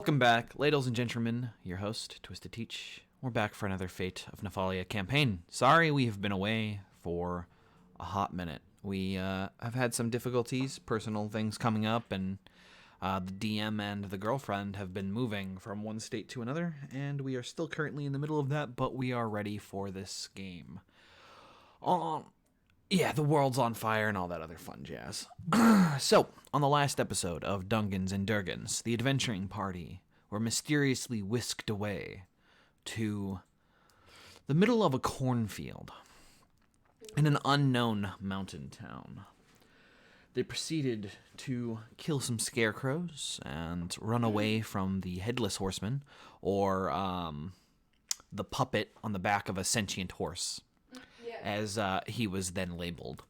Welcome back, ladies and gentlemen, your host, Twisted Teach. We're back for another Fate of Nephallia campaign. Sorry we have been away for a hot minute. We have had some difficulties, personal things coming up, and the DM and the girlfriend have been moving from one state to another, and we are still currently in the middle of that, but we are ready for this game. The world's on fire and all that other fun jazz. So, on the last episode of Dungans and Durgans, the adventuring party were mysteriously whisked away to the middle of a cornfield in an unknown mountain town. They proceeded to kill some scarecrows and run away from the headless horseman, or the puppet on the back of a sentient horse, as he was then labeled.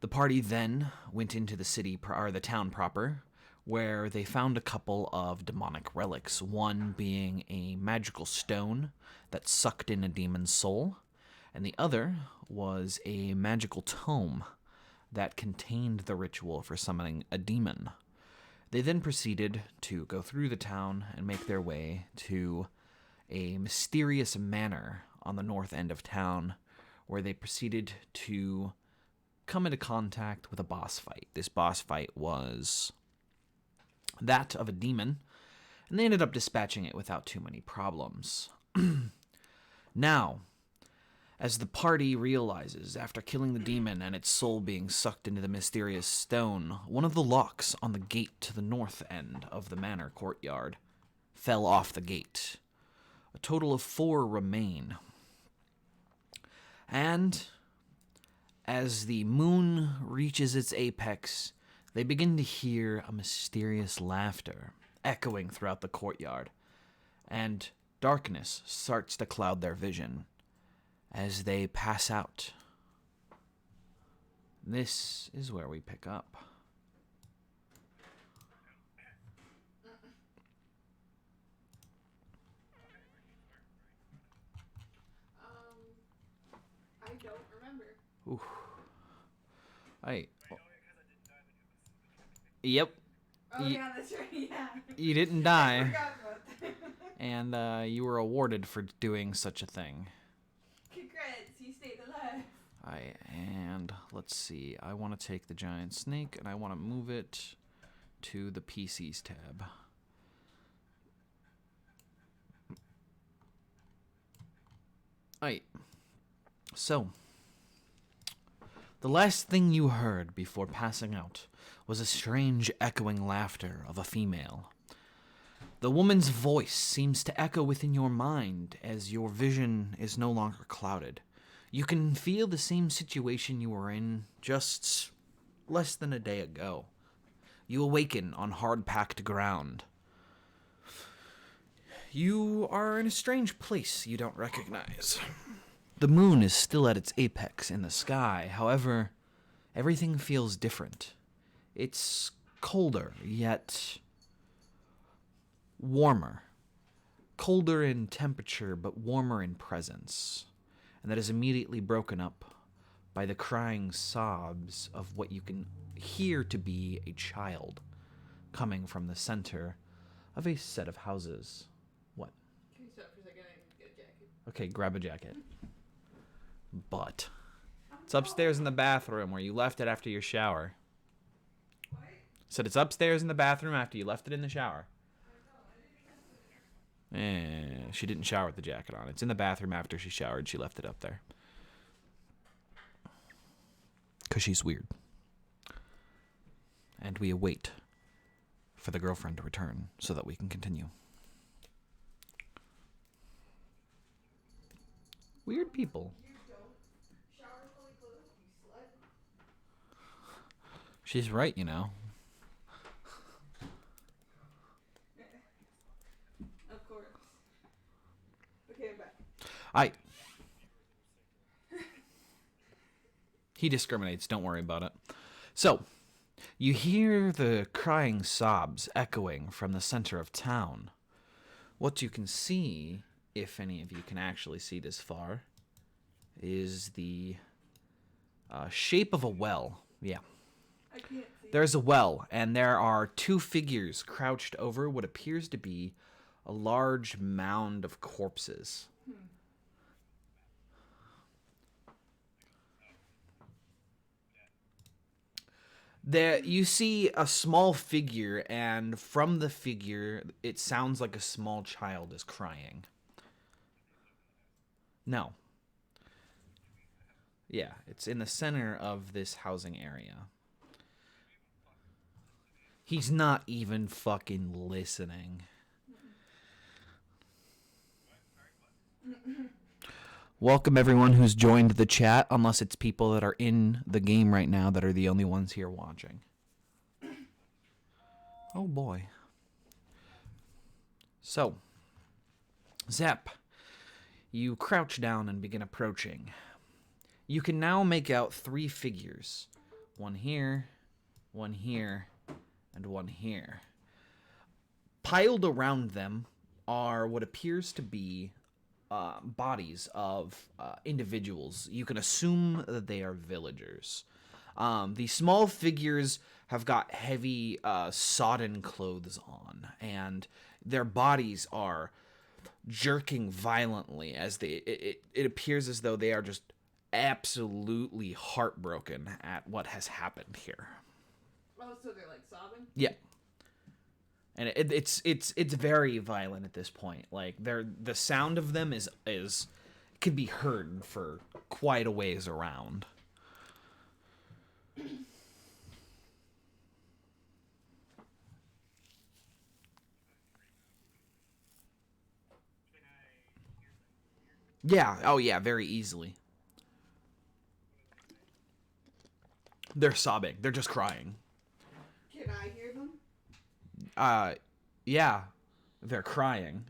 The party then went into the city, or the town proper, where they found a couple of demonic relics, one being a magical stone that sucked in a demon's soul, and the other was a magical tome that contained the ritual for summoning a demon. They then proceeded to go through the town and make their way to a mysterious manor on the north end of town, where they proceeded to come into contact with a boss fight. This boss fight was that of a demon, and they ended up dispatching it without too many problems. Now, as the party realizes, after killing the demon and its soul being sucked into the mysterious stone, one of the locks on the gate to the north end of the manor courtyard fell off the gate. A total of 4 remain. And as the moon reaches its apex, they begin to hear a mysterious laughter echoing throughout the courtyard, and darkness starts to cloud their vision as they pass out. This is where we pick up. I don't remember. Ooh. Hey. Yep. Oh, yeah, that's right, yeah. You didn't I die, forgot about that. and you were awarded for doing such a thing. Congrats, you stayed alive. And let's see. I want to take the giant snake, and I want to move it to the PCs tab. Alright. So, the last thing you heard before passing out was a strange echoing laughter of a female. The woman's voice seems to echo within your mind as your vision is no longer clouded. You can feel the same situation you were in just less than a day ago. You awaken on hard-packed ground. You are in a strange place you don't recognize. The moon is still at its apex in the sky, however, everything feels different. It's colder, yet warmer. Colder in temperature, but warmer in presence. And that is immediately broken up by the crying sobs of what you can hear to be a child coming from the center of a set of houses. What? Can you stop for a second and get a jacket? Okay, grab a jacket. But it's upstairs in the bathroom where you left it after your shower. What? Said it's upstairs in the bathroom after you left it in the shower. She didn't shower with the jacket on. It's in the bathroom after she showered. She left it up there. Because she's weird. And we await for the girlfriend to return so that we can continue. Weird people. She's right, you know. Of course. Okay, I. He discriminates, don't worry about it. So, you hear the crying sobs echoing from the center of town. What you can see, if any of you can actually see this far, is the shape of a well. Yeah. I can't see. There's a well, and there are two figures crouched over what appears to be a large mound of corpses. There, you see a small figure, and from the figure, it sounds like a small child is crying. No. Yeah, it's in the center of this housing area. He's not even fucking listening. Welcome everyone who's joined the chat, unless it's people that are in the game right now that are the only ones here watching. Oh boy. So, Zep, you crouch down and begin approaching. You can now make out three figures. One here, and one here. Piled around them are what appears to be bodies of individuals. You can assume that they are villagers. The small figures have got heavy sodden clothes on, and their bodies are jerking violently as it appears as though they are just absolutely heartbroken at what has happened here. Oh, so they're like sobbing? Yeah. And it's very violent at this point. Like the sound of them is can be heard for quite a ways around. Yeah. Oh yeah. Very easily. They're sobbing. They're just crying. Can I hear them? Yeah. They're crying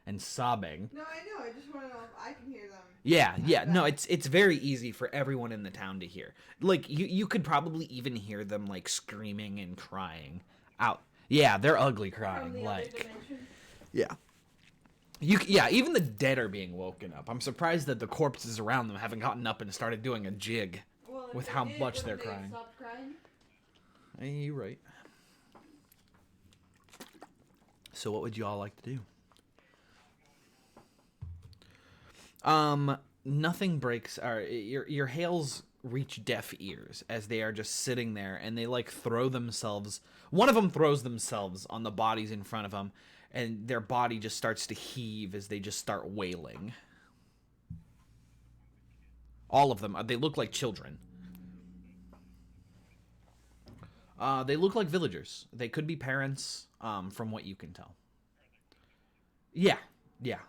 and sobbing. No, I know. I just want to know if I can hear them. Yeah. No, it's very easy for everyone in the town to hear. Like you could probably even hear them like screaming and crying out. Yeah, they're ugly crying. From the Like, other dimension? yeah. Even the dead are being woken up. I'm surprised that the corpses around them haven't gotten up and started doing a jig Well, with if how they did, much they're wouldn't they crying. stop crying? You're right. So what would you all like to do? Nothing breaks. Or your hails reach deaf ears as they are just sitting there, and they like throw themselves. One of them throws themselves on the bodies in front of them, and their body just starts to heave as they just start wailing. All of them. They look like children. They look like villagers. They could be parents, from what you can tell. Yeah. Yeah,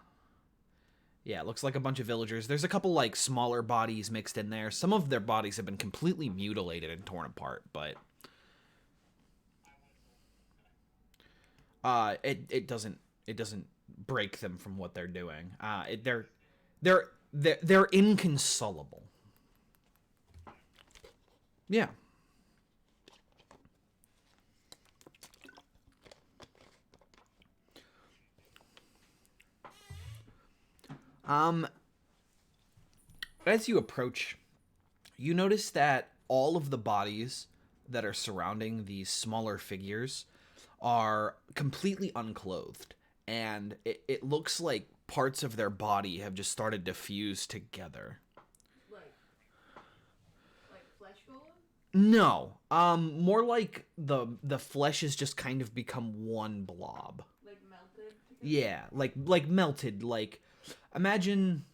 it looks like a bunch of villagers. There's a couple, like, smaller bodies mixed in there. Some of their bodies have been completely mutilated and torn apart, but... it doesn't break them from what they're doing. They're inconsolable. Yeah. As you approach, you notice that all of the bodies that are surrounding these smaller figures are completely unclothed, and it looks like parts of their body have just started to fuse together. Like flesh golem? No, more like the flesh has just kind of become one blob. Like melted together? Yeah, like melted. Like, imagine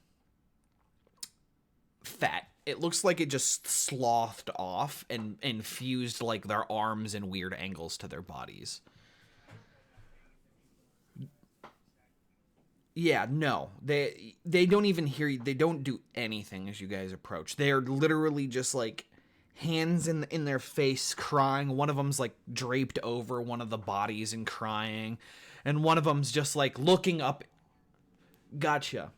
fat. It looks like it just slothed off and fused like their arms and weird angles to their bodies. Yeah, no. They don't even hear you. They don't do anything as you guys approach. They are literally just like hands in their face crying. One of them's like draped over one of the bodies and crying. And one of them's just like looking up. Gotcha.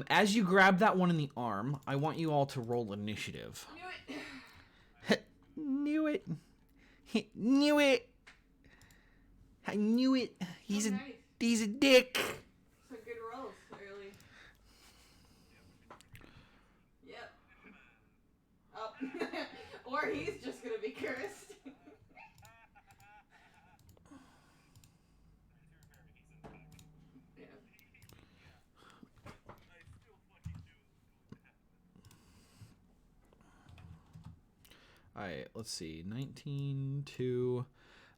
As you grab that one in the arm, I want you all to roll initiative. Knew it! Knew it. Knew it. I knew it. He's a dick. Some good rolls early. Yep. Oh. All right, let's see. 19 to...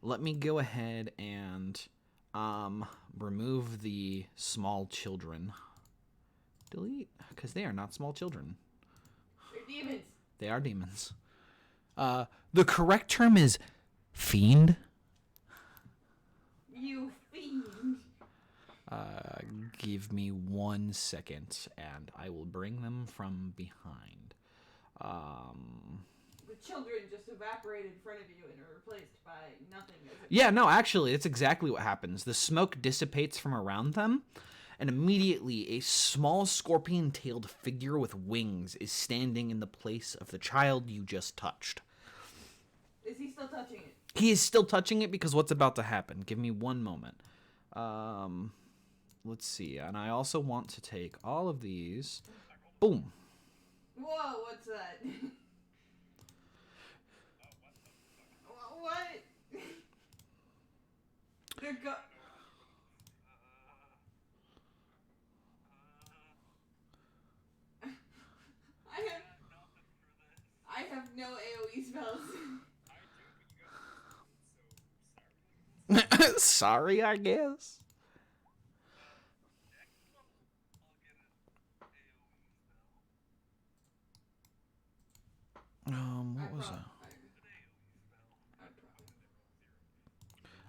Let me go ahead and remove the small children. Delete, because they are not small children. They're demons. They are demons. The correct term is fiend. You fiend. Give me 1 second, and I will bring them from behind. The children just evaporated in front of you and are replaced by nothing. Yeah, no, actually, it's exactly what happens. The smoke dissipates from around them, and immediately a small scorpion-tailed figure with wings is standing in the place of the child you just touched. Is he still touching it? He is still touching it because what's about to happen? Give me 1 moment. Let's see. And I also want to take all of these. Boom. Whoa, what's that? What? They're I have no AoE spells. Sorry, I guess. What was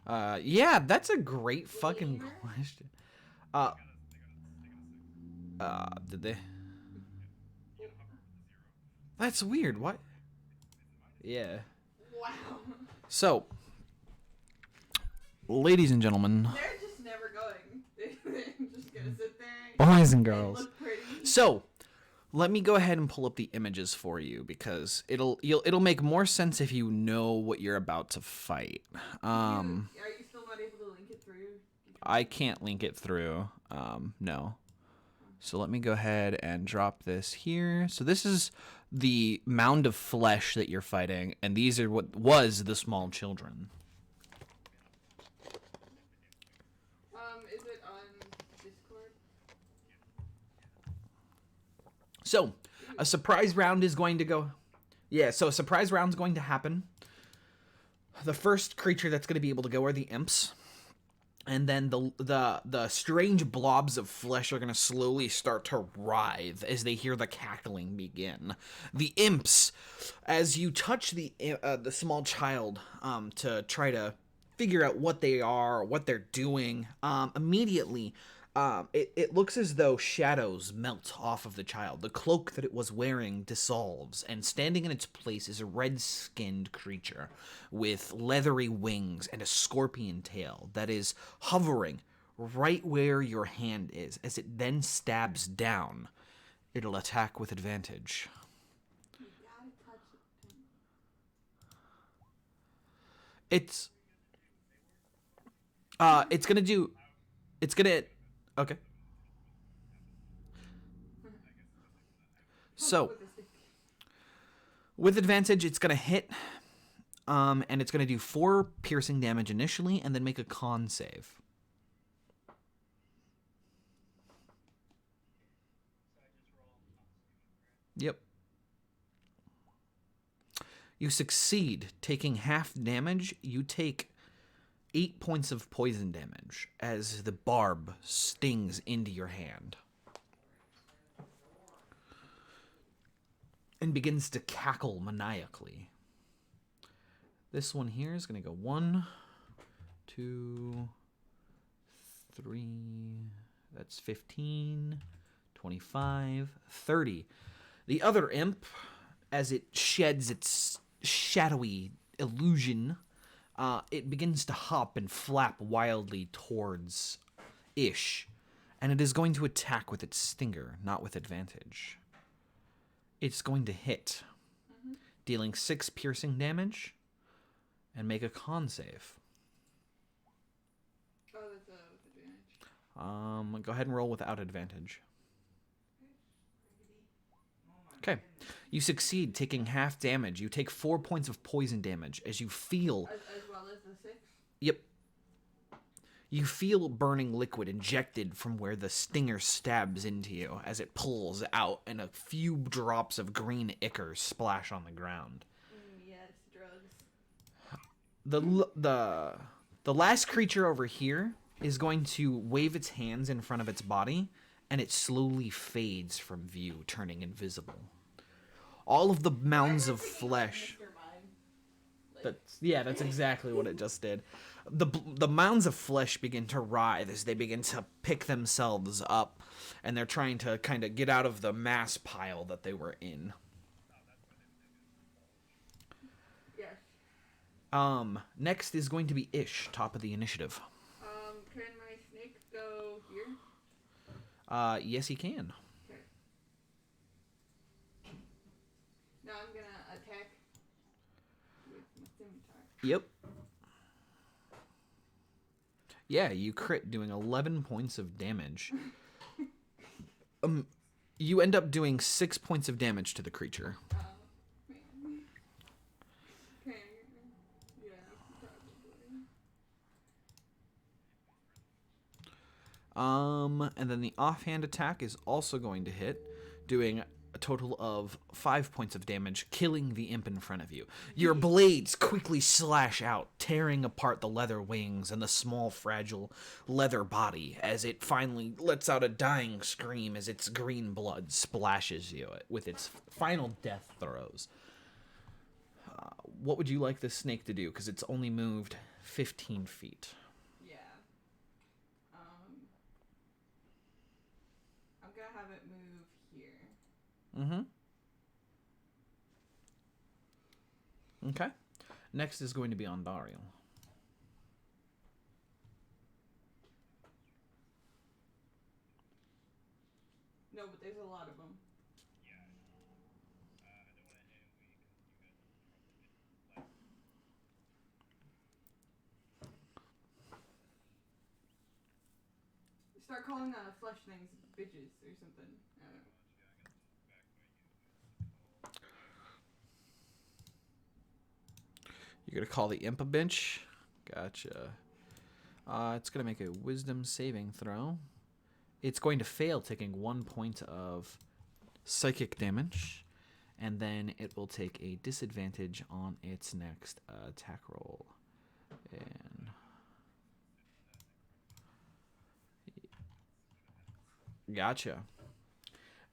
that? Yeah, that's a great fucking question. Did they? That's weird. What? Yeah. Wow. So, ladies and gentlemen, They're just never going. They're just gonna sit there. boys and And girls. look pretty. So, let me go ahead and pull up the images for you because it'll make more sense if you know what you're about to fight. Are you still not able to link it through? I can't link it through. No. So let me go ahead and drop this here. So this is the mound of flesh that you're fighting, and these are what was the small children. Is it on Discord? So, a surprise round is going to go. Yeah, so a surprise round's going to happen. The first creature that's going to be able to go are the imps. And then the strange blobs of flesh are going to slowly start to writhe as they hear the cackling begin. The imps, as you touch the small child to try to figure out what they are, what they're doing, immediately it looks as though shadows melt off of the child. The cloak that it was wearing dissolves, and standing in its place is a red-skinned creature with leathery wings and a scorpion tail that is hovering right where your hand is. As it then stabs down, it'll attack with advantage. You gotta touch it. It's gonna okay. So, with advantage, it's going to hit, and it's going to do 4 piercing damage initially, and then make a con save. Yep. You succeed, taking half damage. You take 8 points of poison damage as the barb stings into your hand. And begins to cackle maniacally. This one here is going to go 1, 2, 3, that's 15, 25, 30. The other imp, as it sheds its shadowy illusion, it begins to hop and flap wildly towards Ish, and it is going to attack with its stinger, not with advantage. It's going to hit, dealing 6 piercing damage, and make a con save. Oh, that's with advantage. Go ahead and roll without advantage. Okay. You succeed, taking half damage. You take 4 points of poison damage as you feel... As well as the 6? Yep. You feel burning liquid injected from where the stinger stabs into you as it pulls out, and a few drops of green ichor splash on the ground. Yes. the last creature over here is going to wave its hands in front of its body, and it slowly fades from view, turning invisible. All of the mounds of flesh. That's exactly what it just did. The mounds of flesh begin to writhe as they begin to pick themselves up, and they're trying to kind of get out of the mass pile that they were in. Yes. Next is going to be Ish, top of the initiative. Can my snake go here? Yes, he can. Okay. Now I'm gonna attack with my scimitar. Yep. Yeah, you crit, doing 11 points of damage. You end up doing 6 points of damage to the creature. Man. Okay. Yeah, probably. And then the offhand attack is also going to hit, doing a total of 5 points of damage, killing the imp in front of you. Your blades quickly slash out, tearing apart the leather wings and the small, fragile leather body as it finally lets out a dying scream as its green blood splashes you with its final death throes. What would you like this snake to do? Because it's only moved 15 feet. Yeah. I'm gonna have it move here. Mm-hmm. Okay. Next is going to be on Dariel. No, but there's a lot of them. Start calling flesh things bitches or something. I don't know. You're going to call the imp a bench? Gotcha. It's going to make a wisdom saving throw. It's going to fail, taking 1 point of psychic damage. And then it will take a disadvantage on its next attack roll. And gotcha.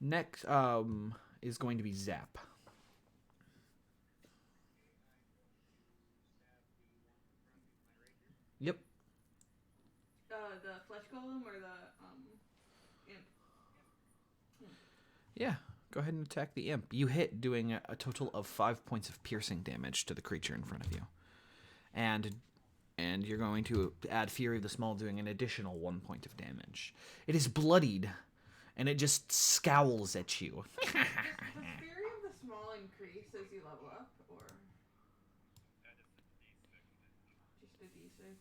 Next is going to be Zap. Yep. The flesh golem or the imp? Yeah, go ahead and attack the imp. You hit, doing a total of 5 points of piercing damage to the creature in front of you. And you're going to add Fury of the Small, doing an additional 1 point of damage. It is bloodied, and it just scowls at you. Does Fury of the Small increase as you level up, or just a D6?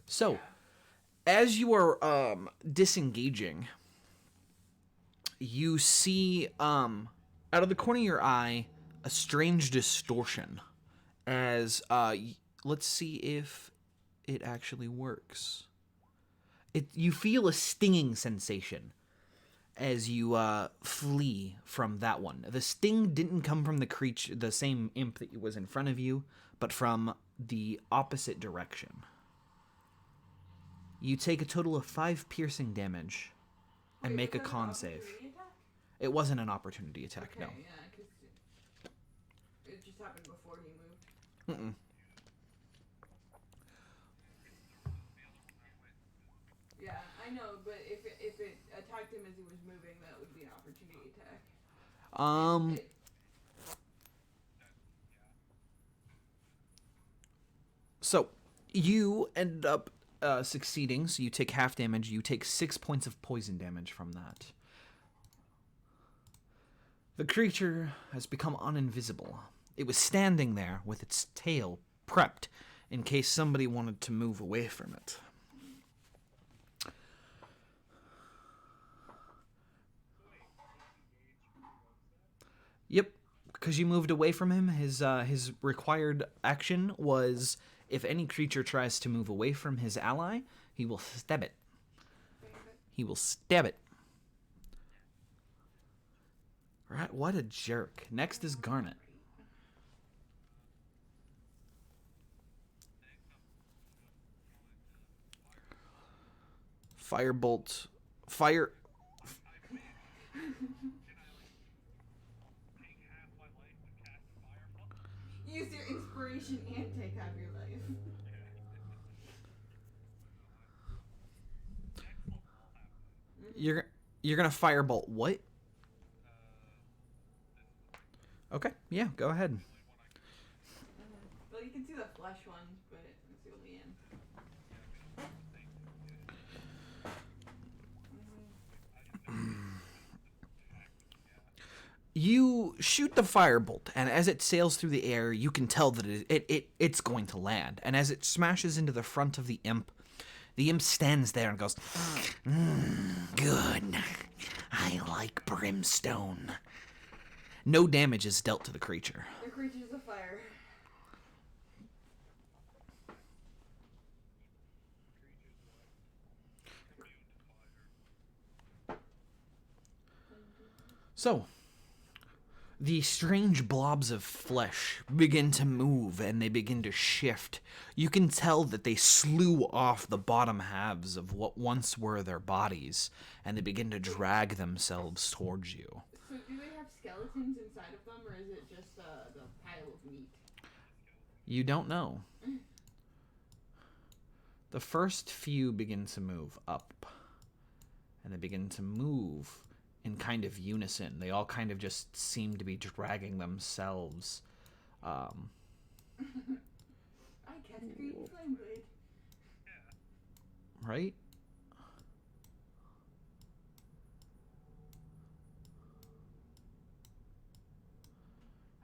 So, as you are disengaging, you see out of the corner of your eye a strange distortion. As let's see if it actually works. You feel a stinging sensation as you flee from that one. The sting didn't come from the creature, the same imp that was in front of you, but from the opposite direction. You take a total of 5 piercing damage and make a con save. It wasn't an opportunity attack, okay, no. Yeah, because it just happened before he moved. Mm-mm. Yeah, I know, but if it attacked him as he was moving, that would be an opportunity attack. So you end up succeeding, so you take half damage. You take 6 points of poison damage from that. The creature has become uninvisible. It was standing there with its tail prepped in case somebody wanted to move away from it. Yep, because you moved away from him, his required action was if any creature tries to move away from his ally, he will stab it. He will stab it. Right? What a jerk. Next is Garnet. Firebolt. Fire. Use your inspiration and take half your life. You're gonna firebolt what? Okay, yeah, go ahead. Well, you can see the flesh ones, but it's the only end. You shoot the firebolt, and as it sails through the air, you can tell that it's going to land. And as it smashes into the front of the imp stands there and goes, good. I like brimstone. No damage is dealt to the creature. The creature's a fire. So, the strange blobs of flesh begin to move and they begin to shift. You can tell that they slew off the bottom halves of what once were their bodies, and they begin to drag themselves towards you. So do they have skeletons inside of them, or is it just the pile of meat? You don't know. The first few begin to move up, and they begin to move in kind of unison. They all kind of just seem to be dragging themselves. I cast green flame blade. Right?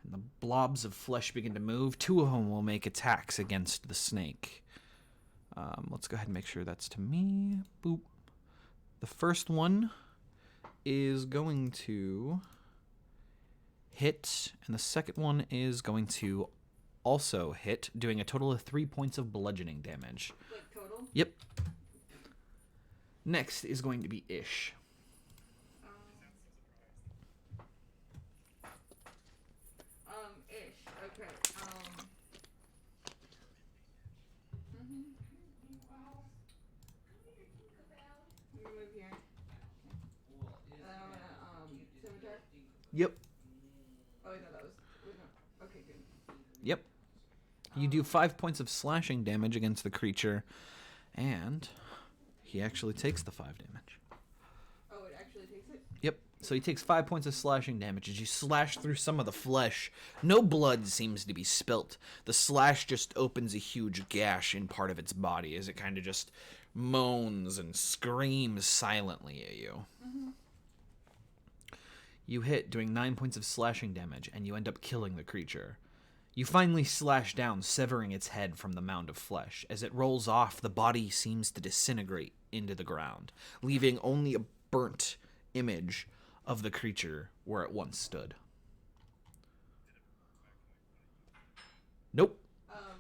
And the blobs of flesh begin to move. Two of them will make attacks against the snake. Let's go ahead and make sure that's to me. Boop. The first one is going to hit, and the second one is going to also hit, doing a total of 3 points of bludgeoning damage. Like total? Yep. Next is going to be Ish. Ish. Okay. Let me move here. Scimitar? Yep. Oh, wait, no, that was... Wait, no. Okay, good. Yep. You do 5 points of slashing damage against the creature, and he actually takes the 5 damage. Oh, it actually takes it? Yep. So he takes 5 points of slashing damage as you slash through some of the flesh. No blood seems to be spilt. The slash just opens a huge gash in part of its body as it kind of just moans and screams silently at you. Mm-hmm. You hit, doing 9 points of slashing damage, and you end up killing the creature. You finally slash down, severing its head from the mound of flesh. As it rolls off, the body seems to disintegrate into the ground, leaving only a burnt image of the creature where it once stood. Nope.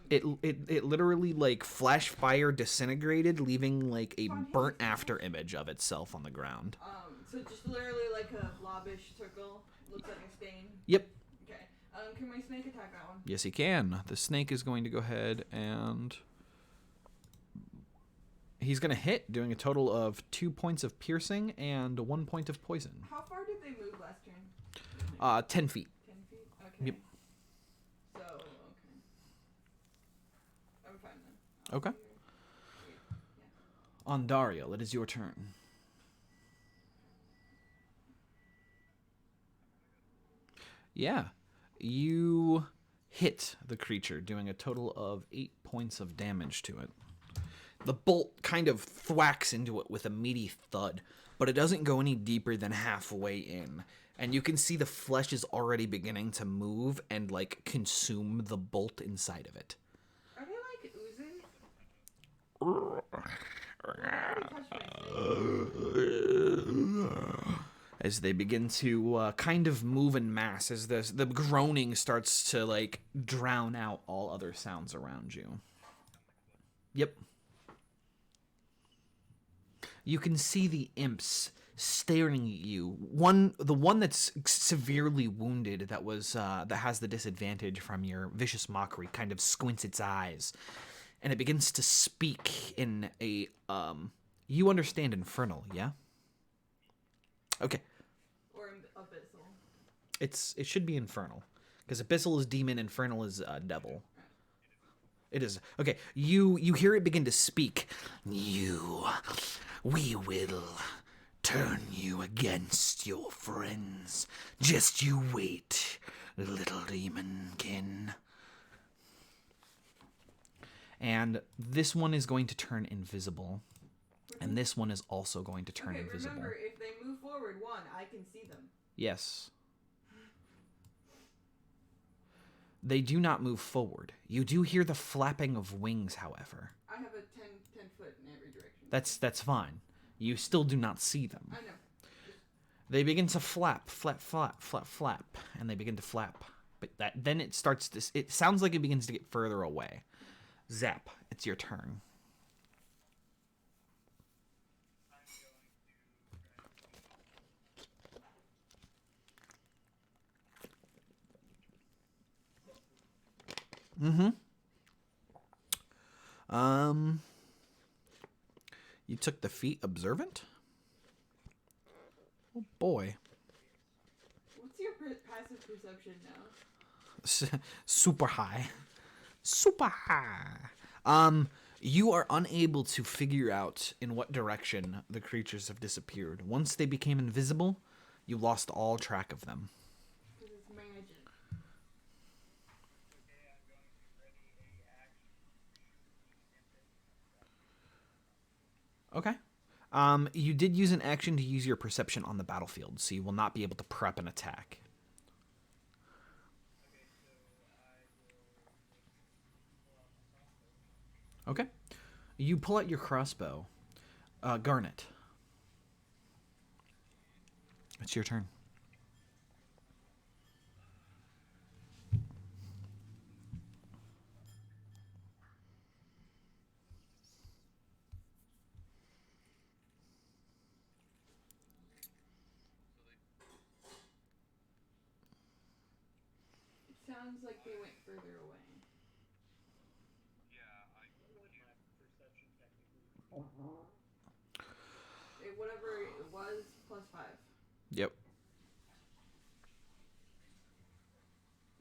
It literally, like, flash fire disintegrated, leaving, like, a burnt after image of itself on the ground. So just literally like a blobbish circle. Looks like a stain. Yep. Okay. Can my snake attack that one? Yes, he can. The snake is going to go ahead and... He's going to hit, doing a total of 2 points of piercing and 1 point of poison. How far did they move last turn? 10 feet. 10 feet? Okay. Yep. So, okay. I'm fine then. Okay. On Dario, it is your turn. Yeah. You hit the creature, doing a total of 8 points of damage to it. The bolt kind of thwacks into it with a meaty thud, but it doesn't go any deeper than halfway in. And you can see the flesh is already beginning to move and, like, consume the bolt inside of it. Are they like oozing? I already touched my snake. As they begin to kind of move en masse, as the groaning starts to, like, drown out all other sounds around you. Yep. You can see the imps staring at you. The one that's severely wounded, that has the disadvantage from your vicious mockery, kind of squints its eyes, and it begins to speak in a You understand Infernal, yeah? Okay. Or abyssal. It should be Infernal. Because Abyssal is demon, Infernal is devil. Right. It is. Okay, you hear it begin to speak. We will turn you against your friends. Just you wait, little demonkin. And this one is going to turn invisible. And this one is also going to turn invisible. Remember, if they move forward one, I can see them. Yes. They do not move forward. You do hear the flapping of wings, however. I have a 10 foot in every direction. That's fine. You still do not see them. I know. They begin to flap, flap, flap, flap, flap, and they begin to flap. But then it starts to. It sounds like it begins to get further away. Zap, it's your turn. You took the feat observant? Oh boy. What's your passive perception now? Super high. Super high. You are unable to figure out in what direction the creatures have disappeared. Once they became invisible, you lost all track of them. Because it's magic. Okay. You did use an action to use your perception on the battlefield, so you will not be able to prep an attack. Okay. You pull out your crossbow. Garnet. It's your turn. It sounds like they went further away. Whatever it was, +5. Yep.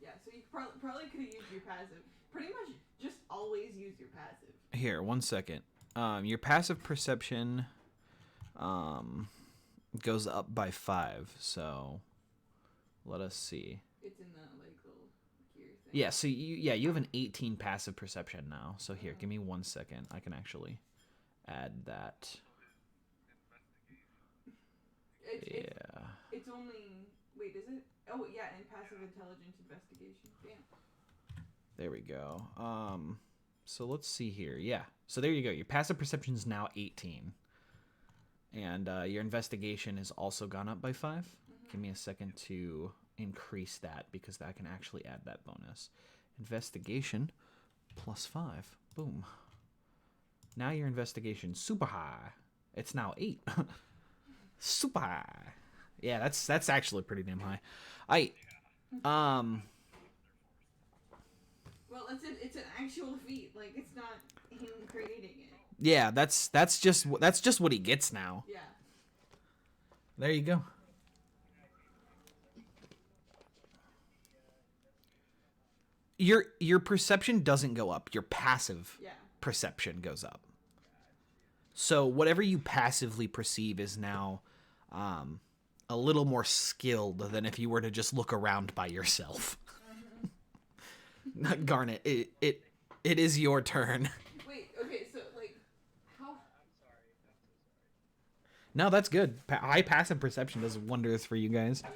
Yeah, so you probably could have used your passive. Pretty much just always use your passive. Here, 1 second. Your passive perception goes up by 5, so let us see. It's in the little gear thing. Yeah, so you have an 18 passive perception now. So here, give me 1 second. I can actually add that. It's only... Wait, is it? Oh, yeah, and passive intelligence investigation. Damn. There we go. So let's see here. Yeah, so there you go. Your passive perception is now 18. And your investigation has also gone up by 5. Give me a second to increase that because I can actually add that bonus. Investigation +5. Boom. Now your investigation super high. It's now 8. Super high. Yeah, that's actually pretty damn high. Well, it's an actual feat. Like, it's not him creating it. Yeah, that's just what he gets now. Yeah. There you go. Your perception doesn't go up. Your passive perception goes up. So whatever you passively perceive is now a little more skilled than if you were to just look around by yourself. Garnet, it is your turn. Wait, okay, so like how? No, that's good. High passive perception does wonders for you guys. Yeah.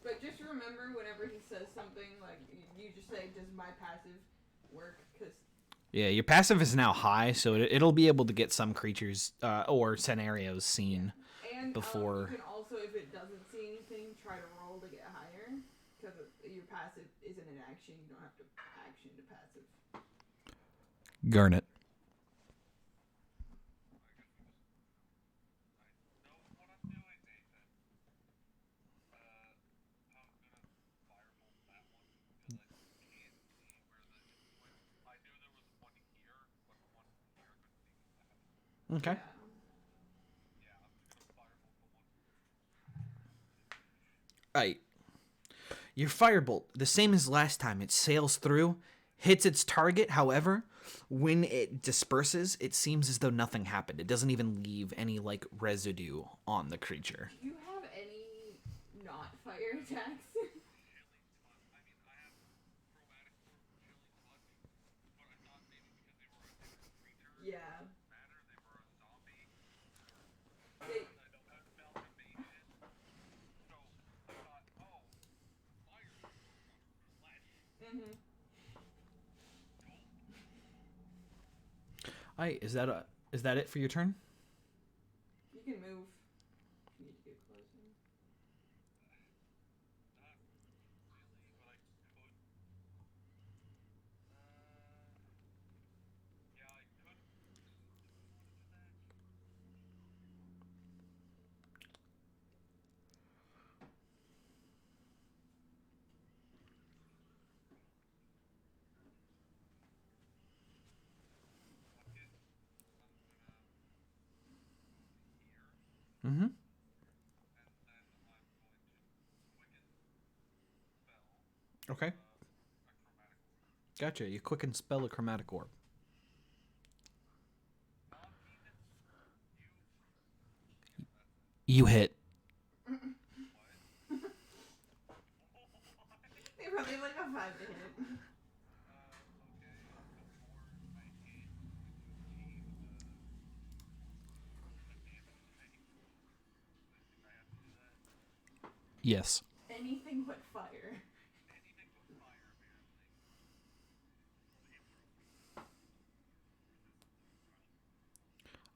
But just remember, whenever he says something, like you just say, "Does my passive work?" Because yeah, your passive is now high, so it'll be able to get some creatures or scenarios seen before. You can also, if it doesn't see anything, try to roll to get higher. Because your passive isn't an action, you don't have to action to passive. Garnet. Okay. Yeah. Right. Your firebolt, the same as last time, it sails through, hits its target. However, when it disperses, it seems as though nothing happened. It doesn't even leave any like residue on the creature. Do you have any not fire attacks? Yeah. They- Mhm. Is that it for your turn? You can move. You need to get closer. Mm-hmm. Okay. Gotcha. You quicken spell a chromatic orb. You hit. They probably have like a 5 to hit. Yes. Anything but fire.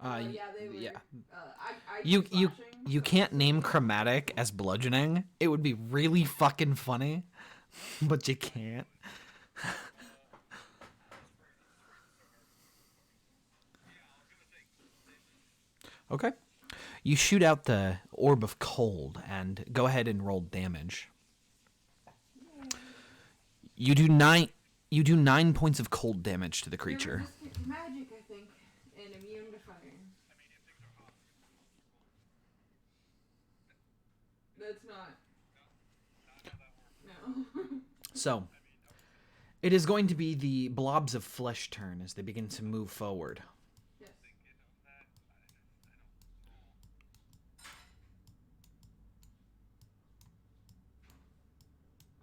Yeah, they were. Yeah. I You keep you slashing, you so can't it's name like- chromatic as bludgeoning. It would be really fucking funny, but you can't. Okay. You shoot out the orb of cold and go ahead and roll damage. You do nine. You do 9 points of cold damage to the You're creature. resistant to magic, I think, and immune to fire. That's not. No. So, it is going to be the blobs of flesh turn as they begin to move forward. Yes.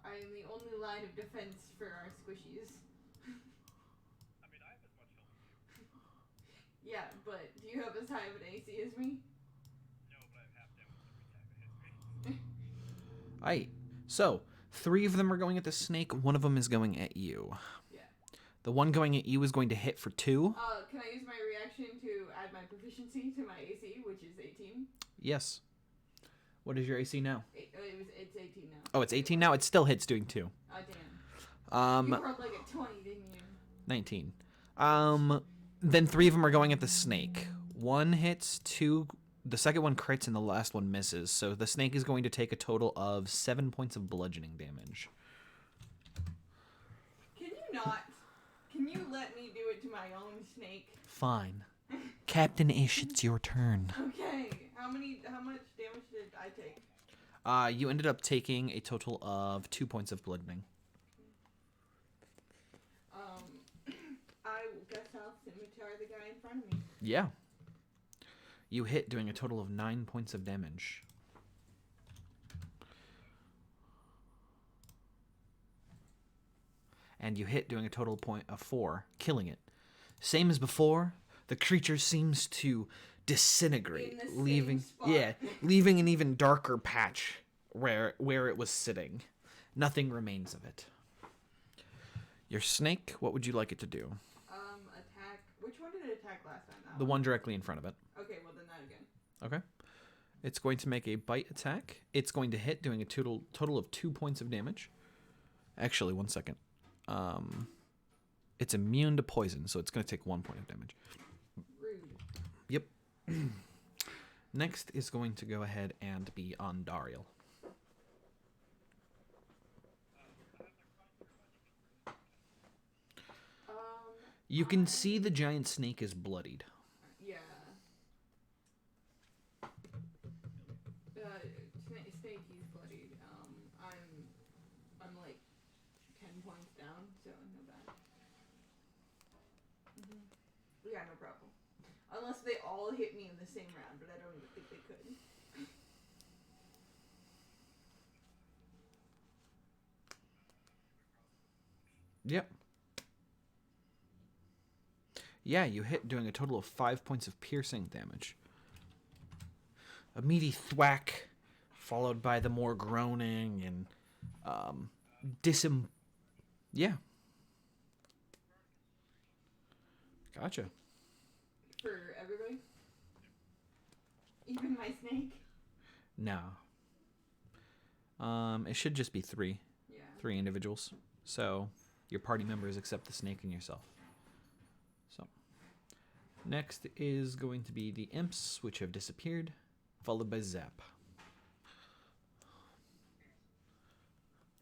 I am the only line of defense for our squishies. Yeah, but do you have as high of an AC as me? Aight. So, 3 of them are going at the snake, 1 of them is going at you. Yeah. The one going at you is going to hit for 2. Can I use my reaction to add my proficiency to my AC, which is 18? Yes. What is your AC now? It's 18 now. Oh, it's 18 now? It still hits doing 2. Oh, damn. You rolled like a 20, didn't you? 19. Then 3 of them are going at the snake. 1 hits, 2... The second one crits and the last one misses. So the snake is going to take a total of 7 points of bludgeoning damage. Can you not? Can you let me do it to my own snake? Fine. Captain Ish, it's your turn. Okay. How much damage did I take? You ended up taking a total of 2 points of bludgeoning. I guess I'll scimitar the guy in front of me. Yeah. You hit, doing a total of 9 points of damage. And you hit, doing a total point of 4, killing it. Same as before, the creature seems to disintegrate, In the same leaving spot. leaving an even darker patch where it was sitting. Nothing remains of it. Your snake, what would you like it to do? Attack. Which one did it attack last time? That The one directly in front of it. Okay, well then that again. Okay. It's going to make a bite attack. It's going to hit, doing a total of 2 points of damage. Actually, 1 second. It's immune to poison, so it's going to take 1 point of damage. Rude. Yep. Next is going to go ahead and be on Dariel. You can see the giant snake is bloodied. Yeah. Snake, he's bloodied. Yeah, no problem. Unless they all hit me in the same round, but I don't even think they could. Yep. Yeah, you hit, doing a total of 5 points of piercing damage. A meaty thwack, followed by the more groaning and Yeah. Gotcha. For everybody? Even my snake? No. It should just be 3. Yeah. 3 individuals. So your party members except the snake and yourself. So next is going to be the imps, which have disappeared, followed by Zap.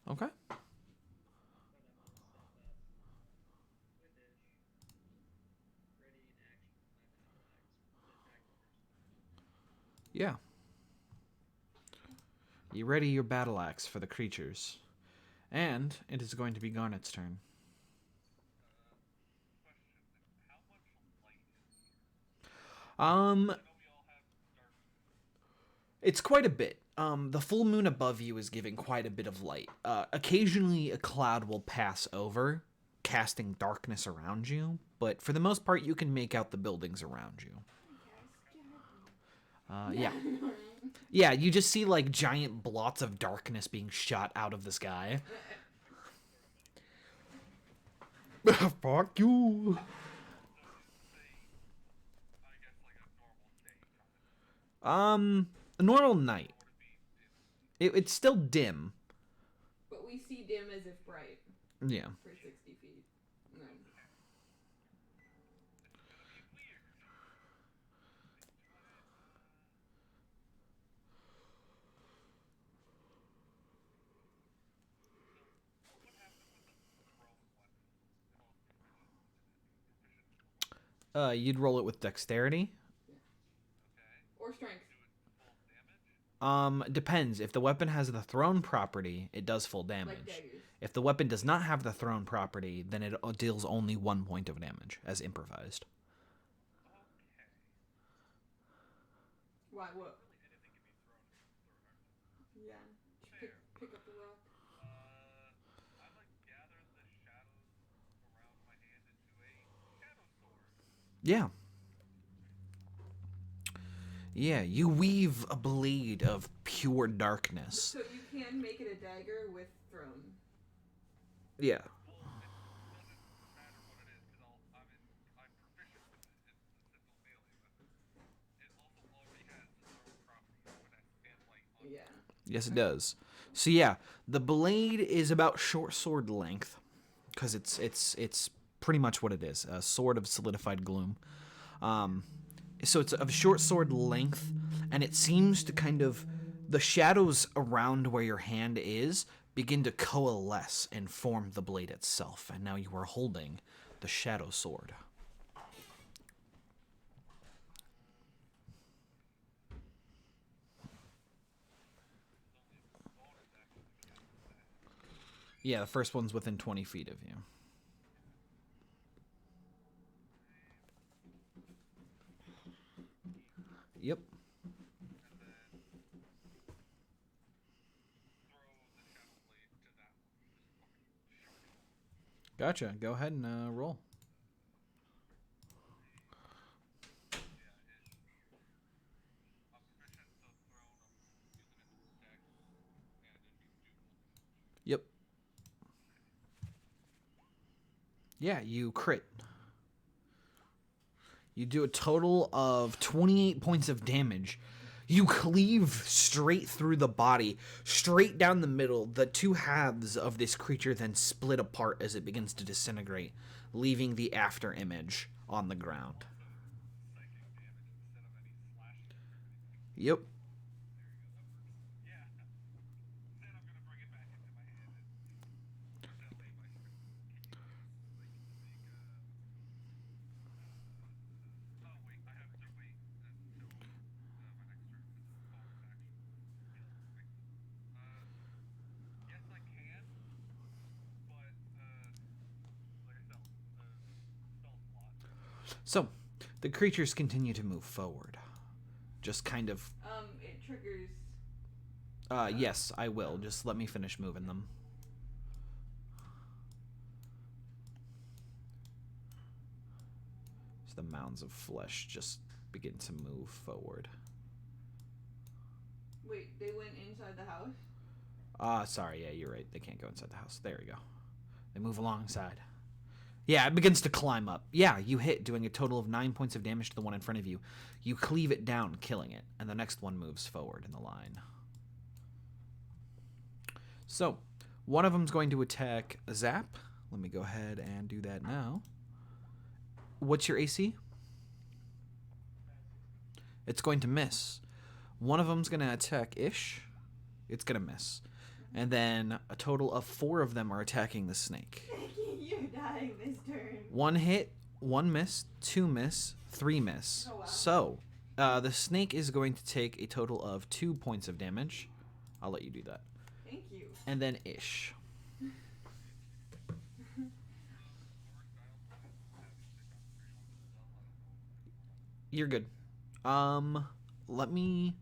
Okay. Yeah. You ready your battle axe for the creatures. And it is going to be Garnet's turn. It's quite a bit. The full moon above you is giving quite a bit of light. Occasionally, a cloud will pass over, casting darkness around you, but for the most part, you can make out the buildings around you. Yeah. Yeah, you just see like giant blots of darkness being shot out of the sky. Fuck you. A normal night. It's still dim. But we see dim as if bright. Yeah. For 60 feet. No. You'd roll it with dexterity. Yeah. Or strength. Depends. If the weapon has the thrown property, it does full damage. Like daggers. If the weapon does not have the thrown property, then it deals only 1 point of damage as improvised. Why? What? Yeah. Pick up the rock. Yeah. Yeah, you weave a blade of pure darkness. So you can make it a dagger with thrown. Yeah. Yeah. Yes, it does. So yeah, the blade is about short sword length, because it's pretty much what it is, a sword of solidified gloom. So it's of short sword length, and it seems to kind of, the shadows around where your hand is begin to coalesce and form the blade itself, and now you are holding the shadow sword. Yeah, the first one's within 20 feet of you. Yep. Gotcha. Go ahead and roll. Yep. Yeah, you crit. You do a total of 28 points of damage. You cleave straight through the body, straight down the middle. The two halves of this creature then split apart as it begins to disintegrate, leaving the after image on the ground. Yep. So, the creatures continue to move forward. Just kind of. It triggers. Yes, I will. Just let me finish moving them. So the mounds of flesh just begin to move forward. Wait, they went inside the house? Sorry, yeah, you're right. They can't go inside the house. There we go. They move alongside. Yeah, it begins to climb up. Yeah, you hit, doing a total of 9 points of damage to the one in front of you. You cleave it down, killing it, and the next one moves forward in the line. So, one of them's going to attack Zap. Let me go ahead and do that now. What's your AC? It's going to miss. One of them's going to attack Ish. It's going to miss. And then a total of 4 of them are attacking the snake. You're dying this turn. 1 hit, 1 miss, 2 miss, 3 miss. Oh, wow. So, the snake is going to take a total of 2 points of damage. I'll let you do that. Thank you. And then Ish. You're good. Let me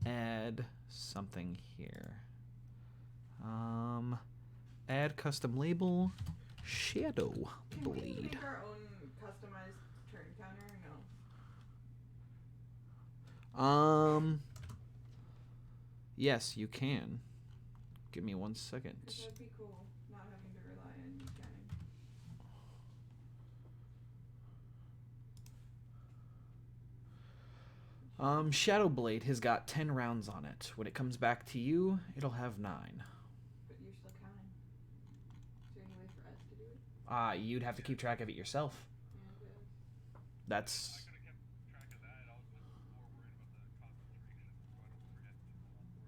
add something here. Add custom label, Shadow Can we Blade. make our own customized turn counter or no? Yes, you can. Give me 1 second. That'd be cool, not having to rely on you counting. Shadow Blade has got 10 rounds on it. When it comes back to you, it'll have 9. But you're still counting. Is there any way for us to do it? You'd have to keep track of it yourself. Yeah, it is. That's...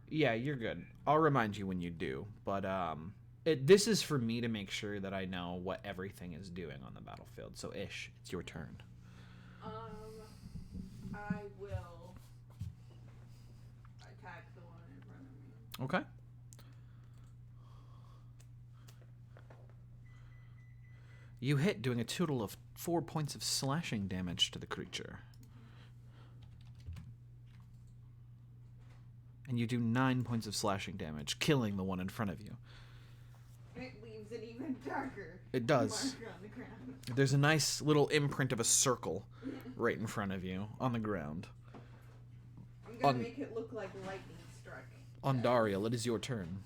Yeah, you're good. I'll remind you when you do. But this is for me to make sure that I know what everything is doing on the battlefield. So Ish, it's your turn. I will attack the one in front of me. Okay. You hit, doing a total of 4 points of slashing damage to the creature. And you do 9 points of slashing damage, killing the one in front of you. It leaves it even darker. It does. Marker on the ground. There's a nice little imprint of a circle right in front of you on the ground. I'm gonna make it look like lightning struck. On Dariel, it is your turn.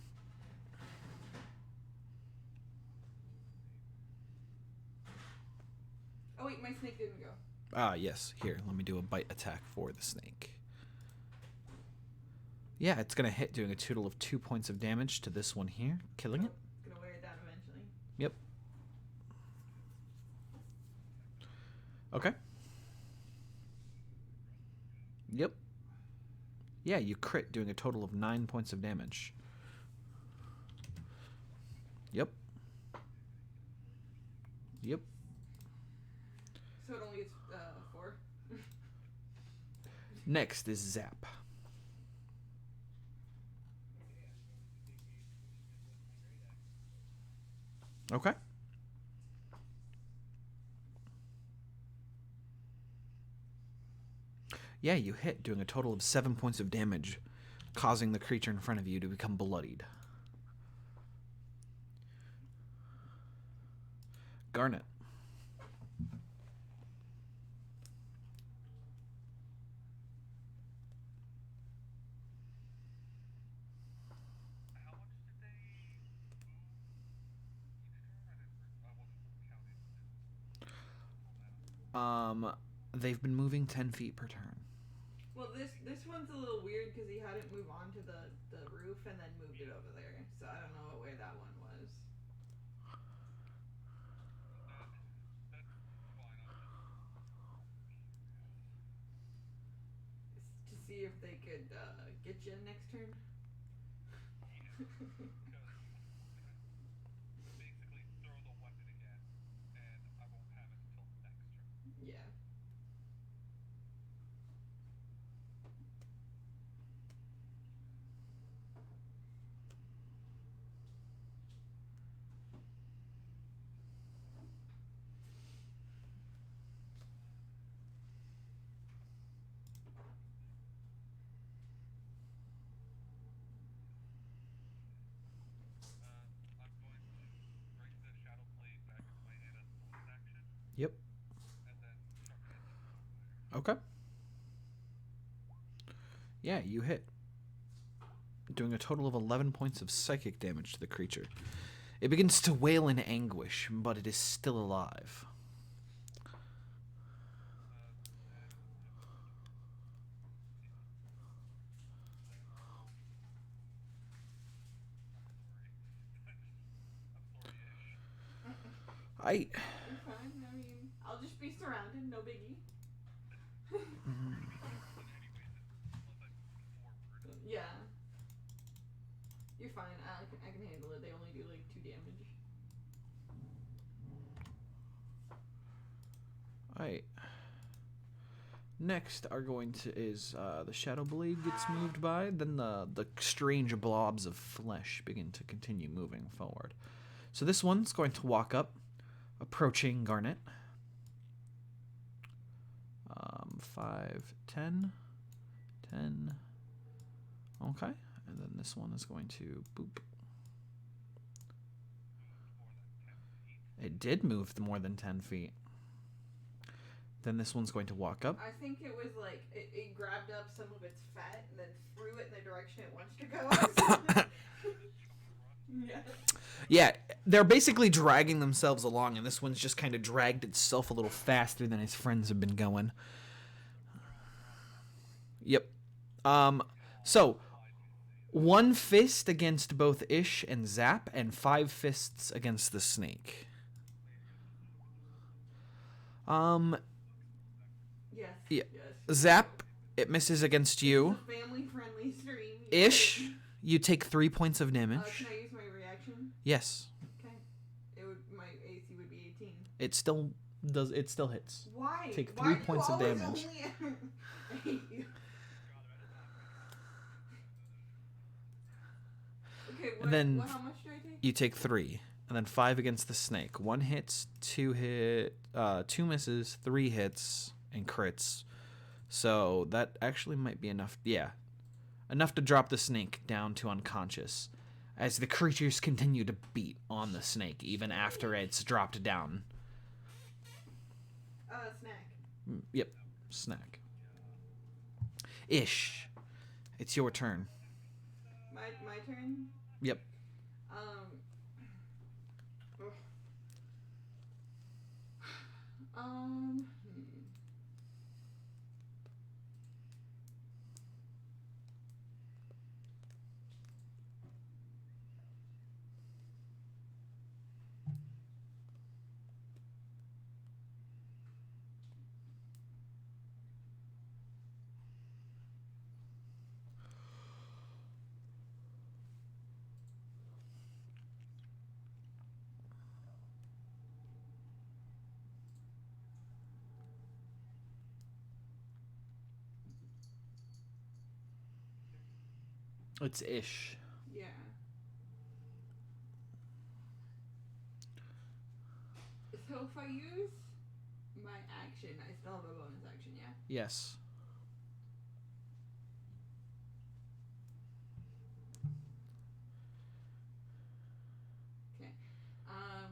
Oh wait, my snake didn't go. Yes. Here, let me do a bite attack for the snake. Yeah, it's going to hit, doing a total of 2 points of damage to this one here, killing it. Gonna wear it down eventually. Yep. Okay. Yep. Yeah, you crit, doing a total of 9 points of damage. Yep. Yep. So it only gets 4. Next is Zap. Okay. Yeah, you hit, doing a total of 7 points of damage, causing the creature in front of you to become bloodied. Garnet. They've been moving 10 feet per turn. Well, this one's a little weird because he hadn't moved on to the roof and then moved it over there. So I don't know where that one was. To see if they could get you next turn. Yeah. Okay. Yeah, you hit, doing a total of 11 points of psychic damage to the creature. It begins to wail in anguish, but it is still alive. You're fine. I mean, I'll just be surrounded. No biggie. Yeah. You're fine. I can handle it. They only do like 2 damage. Alright. Next are going to is the Shadow Blade gets moved by, then the strange blobs of flesh begin to continue moving forward. So this one's going to walk up, approaching Garnet. 5, 10, 10. Okay, and then this one is going to boop. It did move more than 10 feet. Then this one's going to walk up. I think it was like it grabbed up some of its fat and then threw it in the direction it wants to go. Yeah. Yeah, they're basically dragging themselves along, and this one's just kind of dragged itself a little faster than his friends have been going. Yep. So, 1 fist against both Ish and Zap, and 5 fists against the snake. Yes. Yeah. Yes. Zap, it misses against you. It's a family-friendly stream. Ish, you take 3 points of damage. Can I use my reaction? Yes. Okay. My AC would be 18. It still does. It still hits. Why? Take 3 Why points of damage. I hate you. Okay. And then how much do I take? you take 3, and then 5 against the snake. 1 hits, 2 misses, 3 hits, and crits. So that actually might be enough. Yeah, enough to drop the snake down to unconscious, as the creatures continue to beat on the snake even after it's dropped down. Snack. Yep, snack. Ish, it's your turn. My turn. Yep. Hmm. It's Ish. Yeah. So if I use my action, I still have a bonus action, yeah? Yes. Okay. How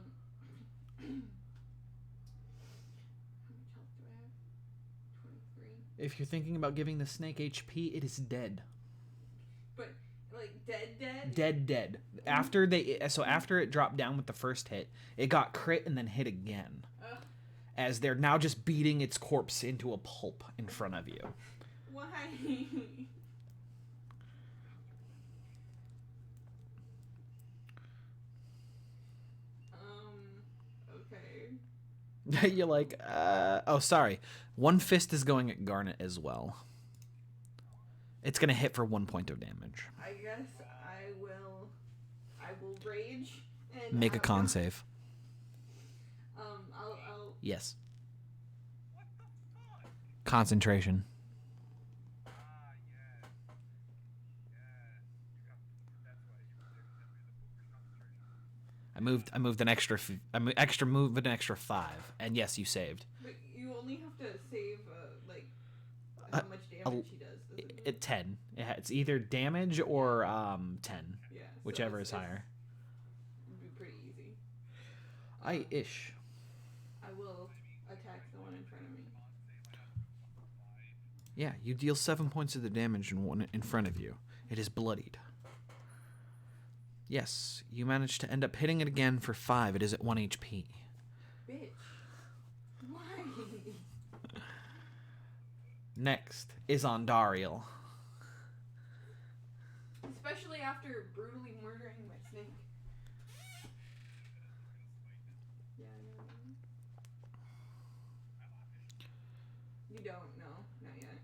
much health do I have? 23. If you're thinking about giving the snake HP, it is dead. But like dead? Dead. After it dropped down with the first hit, it got crit and then hit again. As they're now just beating its corpse into a pulp in front of you. Why? Okay. You're like, oh, sorry. 1 fist is going at Garnet as well. It's gonna hit for 1 point of damage. I guess I will rage and Make a con save. I'll Yes. Concentration. I moved an extra move an extra 5, and yes, you saved. But you only have to save how much damage he does. At 10. It's either damage or 10. Yeah. Whichever is higher. It'd be pretty easy. Ish. I will attack the one in front of me. Yeah, you deal 7 points of the damage in one in front of you. It is bloodied. Yes, you manage to end up hitting it again for 5. It is at 1 HP. Bitch. Why? Next is Ondariel. Especially after brutally murdering my snake. Yeah, I know. You don't know. Not yet.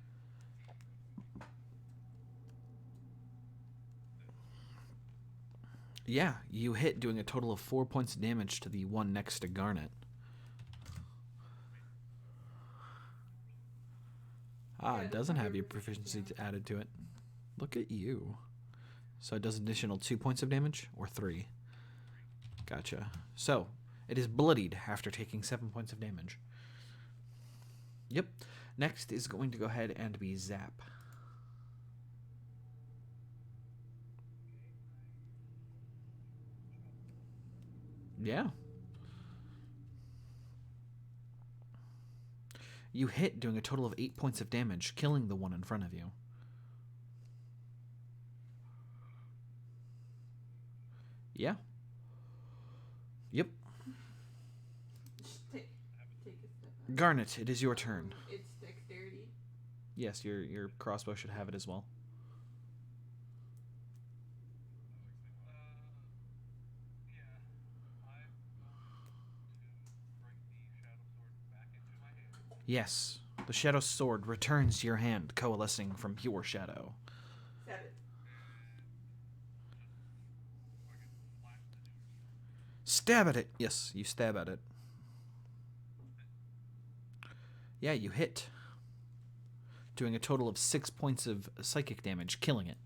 Yeah, you hit, doing a total of 4 points of damage to the one next to Garnet. Ah, it doesn't have your proficiency added to it. Look at you. So it does additional 2 points of damage, or 3. Gotcha. So, it is bloodied after taking 7 points of damage. Yep. Next is going to go ahead and be Zap. Yeah. You hit, doing a total of 8 points of damage, killing the one in front of you. Yeah. Yep. Just take a step back. Garnet, it is your turn. It's dexterity. Yes, your crossbow should have it as well. Yes, the shadow sword returns to your hand, coalescing from pure shadow. 7. Stab at it. Yes, you stab at it. Yeah, you hit, doing a total of 6 points of psychic damage, killing it.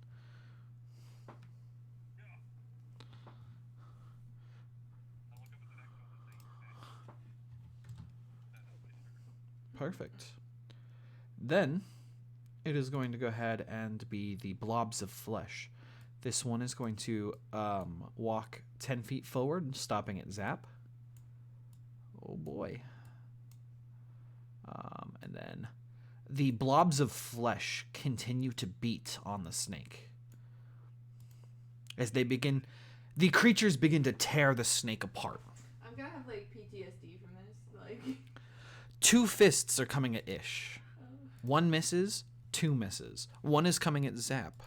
Perfect. Then, it is going to go ahead and be the blobs of flesh. This one is going to walk 10 feet forward, stopping at Zap. Oh boy. And then the blobs of flesh continue to beat on the snake. As they begin, the creatures begin to tear the snake apart. I'm gonna have like PTSD from this. Like, 2 fists are coming at Ish. 1 misses, 2 misses. 1 is coming at Zap.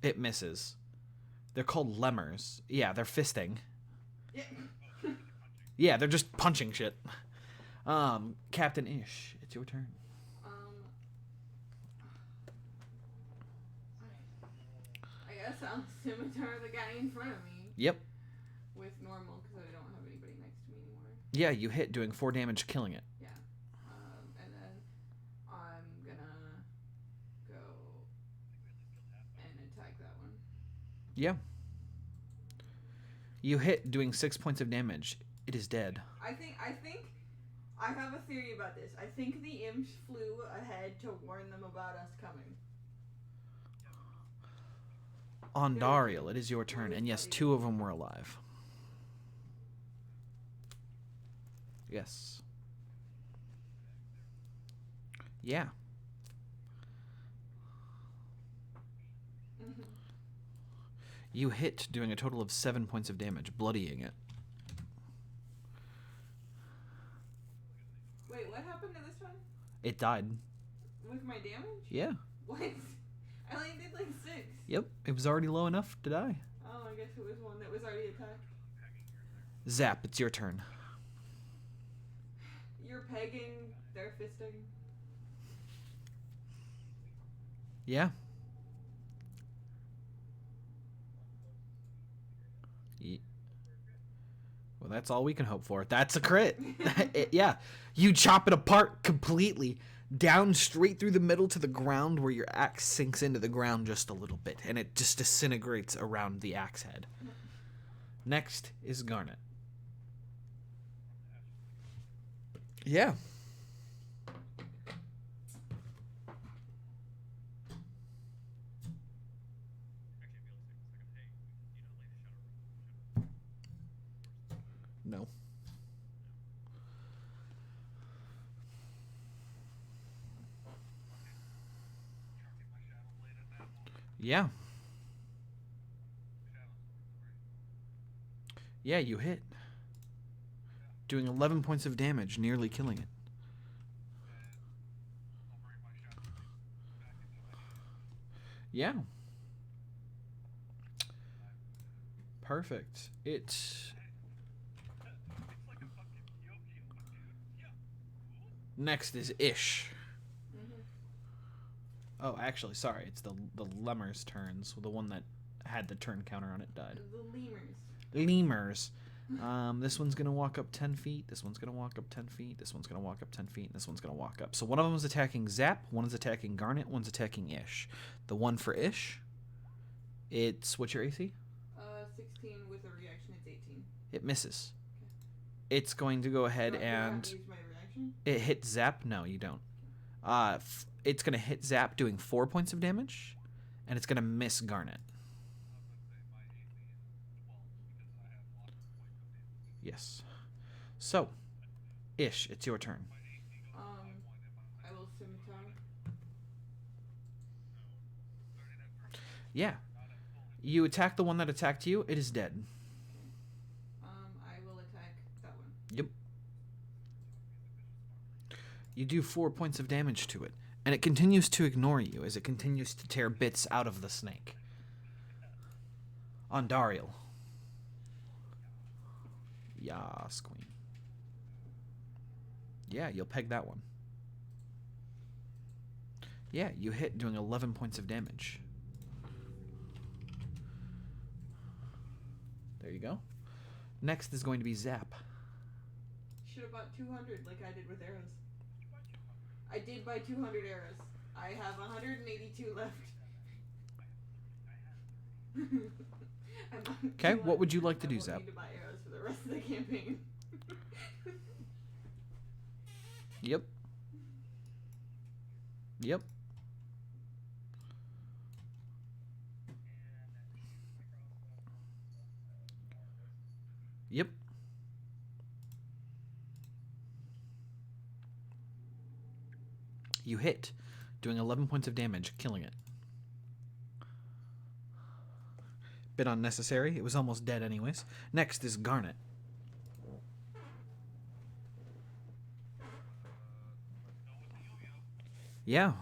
It misses. They're called lemurs. Yeah, they're fisting. yeah. Yeah, they're just punching shit. Captain Ish, it's your turn. I guess I'll scimitar the guy in front of me. Yep. With normal, because I don't have anybody next to me anymore. Yeah, you hit, doing 4 damage, killing it. Yeah. And then I'm gonna go and attack that one. Yeah. You hit, doing 6 points of damage. It is dead. I think I have a theory about this. I think the imps flew ahead to warn them about us coming. Ondariel, it is your turn. And yes, 2 of them were alive. Yes. Yeah. You hit, doing a total of 7 points of damage, bloodying it. Wait, what happened to this one? It died. With my damage? Yeah. What? I only did like 6. Yep, it was already low enough to die. Oh, I guess it was one that was already attacked. Zap, it's your turn. You're pegging, they're fisting. Yeah. Well, that's all we can hope for. That's a crit. Yeah. You chop it apart completely, down straight through the middle to the ground where your axe sinks into the ground just a little bit, and it just disintegrates around the axe head. Next is Garnet. Yeah. No. Yeah. Yeah, you hit. Doing 11 points of damage, nearly killing it. Yeah. Perfect. Next is Ish. Mm-hmm. Oh, actually, sorry. It's the lemur's turns. The one that had the turn counter on it died. The lemurs. Lemurs. This one's going to walk up 10 feet. This one's going to walk up 10 feet. This one's going to walk up 10 feet. And this one's going to walk up. So one of them is attacking Zap. One is attacking Garnet. One's attacking Ish. The one for Ish, what's your AC? 16 with a reaction. It's 18. It misses. Okay. It's going to go ahead Do I and... have to use my reaction? It hits Zap. No, you don't. It's going to hit Zap doing 4 points of damage. And it's going to miss Garnet. Yes. So, Ish, it's your turn. I will scimitar. Yeah. You attack the one that attacked you. It is dead. I will attack that one. Yep. You do 4 points of damage to it, and it continues to ignore you as it continues to tear bits out of the snake. Ondariel. Yas, queen. Yeah, you'll peg that one. Yeah, you hit, doing 11 points of damage. There you go. Next is going to be Zap. Should have bought 200 like I did with arrows. I did buy 200 arrows. I have 182 left. Okay, what would you like to do, Zap? I need to buy arrows for the rest of the campaign. Yep. Yep. Yep. You hit, doing 11 points of damage, killing it. Bit unnecessary. It was almost dead anyways. Next is Garnet. Yeah.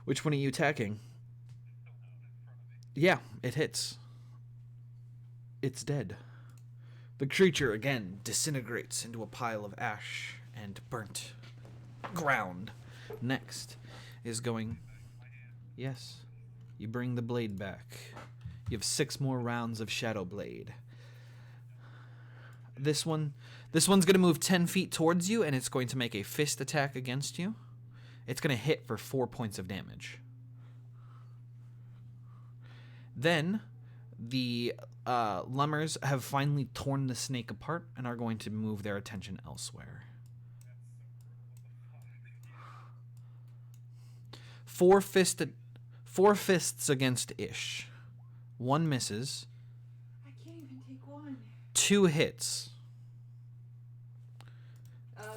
Which one are you attacking? Yeah, it hits. It's dead. The creature again disintegrates into a pile of ash and burnt ground. Next is going... Yes. You bring the blade back. You have 6 more rounds of Shadow Blade. This one's going to move 10 feet towards you, and it's going to make a fist attack against you. It's going to hit for 4 points of damage. Then, the lemurs have finally torn the snake apart and are going to move their attention elsewhere. 4 fists against Ish. 1 misses. I can't even take 1. 2 hits.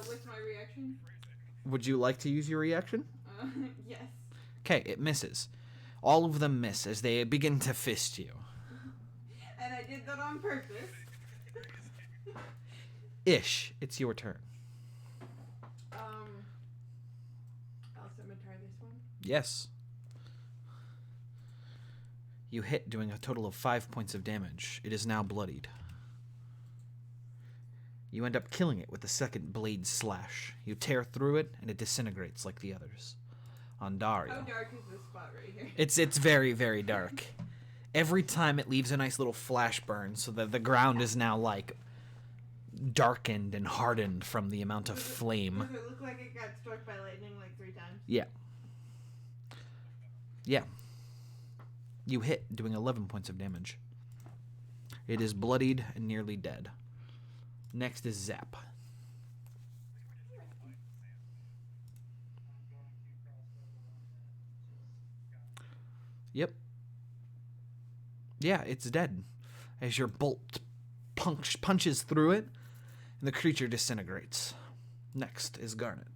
What's my reaction? Would you like to use your reaction? Yes. Okay, it misses. All of them miss as they begin to fist you. And I did that on purpose. Ish, it's your turn. I'll scimitar this one. Yes. You hit, doing a total of 5 points of damage. It is now bloodied. You end up killing it with the second blade slash. You tear through it, and it disintegrates like the others. Ondariel. How dark is this spot right here? It's very, very dark. Every time it leaves a nice little flash burn, so that the ground is now like darkened and hardened from the amount of flame. Does it look like it got struck by lightning like 3 times? Yeah. Yeah. You hit, doing 11 points of damage. It is bloodied and nearly dead. Next is Zap. Yep. Yeah, it's dead. As your bolt punches through it, and the creature disintegrates. Next is Garnet.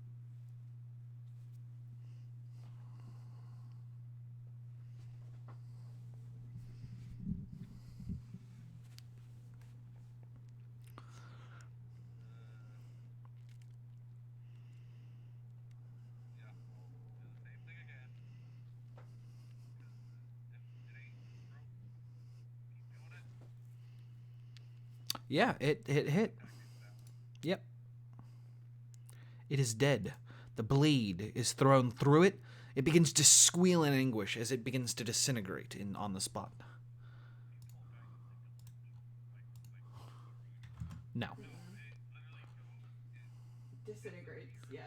Yeah, it hit. Yep. It is dead. The blade is thrown through it. It begins to squeal in anguish as it begins to disintegrate on the spot. No. Disintegrates, yeah.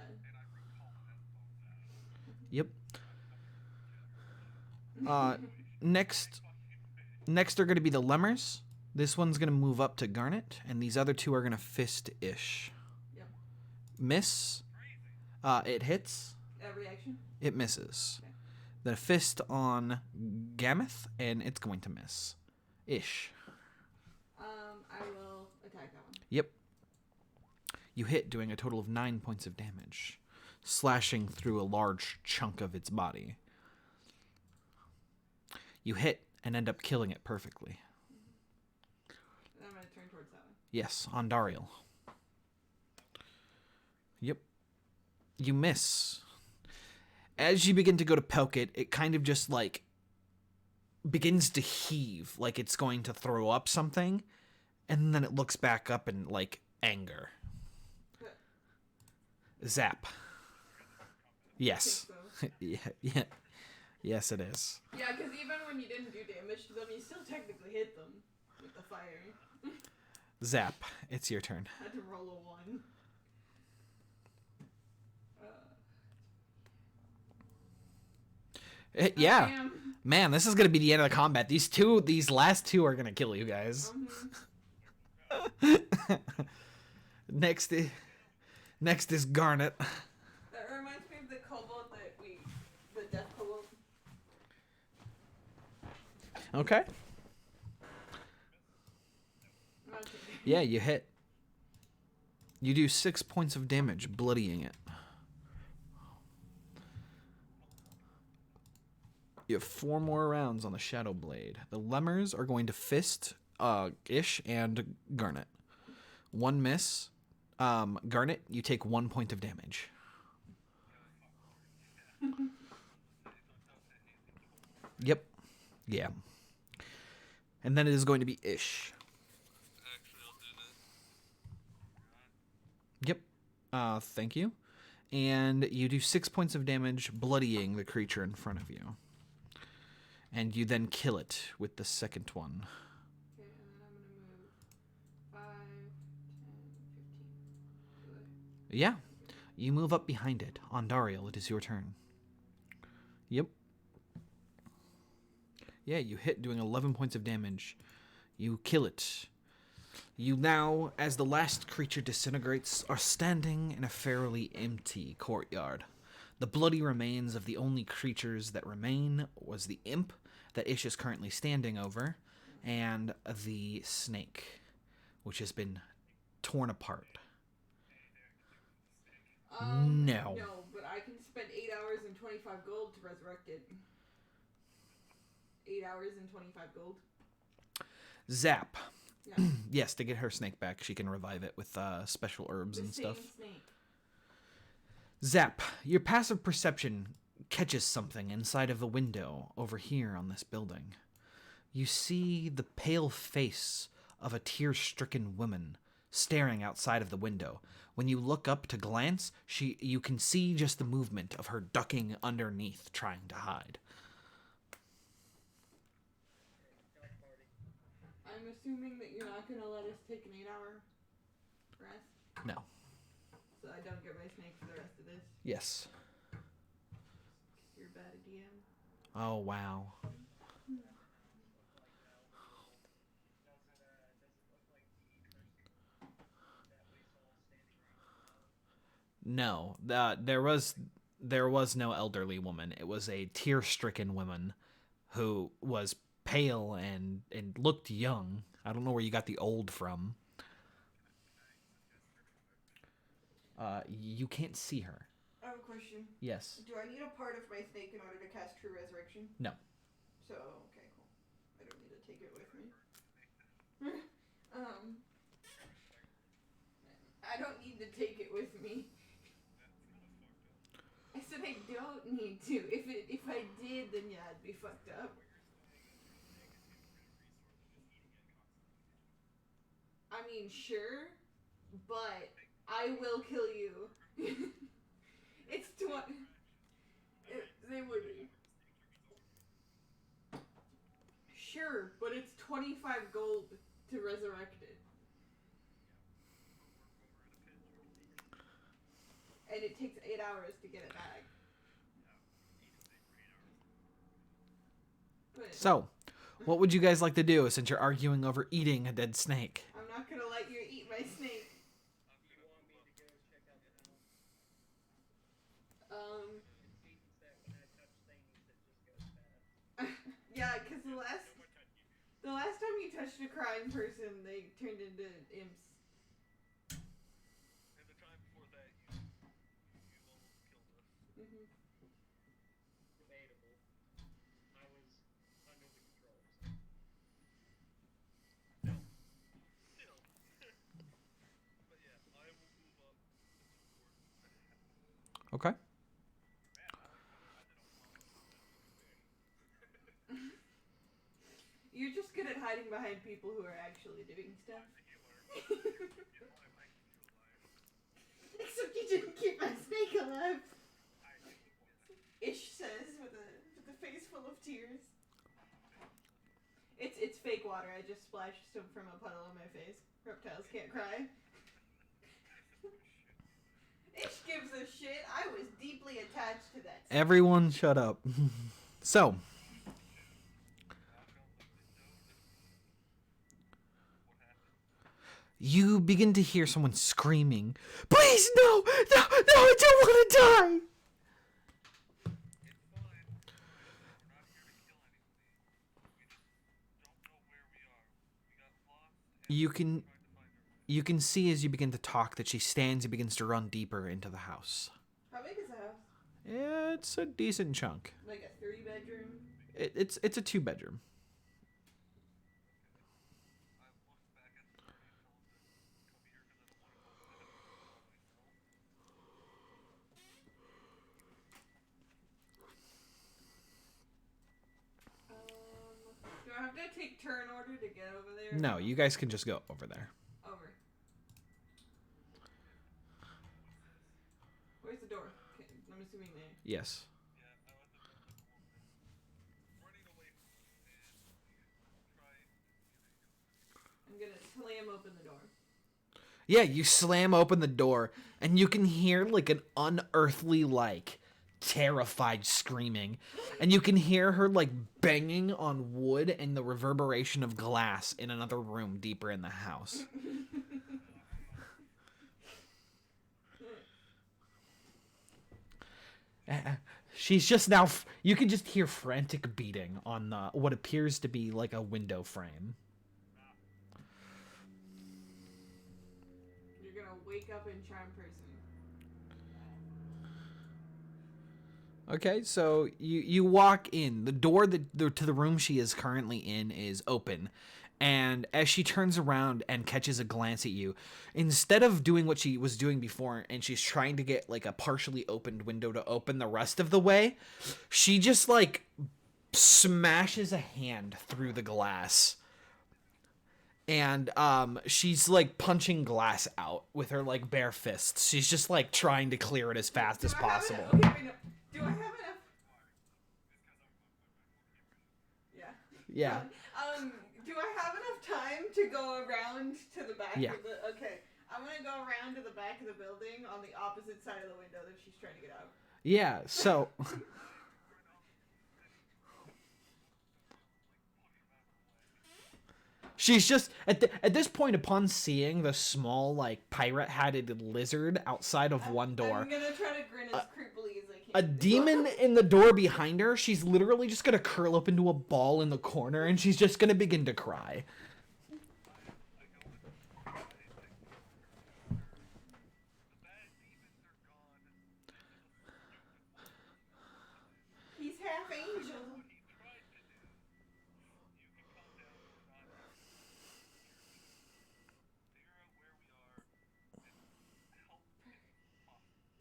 Yep. Next are going to be the lemurs. This one's going to move up to Garnet, and these other two are going to fist Ish. Yep. Miss. It hits. Reaction? It misses. Okay. Then a fist on Gameth, and it's going to miss. Ish. I will attack that one. Yep. You hit, doing a total of 9 points of damage, slashing through a large chunk of its body. You hit and end up killing it perfectly. Then I'm going to turn towards that one. Yes, on Dariel. Yep. You miss. As you begin to go to poke it, it kind of just like begins to heave like it's going to throw up something, and then it looks back up in like anger. Zap. Yes. So. Yeah. Yes, it is. Yeah, because even when you didn't do damage to them, you still technically hit them with the fire. Zap. It's your turn. I had to roll a 1. Yeah. Damn. Man, this is going to be the end of the combat. These last two are going to kill you guys. Next is Garnet. That reminds me of the kobold the death kobold. Okay. Okay. Yeah, you hit. You do 6 points of damage, bloodying it. You have 4 more rounds on the Shadow Blade. The lemurs are going to fist Ish and Garnet. 1 miss. Garnet, you take 1 point of damage. Yep. Yeah. And then it is going to be Ish. Yep. Thank you. And you do 6 points of damage, bloodying the creature in front of you. And you then kill it with the second one. Okay, and then I'm going to move 5, 10, 15. Yeah. You move up behind it. Ondariel, it is your turn. Yep. Yeah, you hit, doing 11 points of damage. You kill it. You now, as the last creature disintegrates, are standing in a fairly empty courtyard. The bloody remains of the only creatures that remain was the imp that Ish is currently standing over, and the snake, which has been torn apart. No. No, but I can spend 8 hours and 25 gold to resurrect it. 8 hours and 25 gold. Zap. Yeah. Yes, to get her snake back, she can revive it with special herbs and stuff. Snake. Zap. Your passive perception catches something inside of the window over here on this building. You see the pale face of a tear-stricken woman staring outside of the window. When you look up to glance, you can see just the movement of her ducking underneath, trying to hide. I'm assuming that you're not going to let us take an 8-hour rest? No. So I don't get my snake for the rest of this? Yes. You're bad at DM. Oh, wow. No, there was no elderly woman. It was a tear-stricken woman who was pale and looked young. I don't know where you got the old from. You can't see her. I have a question. Yes. Do I need a part of my snake in order to cast True Resurrection? No. So, okay, cool. I don't need to take it with me. I don't need to take it with me. I said I don't need to. If I did, then yeah, I'd be fucked up. I mean, mean, sure, but I will kill you. It's 20. They would be. Sure, but it's 25 gold to resurrect it. And it takes 8 hours to get it back. But So, what would you guys like to do since you're arguing over eating a dead snake? I'm not gonna let you eat my snake. Yeah, because the last time you touched a crime person, they turned into imps. And the time before that, you almost killed us. Mm-hmm. Debatable. I was under the controls. No. Still. But yeah, I will move up to support. Okay. You're just good at hiding behind people who are actually doing stuff. Except you didn't keep my snake alive. Ish says with a face full of tears. It's fake water. I just splashed some from a puddle on my face. Reptiles can't cry. Ish gives a shit. I was deeply attached to that. Everyone shut up. So, you begin to hear someone screaming, "Please, no! No, no, I don't want to die!" It's fine. We're not here to kill anybody. We just don't know where we are. We got lost. And You we're can trying to find our way. you can see as you begin to talk that she stands and begins to run deeper into the house. How big is the house? It's a decent chunk. Like a 3-bedroom? It's a 2-bedroom. I looked back at the party and told them to come here because I don't want to go to myself. Do I have to take turn order to get over there? No, you guys can just go over there. Over. Where's the door? Okay, I'm assuming there. Yes. Yeah, I was the woman running away from us and tried. I'm gonna slam open the door. Yeah, you slam open the door and you can hear like an unearthly, like, terrified screaming. And you can hear her like banging on wood and the reverberation of glass in another room deeper in the house. She's just now, you can just hear frantic beating on what appears to be like a window frame. You're gonna wake up in charm person. Okay, so you walk in. The door to the room she is currently in is open. And as she turns around and catches a glance at you, instead of doing what she was doing before and she's trying to get like a partially opened window to open the rest of the way, she just like smashes a hand through the glass. And she's like punching glass out with her like bare fists. She's just like trying to clear it as fast as possible. Okay, wait, no. Do I have enough? Yeah. Yeah. Do I have enough time to go around to the back Yeah. of the... Okay. I'm gonna go around to the back of the building on the opposite side of the window that she's trying to get out. Yeah, so she's just at this point, upon seeing the small like pirate-hatted lizard outside of one door, I'm gonna try to grin as creepily as I can. a demon in the door behind her, she's literally just gonna curl up into a ball in the corner and she's just gonna begin to cry. He's half angel.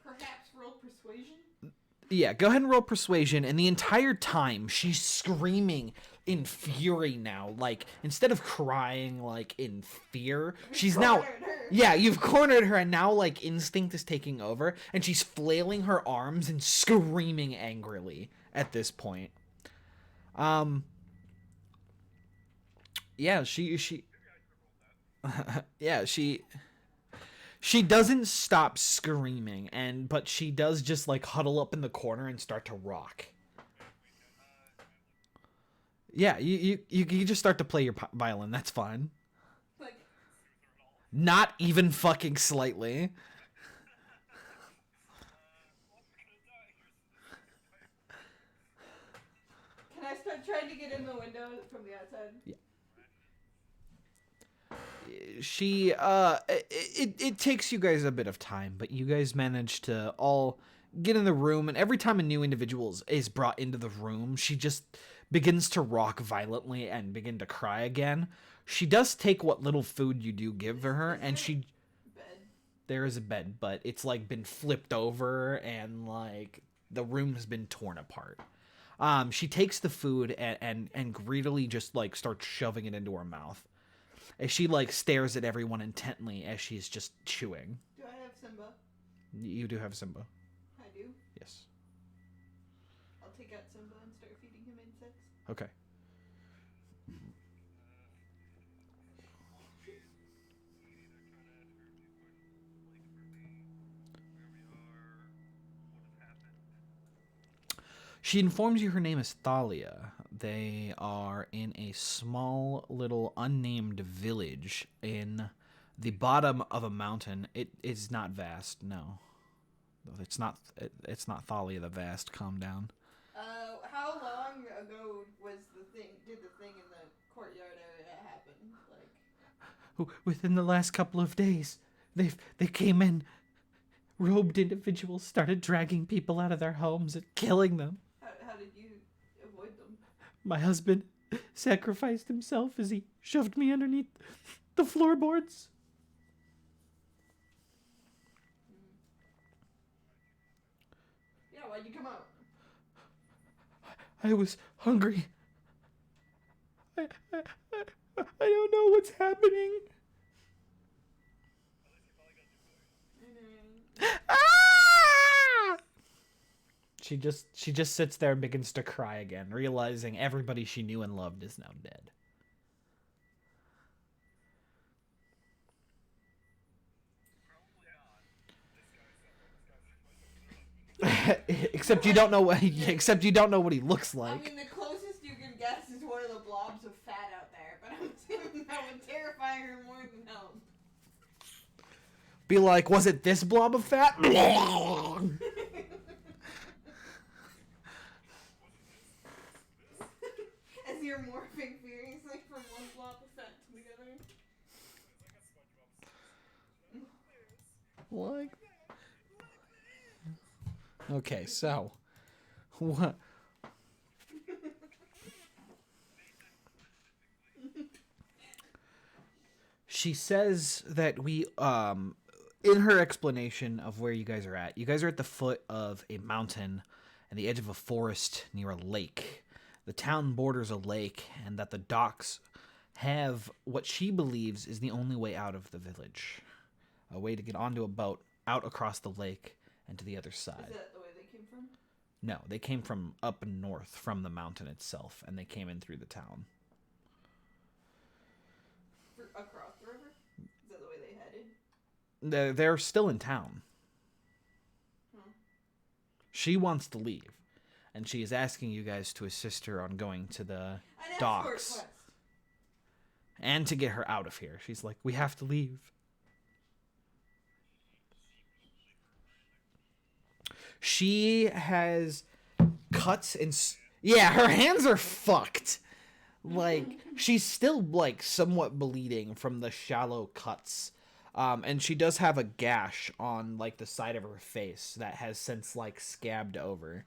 Perhaps roll persuasion? Yeah, go ahead and roll persuasion, and the entire time she's screaming in fury now. Like, instead of crying, like, in fear, she's now... Cornered her. Yeah, you've cornered her, and now, like, instinct is taking over, and she's flailing her arms and screaming angrily at this point. Yeah, she yeah, she doesn't stop screaming, but she does just, like, huddle up in the corner and start to rock. Yeah, you just start to play your violin. That's fine. Like, Not even fucking slightly. can I start trying to get in the window from the outside? It takes you guys a bit of time, but you guys manage to all get in the room, and every time a new individual is brought into the room, she just begins to rock violently and begin to cry again. She does take what little food you do give her, and Bed. there is a bed, but it's like been flipped over, and like the room has been torn apart. She takes the food and greedily just like starts shoving it into her mouth, as she like stares at everyone intently as she's just chewing. Do I have Simba? You do have Simba. I do. Yes. I'll take out Simba and start feeding him insects. Okay. She informs you her name is Thalia. They are in a small little unnamed village in the bottom of a mountain. It is not vast, no. It's not Thalia the vast. Calm down. How long ago did the thing in the courtyard area happen? Like, Within the last couple of days, they came in, robed individuals started dragging people out of their homes and killing them. how did you avoid them? My husband sacrificed himself as he shoved me underneath the floorboards. Yeah, why'd you come out? I was hungry. I don't know what's happening. Ah! She just sits there and begins to cry again, realizing everybody she knew and loved is now dead. Except you don't know what he looks like. I mean, the closest you can guess is one of the blobs of fat out there, but I'm assuming that would terrify her more than help. Be like, was it this blob of fat? As you're morphing furiously from one blob of fat to the other. Like. Okay, so what? She says that in her explanation of where you guys are at the foot of a mountain and the edge of a forest near a lake. The town borders a lake, and that the docks have what she believes is the only way out of the village. A way to get onto a boat out across the lake and to the other side. Is that the way they came from? No, they came from up north from the mountain itself, and they came in through the town. Across the river? Is that the way they headed? They're still in town. She wants to leave, and she is asking you guys to assist her on going to the docks and to get her out of here. She's like, we have to leave. She has cuts and yeah, her hands are fucked. Like, she's still like somewhat bleeding from the shallow cuts. And she does have a gash on like the side of her face that has since like scabbed over.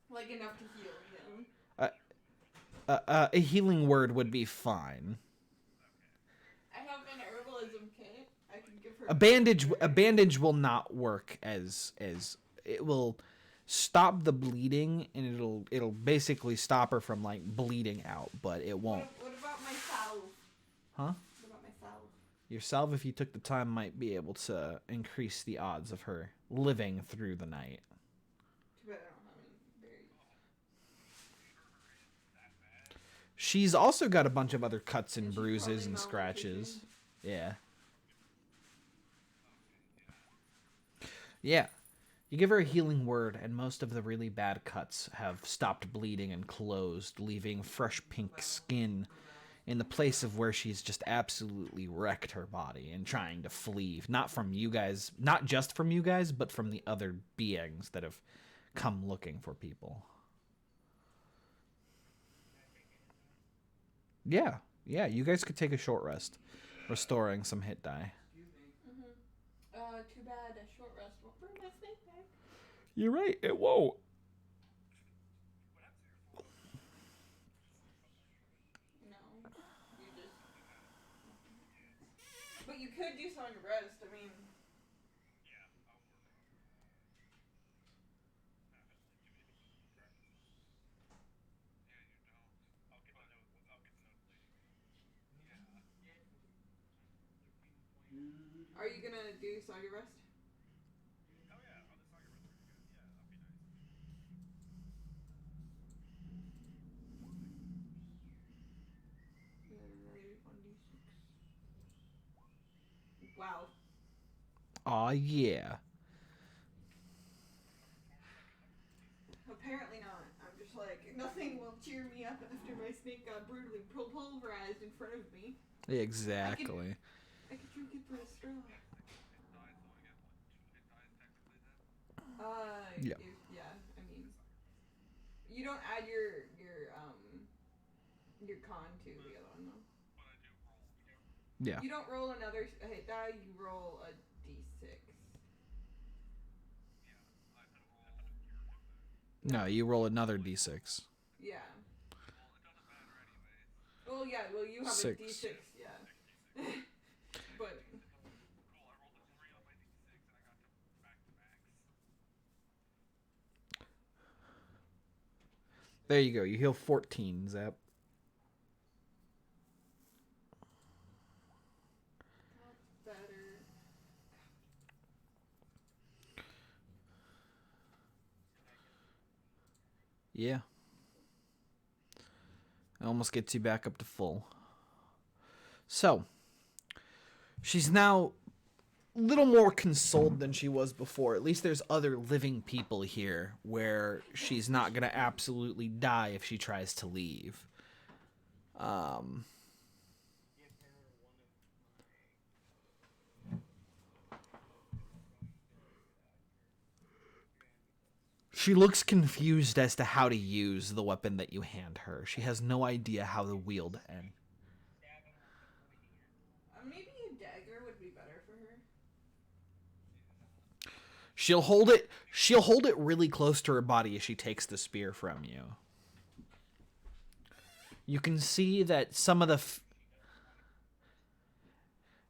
Like enough to heal, A healing word would be fine. I have an herbalism kit. I can give her A bandage will not work as it will stop the bleeding, and it'll basically stop her from like bleeding out, but it won't. What about my salve? Huh? What about my salve? Your salve, if you took the time, might be able to increase the odds of her living through the night. Too bad I don't have any very. She's also got a bunch of other cuts and And she's bruises and probably scratches. Yeah. Yeah. You give her a healing word, and most of the really bad cuts have stopped bleeding and closed, leaving fresh pink skin in the place of where she's just absolutely wrecked her body and trying to flee. Not from you guys, not just from you guys, but from the other beings that have come looking for people. Yeah, you guys could take a short rest, restoring some hit die. Too bad a short rest won't bring my snake back. You're right, it won't. No, you just. But you could do some on your rest. I mean. Are you gonna do Saga Rest? Wow. Aw, yeah. Apparently not. I'm just like, nothing will cheer me up after my snake got brutally pulverized in front of me. Exactly. I could drink it through a straw. Yeah. Yeah, I mean, you don't add your con to the other one though. Yeah. You don't roll another hit die. You roll a d6. No, you roll another d6. Yeah. Well, yeah. Well, you have Six. a d6. Yeah. But. There you go. You heal 14, Zap. Better. Yeah. It almost gets you back up to full. So, she's now a little more consoled than she was before. At least there's other living people here where she's not going to absolutely die if she tries to leave. She looks confused as to how to use the weapon that you hand her. She has no idea how to wield it. Maybe a dagger would be better for her. She'll hold it really close to her body as she takes the spear from you. You can see that some of the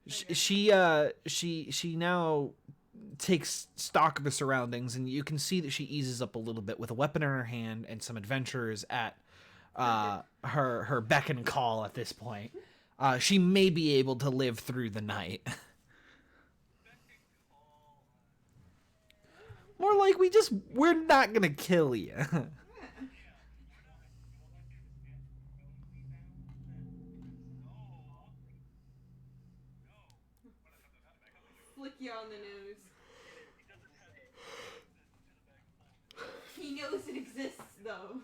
she now takes stock of the surroundings, and you can see that she eases up a little bit with a weapon in her hand and some adventurers at her beck and call at this point. She may be able to live through the night. More like we're not gonna kill you. Flick you on the nose. He knows it exists, though.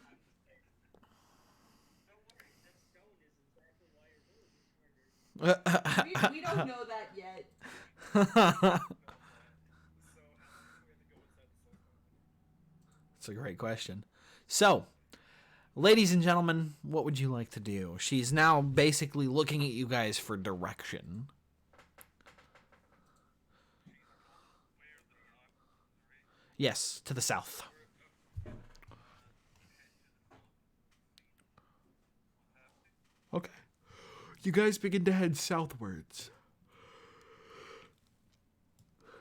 We don't know that yet. That's a great question. So, ladies and gentlemen, what would you like to do? She's now basically looking at you guys for direction. Yes, to the south. Okay. You guys begin to head southwards.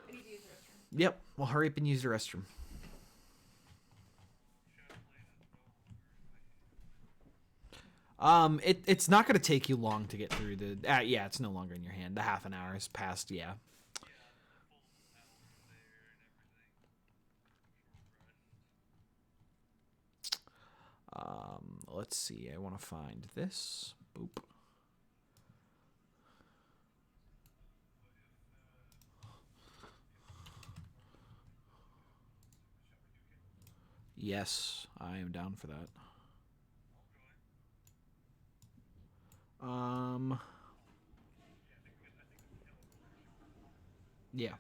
I need to use the restroom. Yep, well, hurry up and use the restroom. It's not gonna take you long to get through the. Yeah, it's no longer in your hand. The half an hour has passed. Yeah. Let's see. I want to find this. Boop. Yes, I am down for that. Yeah.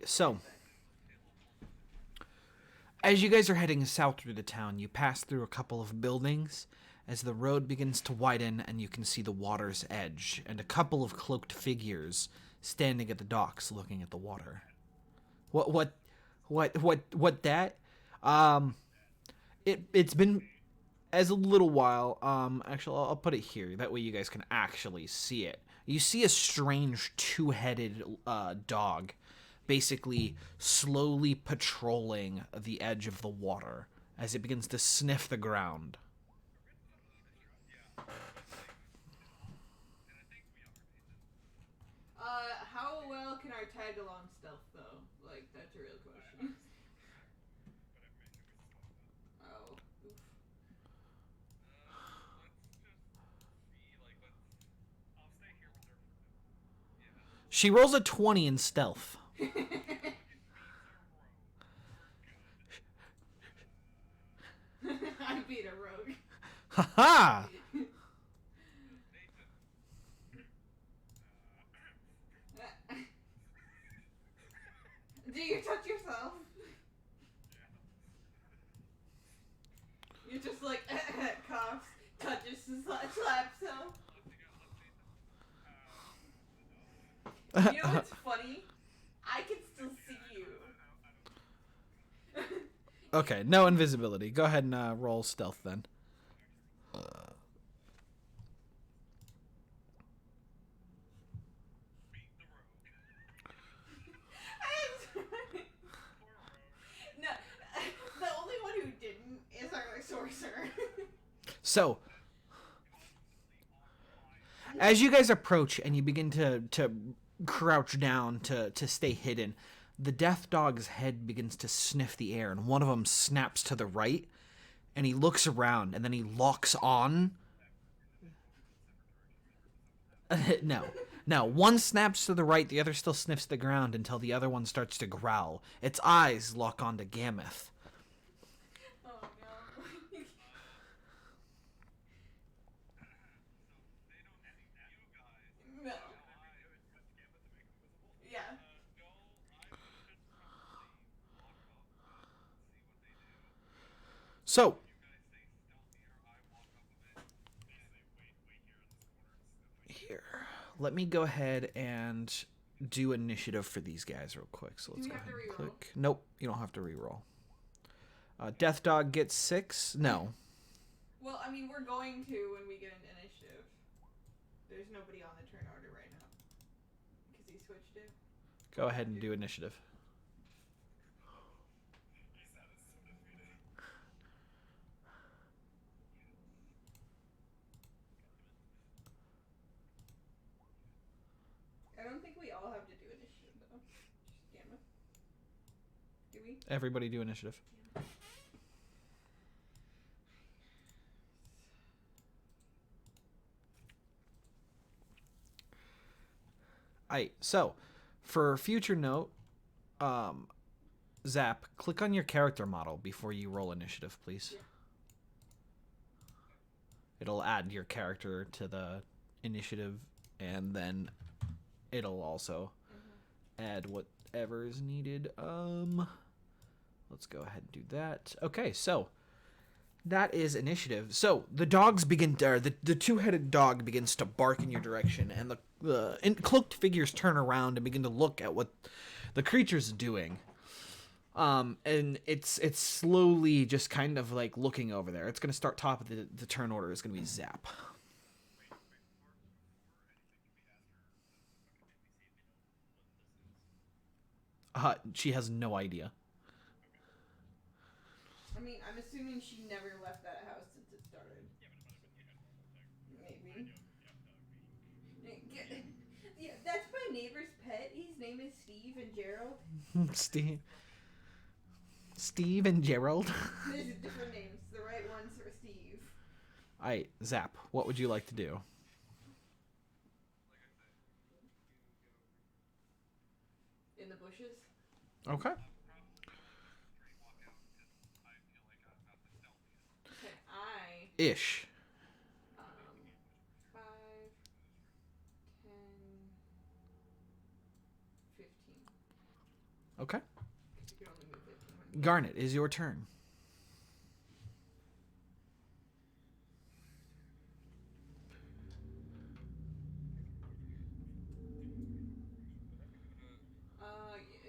So as you guys are heading south through the town, you pass through a couple of buildings as the road begins to widen and you can see the water's edge and a couple of cloaked figures standing at the docks looking at the water. What that? It's been as a little while. Actually, I'll put it here. That way you guys can actually see it. You see a strange two-headed dog basically slowly patrolling the edge of the water as it begins to sniff the ground. How well can our tag along stealth though? Like that's a real question. Oh, oof. She rolls a 20 in stealth. I beat a rogue. Ha-ha! Do you touch yourself? You're just like coughs, touches, slaps him. You know what's funny? I can still see you. Okay, no invisibility. Go ahead and roll stealth then. No, the only one who didn't is our sorcerer. So, as you guys approach and you begin to crouch down to stay hidden, the death dog's head begins to sniff the air, and one of them snaps to the right, and he looks around, and then he locks on. No, one snaps to the right, the other still sniffs the ground until the other one starts to growl. Its eyes lock onto Gammoth. Oh no. No. Yeah. So, here, let me go ahead and do initiative for these guys real quick. So let's Do go we have ahead to and reroll? click. Nope, you don't have to reroll. Death Dog gets 6. No. Well, I mean, we're going to when we get into initiative. There's nobody on the turn order right now. Because he switched it. Go ahead and do initiative. I don't think we all have to do initiative, though. Just Gamma. Do we? Everybody do initiative. Alright, so for future note, Zap, click on your character model before you roll initiative, please. Yeah. It'll add your character to the initiative, and then it'll also add whatever is needed. Let's go ahead and do that. Okay, so That is initiative. So the dogs begin to, or the two-headed dog begins to bark in your direction, and the cloaked figures turn around and begin to look at what the creature's doing. And it's slowly just kind of like looking over there. It's gonna start top of the turn order. Is gonna be Zap. She has no idea. I mean, I'm assuming she never left that house since it started. Maybe. Yeah, that's my neighbor's pet. His name is Steve and Gerald. Steve and Gerald. There's different names. The right ones are Steve. Alright, Zap, what would you like to do? In the bushes. Okay. Okay, I Ish. 5, 10, 15. Okay. You can only move 15. Garnet, is your turn.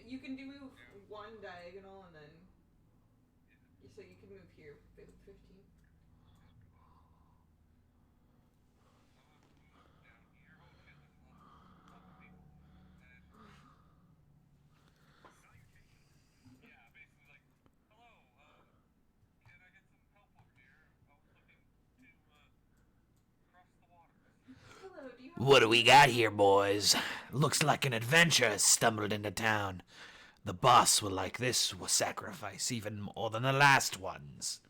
You can do one diagonal and then so you can move here with 15. Hello, do you have What do we got here, boys? Looks like an adventure has stumbled into town. The boss will like this sacrifice even more than the last ones.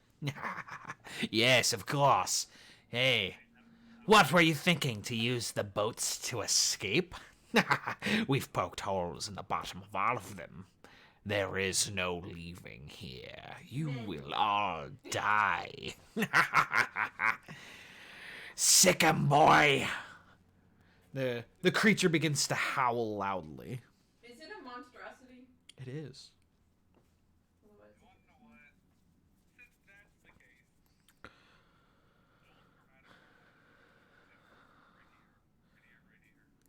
Yes, of course. Hey, what were you thinking, to use the boats to escape? We've poked holes in the bottom of all of them. There is no leaving here. You will all die. Sick 'em, boy. The creature begins to howl loudly. Is it a monstrosity? It is.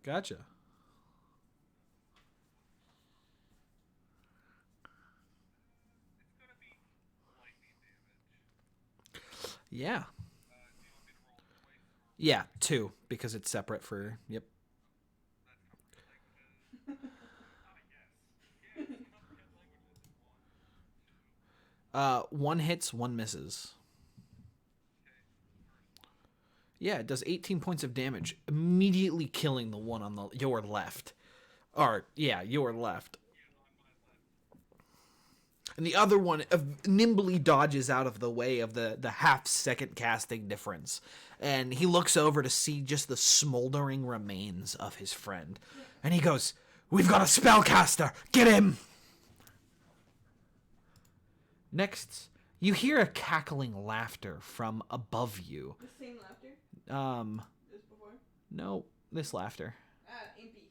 Gotcha. Yeah. Yeah, 2, because it's separate for, yep. One hits, one misses. Yeah, it does 18 points of damage, immediately killing the one on your left. Or, yeah, your left. And the other one nimbly dodges out of the way of the half-second casting difference. And he looks over to see just the smoldering remains of his friend. And he goes, "We've got a spellcaster! Get him!" Next, you hear a cackling laughter from above you. The same laughter as before? No, this laughter. Impy.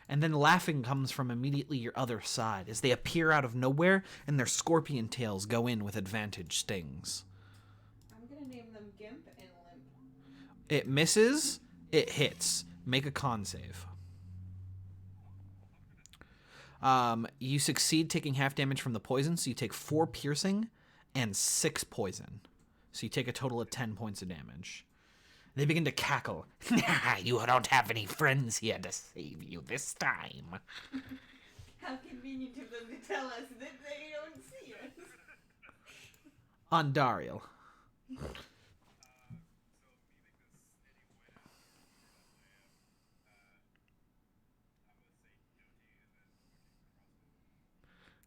And then laughing comes from immediately your other side as they appear out of nowhere and their scorpion tails go in with advantage stings. I'm gonna name them Gimp and Limp. It misses, it hits. Make a con save. You succeed taking half damage from the poison, so you take 4 piercing and 6 poison. So you take a total of 10 points of damage. They begin to cackle. You don't have any friends here to save you this time. How convenient of them to tell us that they don't see us. Ondariel.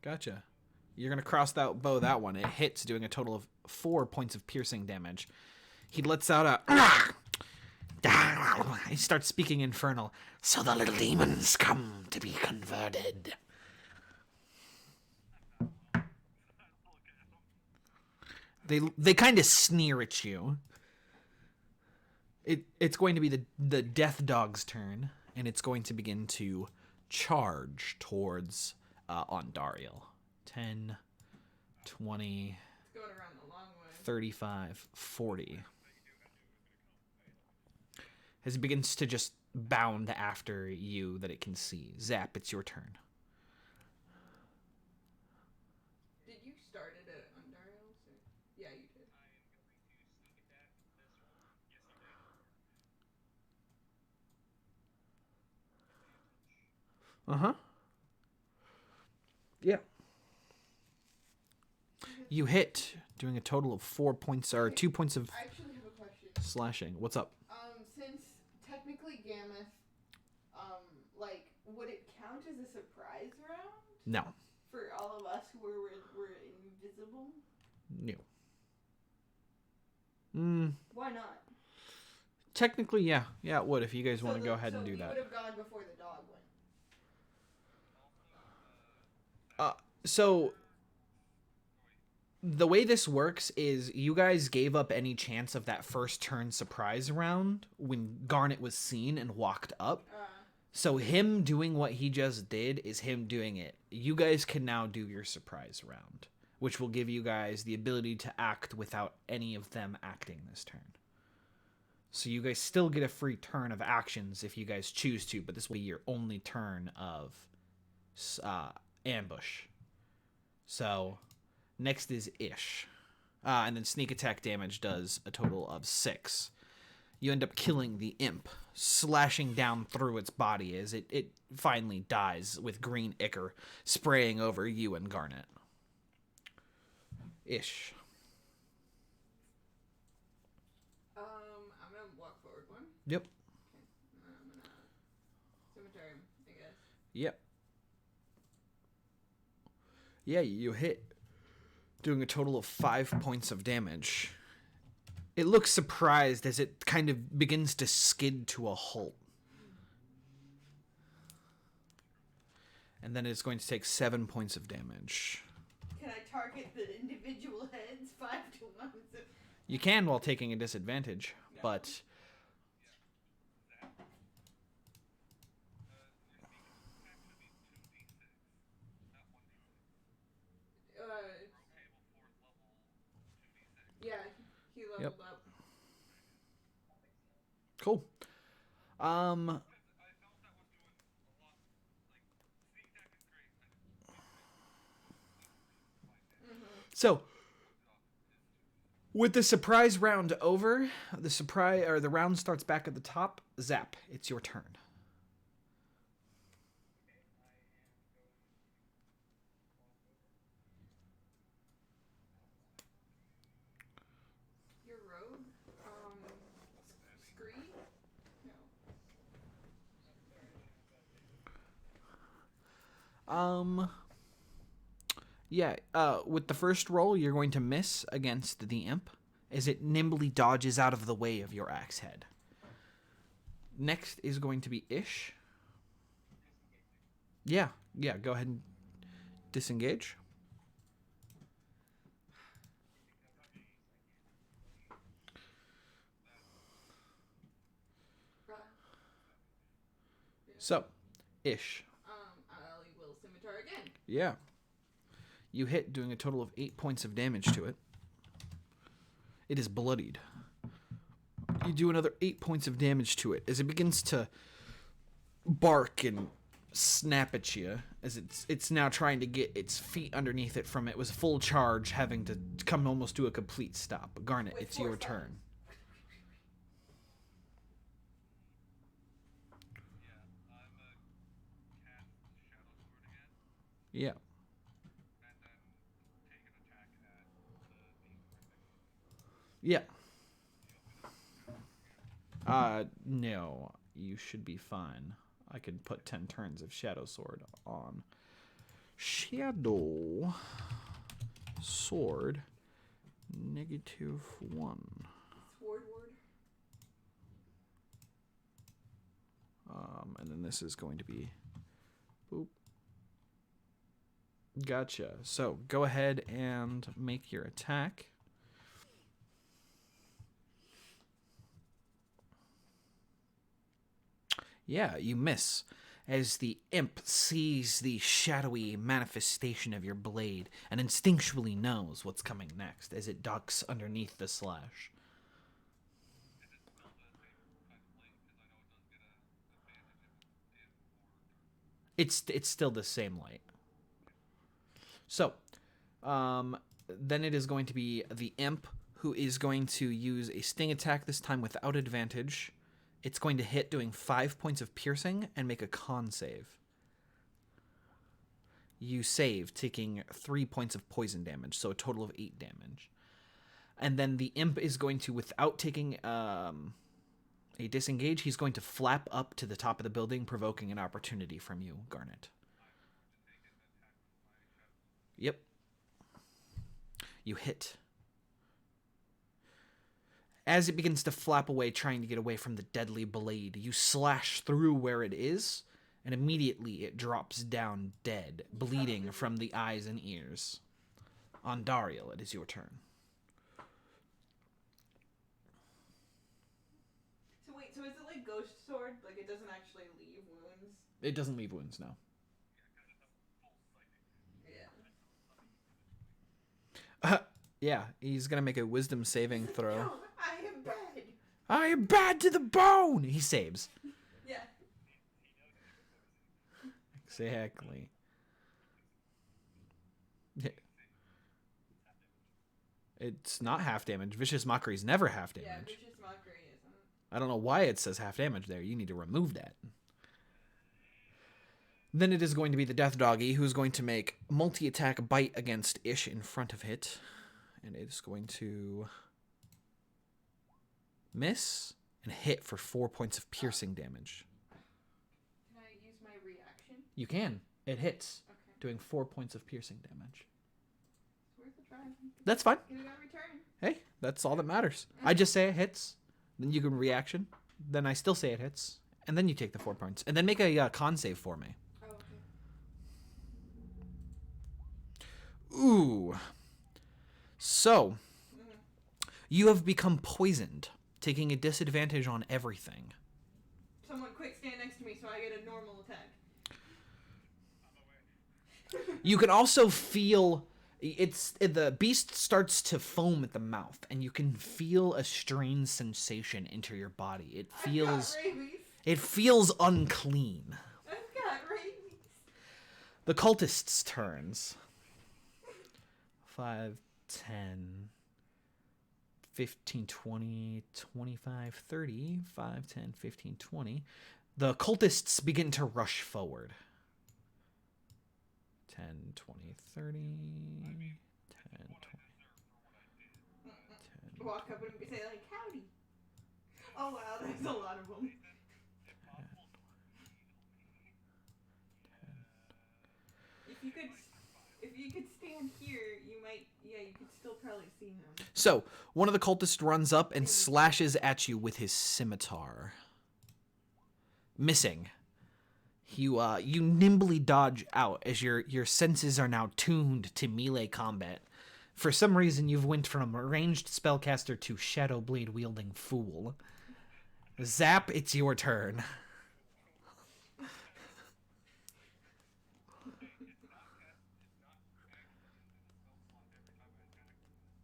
Gotcha. You're going to cross that bow that one. It hits, doing a total of 4 points of piercing damage. He lets out a... He starts speaking infernal. So the little demons come to be converted. They kind of sneer at you. It's going to be the death dog's turn, and it's going to begin to charge towards Ondariel. 10, 20, It's going around the long way. 35, 40. As it begins to just bound after you that it can see. Zap, it's your turn. Did you start it at Undials? Or? Yeah, you did. I am going to sneak attack this one. Yes, you did. Uh-huh. Yeah. You hit, doing a total of 4 points, or 2 points of I actually have a question. slashing. What's up? Since technically Gammoth, like, would it count as a surprise round No. for all of us who were invisible? No. Why not? Technically, yeah. Yeah, it would if you guys want to go ahead and do So that. would have gone before the dog went. So the way this works is you guys gave up any chance of that first turn surprise round when Garnet was seen and walked up. So him doing what he just did is him doing it. You guys can now do your surprise round, which will give you guys the ability to act without any of them acting this turn. So you guys still get a free turn of actions if you guys choose to, but this will be your only turn of ambush. So next is Ish. And then sneak attack damage does a total of 6. You end up killing the imp, slashing down through its body as it finally dies with green ichor spraying over you and Garnet. Ish. I'm gonna walk forward one. Yep. Okay. I'm gonna cemetery him, I guess. Yep. Yeah, you hit, doing a total of 5 points of damage. It looks surprised as it kind of begins to skid to a halt. And then it's going to take 7 points of damage. Can I target the individual heads 5 to 1? You can while taking a disadvantage, but... Yeah, he leveled up. Cool. So, with the surprise round over, the round starts back at the top. Zap, it's your turn. Your rogue? Scree? No. Yeah, with the first roll, you're going to miss against the imp as it nimbly dodges out of the way of your axe head. Next is going to be Ish. Yeah, go ahead and disengage. So, Ish. I will scimitar again. Yeah. You hit, doing a total of 8 points of damage to it. It is bloodied. You do another 8 points of damage to it as it begins to bark and snap at you as it's now trying to get its feet underneath it from it was full charge, having to come almost to a complete stop. Garnet, it's your turn. Yeah. Yeah. No, you should be fine. I could put 10 turns of Shadow Sword on. Shadow Sword -1. Sword ward. And then this is going to be boop. Gotcha. So go ahead and make your attack. Yeah, you miss as the imp sees the shadowy manifestation of your blade and instinctually knows what's coming next as it ducks underneath the slash. Is it still the same kind of blade? Because I know it does get a advantage if it's dim or dark. It's still the same light. So, then it is going to be the imp who is going to use a sting attack, this time without advantage. It's going to hit, doing 5 points of piercing, and make a con save. You save, taking 3 points of poison damage, so a total of 8 damage. And then the imp is going to, without taking a disengage, he's going to flap up to the top of the building, provoking an opportunity from you, Garnet. Yep. You hit. As it begins to flap away, trying to get away from the deadly blade, you slash through where it is, and immediately it drops down dead, bleeding from the eyes and ears. On Dariel, it is your turn. So wait, so is it like Ghost Sword? Like it doesn't actually leave wounds? It doesn't leave wounds, no. Yeah. Yeah, he's gonna make a wisdom saving throw. No, I am bad. I am bad to the bone! He saves. Yeah. Exactly. It's not half damage. Vicious Mockery is never half damage. Yeah, Vicious Mockery isn't. I don't know why it says half damage there. You need to remove that. Then it is going to be the Death Doggy, who's going to make multi-attack bite against Ish in front of it. And it's going to miss and hit for 4 points of piercing damage. Can I use my reaction? You can. It hits, Okay. doing 4 points of piercing damage. It's worth a try. That's fine. Get it on return. Hey, that's all that matters. I just say it hits, then you can reaction, then I still say it hits, and then you take the 4 points. And then make a con save for me. Oh, okay. Ooh. So, you have become poisoned, taking a disadvantage on everything. Someone quick stand next to me so I get a normal attack. You can also feel the beast starts to foam at the mouth, and you can feel a strange sensation enter your body. It feels unclean. I've got rabies. The cultists' turns. 5, 10, 15, 20, 25, 30, 5, 10, 15, 20. The cultists begin to rush forward. 10, 20, 30, 10, 20, 10. Walk up and say like, howdy. Oh wow, there's a lot of them. If you could stand here, you could still probably see him. So, one of the cultists runs up and slashes at you with his scimitar. Missing. You nimbly dodge out as your senses are now tuned to melee combat. For some reason, you've went from a ranged spellcaster to shadow blade wielding fool. Zap, it's your turn.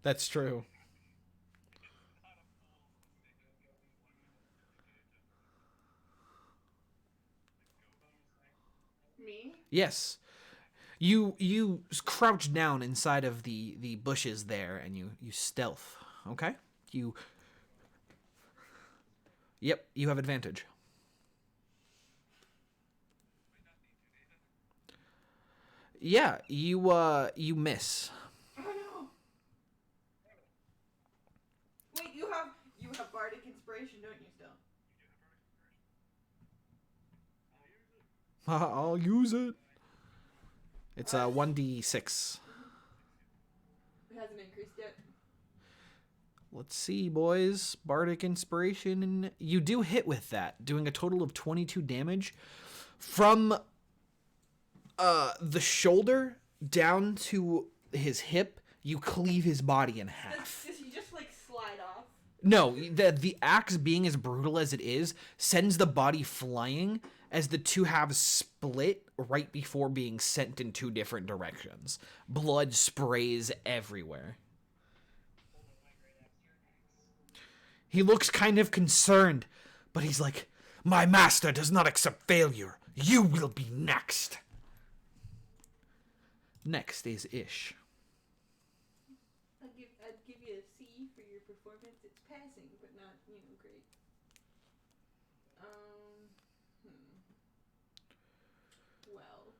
That's true. Me? Yes. You crouch down inside of the bushes there, and you stealth. Okay? Yep, you have advantage. Yeah, you miss. Oh no! Wait, you have bardic inspiration, don't you still? I'll use it. It's 1d6. It hasn't increased yet. Let's see, boys. Bardic Inspiration. You do hit with that, doing a total of 22 damage. From the shoulder down to his hip, you cleave his body in half. Does he just like slide off? No, the axe, being as brutal as it is, sends the body flying as the two halves split right before being sent in two different directions. Blood sprays everywhere. He looks kind of concerned, but he's like, "My master does not accept failure. You will be next." Next is Ish. I'd give you a C for your performance. It's passing, but not, great. Well,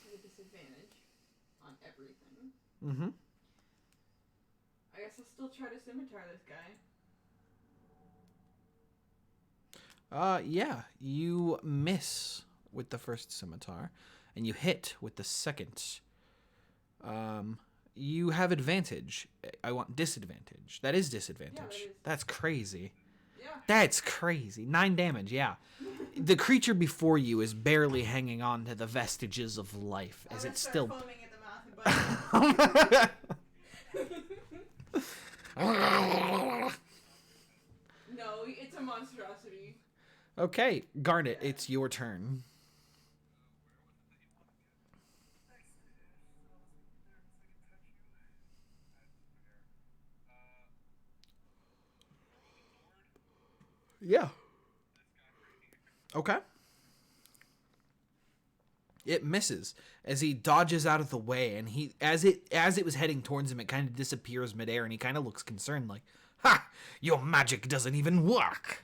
with a disadvantage on everything. Mm-hmm. I guess I'll still try to scimitar this guy. Yeah, you miss with the first scimitar, and you hit with the second. You have advantage. I want disadvantage. That is disadvantage. Yeah, that is. That's crazy. Yeah. That's crazy. 9 damage, yeah. The creature before you is barely hanging on to the vestiges of life, as it's still... foaming at the mouth and No, it's a monstrosity. Okay, Garnet, it's your turn. Yeah. Okay. It misses as he dodges out of the way, and he as it was heading towards him, it kind of disappears midair, and he kind of looks concerned, like, "Ha! Your magic doesn't even work."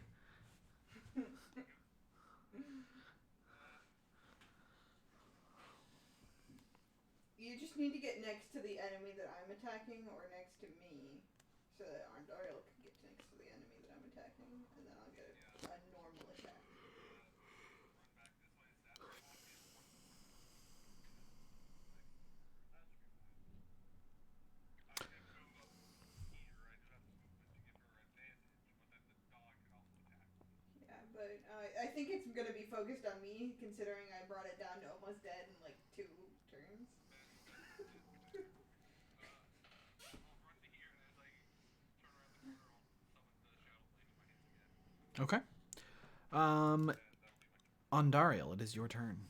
You just need to get next to the enemy that I'm attacking, or next to me, so that Arndariel can get next to the enemy that I'm attacking, and then I'll get a normal attack. Yeah, but I think it's gonna be focused on me, considering I brought it down to almost dead in like 2 turns. Okay. Ondariel, it is your turn.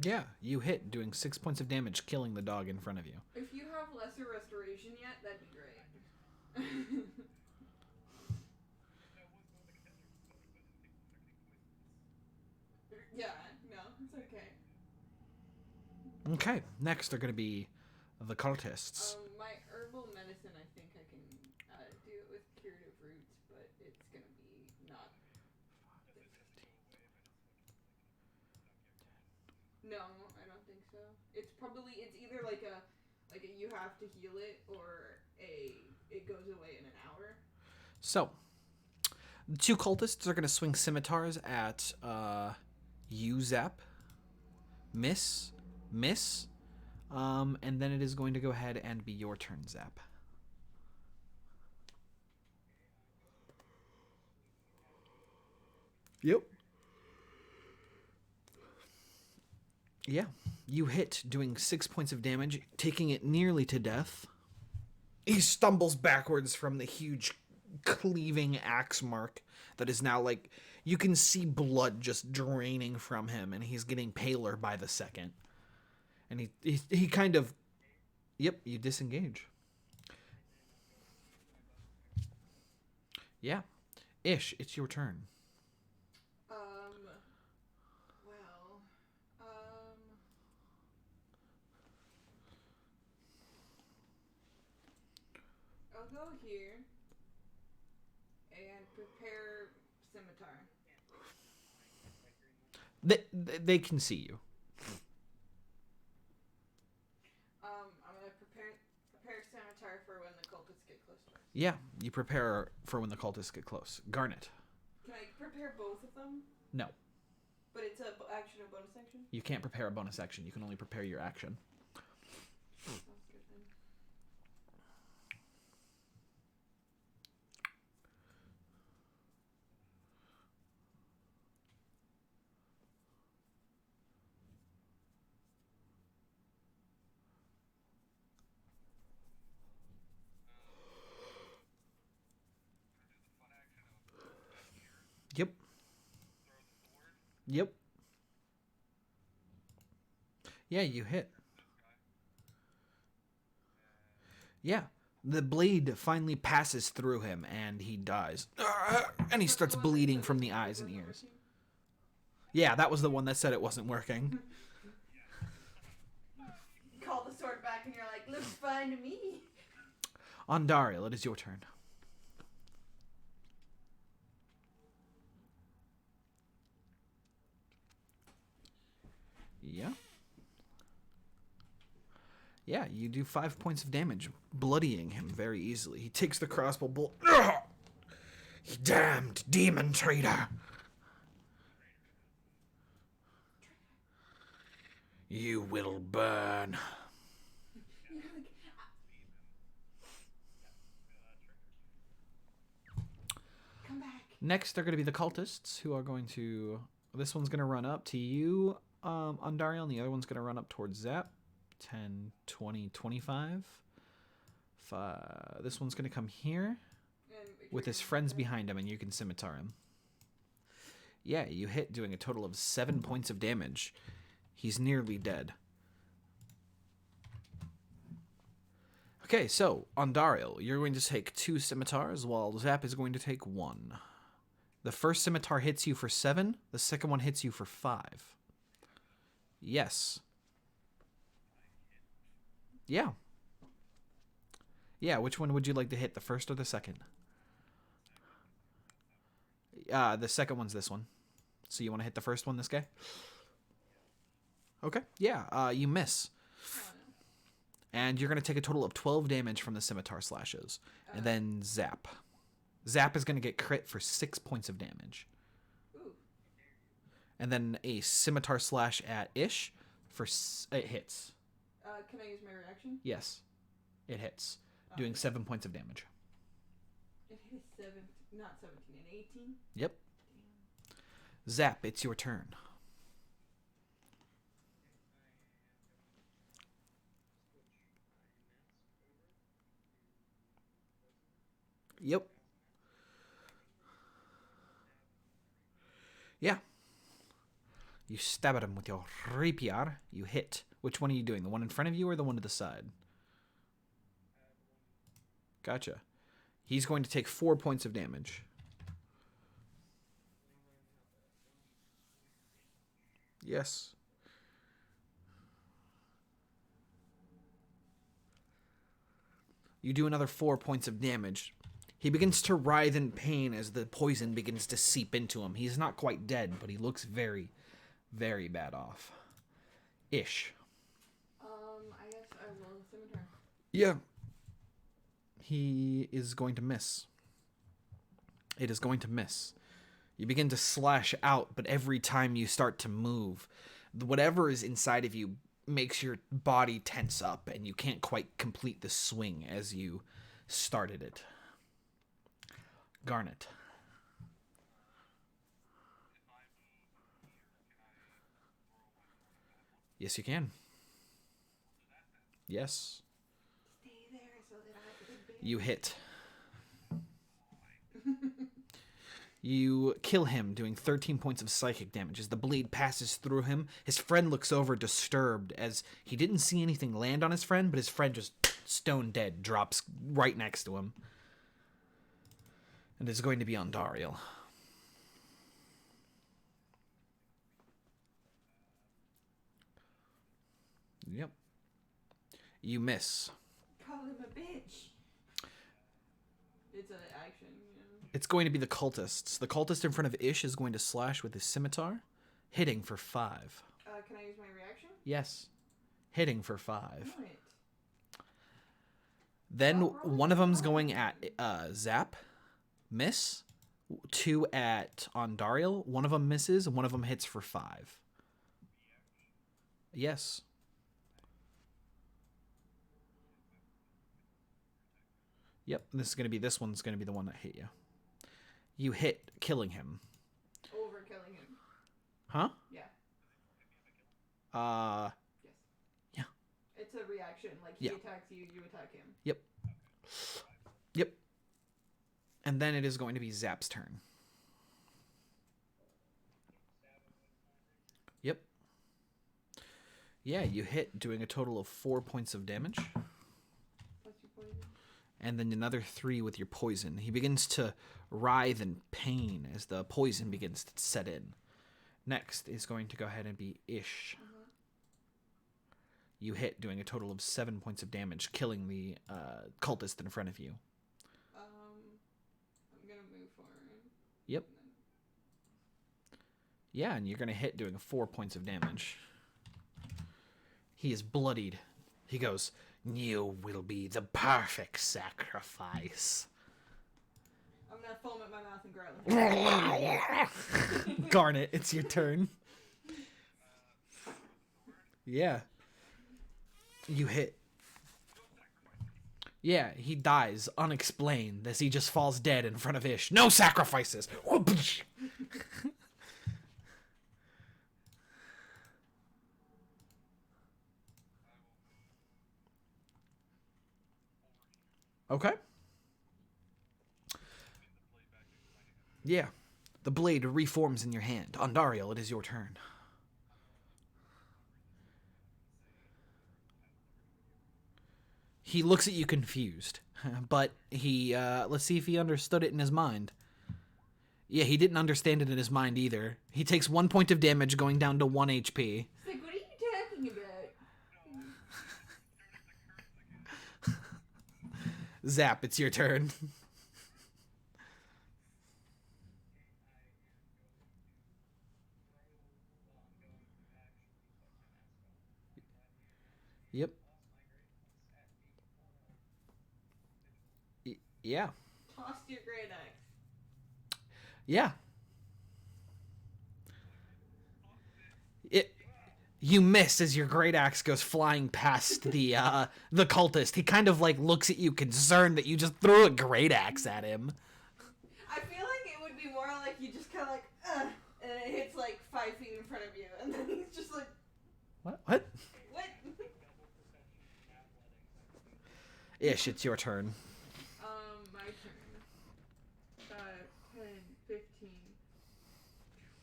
Yeah, you hit, doing 6 points of damage, killing the dog in front of you. If you have lesser restoration yet, that'd be great. Yeah, no, it's okay. Okay, next are going to be the cultists. My herbal medicine, I think I can do it with curative roots, but it's gonna be not. No, I don't think so. It's either like a you have to heal it, or it goes away in an hour. So, the 2 cultists are going to swing scimitars at you, Zap. Miss. And then it is going to go ahead and be your turn, Zap. Yep. Yeah. You hit, doing 6 points of damage, taking it nearly to death. He stumbles backwards from the huge cleaving axe mark that is now, like, you can see blood just draining from him, and he's getting paler by the second. And he kind of... Yep, you disengage. Yeah. Ish, it's your turn. I'll go here and prepare scimitar. They can see you. I'm gonna prepare scimitar for when the cultists get close to us. Yeah, you prepare for when the cultists get close. Garnet. Can I prepare both of them? No. But it's a action and bonus action? You can't prepare a bonus action. You can only prepare your action. Sounds good then. Yep. throw the sword. Yep. Yeah, you hit. This guy. Yeah. The blade finally passes through him and he dies. And he starts bleeding from the eyes and ears. Yeah, that was the one that said it wasn't working. Call the sword back and you're like, looks fine to me. Ondariel, it is your turn. Yeah. Yeah, you do 5 points of damage, bloodying him very easily. He takes the crossbow bolt. Ugh! You damned demon traitor! You will burn. You're like, come back. Next are going to be the cultists, who are going to... This one's going to run up to you, Ondariel, and the other one's going to run up towards Zap. 10, 20, 25. This one's going to come here with his friends behind him, and you can scimitar him. Yeah, you hit, doing a total of 7 points of damage. He's nearly dead. Okay, so, Ondariel, you're going to take 2 scimitars, while Zap is going to take 1. The first scimitar hits you for 7, the second one hits you for 5. Yes. Yeah. Yeah, which one would you like to hit, the first or the second? The second one's this one. So you want to hit the first one, this guy? Okay, yeah, you miss. And you're going to take a total of 12 damage from the scimitar slashes. And then Zap. Zap is going to get crit for 6 points of damage. Ooh. And then a scimitar slash at Ish for... it hits. Can I use my reaction? Yes, it hits. Doing 7 points of damage. It hit 7, not 17, and 18? Yep. Zap, it's your turn. Yep. Yeah. You stab at him with your rapier. You hit. Which one are you doing? The one in front of you or the one to the side? Gotcha. He's going to take 4 points of damage. Yes. You do another 4 points of damage. He begins to writhe in pain as the poison begins to seep into him. He's not quite dead, but he looks very, very bad off. Ish. I guess I will scimitar. Yeah. He is going to miss. It is going to miss. You begin to slash out, but every time you start to move, whatever is inside of you makes your body tense up, and you can't quite complete the swing as you started it. Garnet. Yes, you can. Yes. Stay there so that I can advance. You hit. You kill him, doing 13 points of psychic damage. As the blade passes through him, his friend looks over disturbed as he didn't see anything land on his friend, but his friend just stone dead drops right next to him. And it's going to be Ondariel. Yep. You miss. Call him a bitch. It's an action, you know. It's going to be the cultists. The cultist in front of Ish is going to slash with his scimitar, hitting for 5. Can I use my reaction? Yes. Hitting for 5. Alright. Then one of them's going at Zap. Miss. 2 at Ondariel. One of them misses. One of them hits for 5. Yes. Yep. This one's going to be the one that hit you. You hit, killing him. Overkilling him. Huh? Yeah. Yes. Yeah. It's a reaction. Like, he attacks you, you attack him. Yep. Yep. And then it is going to be Zap's turn. Yeah, you hit, doing a total of 4 points of damage. Plus your poison. And then another 3 with your poison. He begins to writhe in pain as the poison begins to set in. Next is going to go ahead and be Ish. You hit, doing a total of 7 points of damage, killing the cultist in front of you. I'm gonna move forward. Yep. Yeah, and you're going to hit, doing 4 points of damage. He is bloodied. He goes, "You will be the perfect sacrifice." I'm gonna foam at my mouth and growl. Garnet, it's your turn. Yeah. You hit. Yeah, he dies unexplained as he just falls dead in front of Ish. No sacrifices! Okay. Yeah. The blade reforms in your hand. Andariel, it is your turn. He looks at you confused, but he, let's see if he understood it in his mind. Yeah, he didn't understand it in his mind either. He takes 1 point of damage, going down to 1 HP. It's like, what are you talking about? Zap, it's your turn. Yep. Yeah. Toss your great axe. Yeah. You miss as your great axe goes flying past the cultist. He kind of like looks at you concerned that you just threw a great axe at him. I feel like it would be more like you just kind of like, and it hits like 5 feet in front of you, and then he's just like, What? what? Ish, it's your turn. My turn. 10, 15,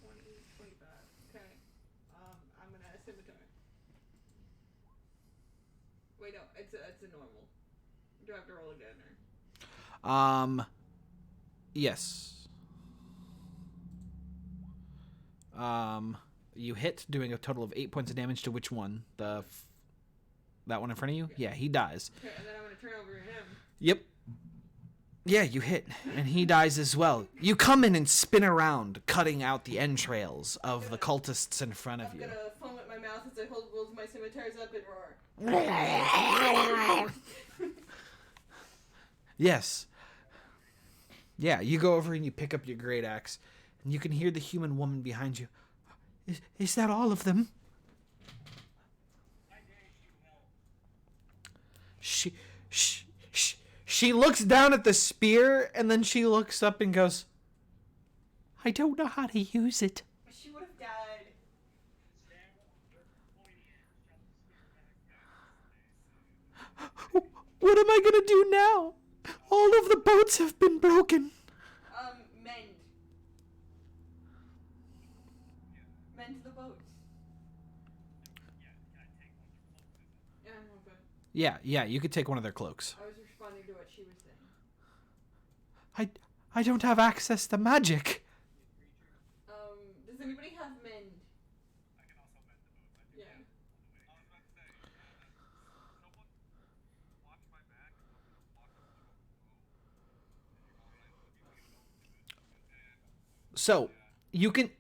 20, 25. Okay. I'm gonna scimitar. Wait, no, it's a normal. Do I have to roll again, or? Yes. You hit, doing a total of 8 points of damage to which one? That one in front of you? Yeah, he dies. Okay, and then I'm gonna turn over to him. Yep. Yeah, you hit, and he dies as well. You come in and spin around, cutting out the entrails of the cultists in front of you. I'm gonna foam at my mouth as I hold both my scimitars up and roar. Yes. Yeah, you go over and you pick up your great axe, and you can hear the human woman behind you. Is that all of them? She looks down at the spear, and then she looks up and goes, "I don't know how to use it." She would have died. What am I gonna do now? All of the boats have been broken. Mend. Mend the boats. Yeah, okay. Yeah, you could take one of their cloaks. I was responding to what she was saying. I don't have access to magic. Does anybody have mend? I can also mend the boats. Yeah. I was about to say, someone watch my back. I'm gonna walk up to a boat. So, you can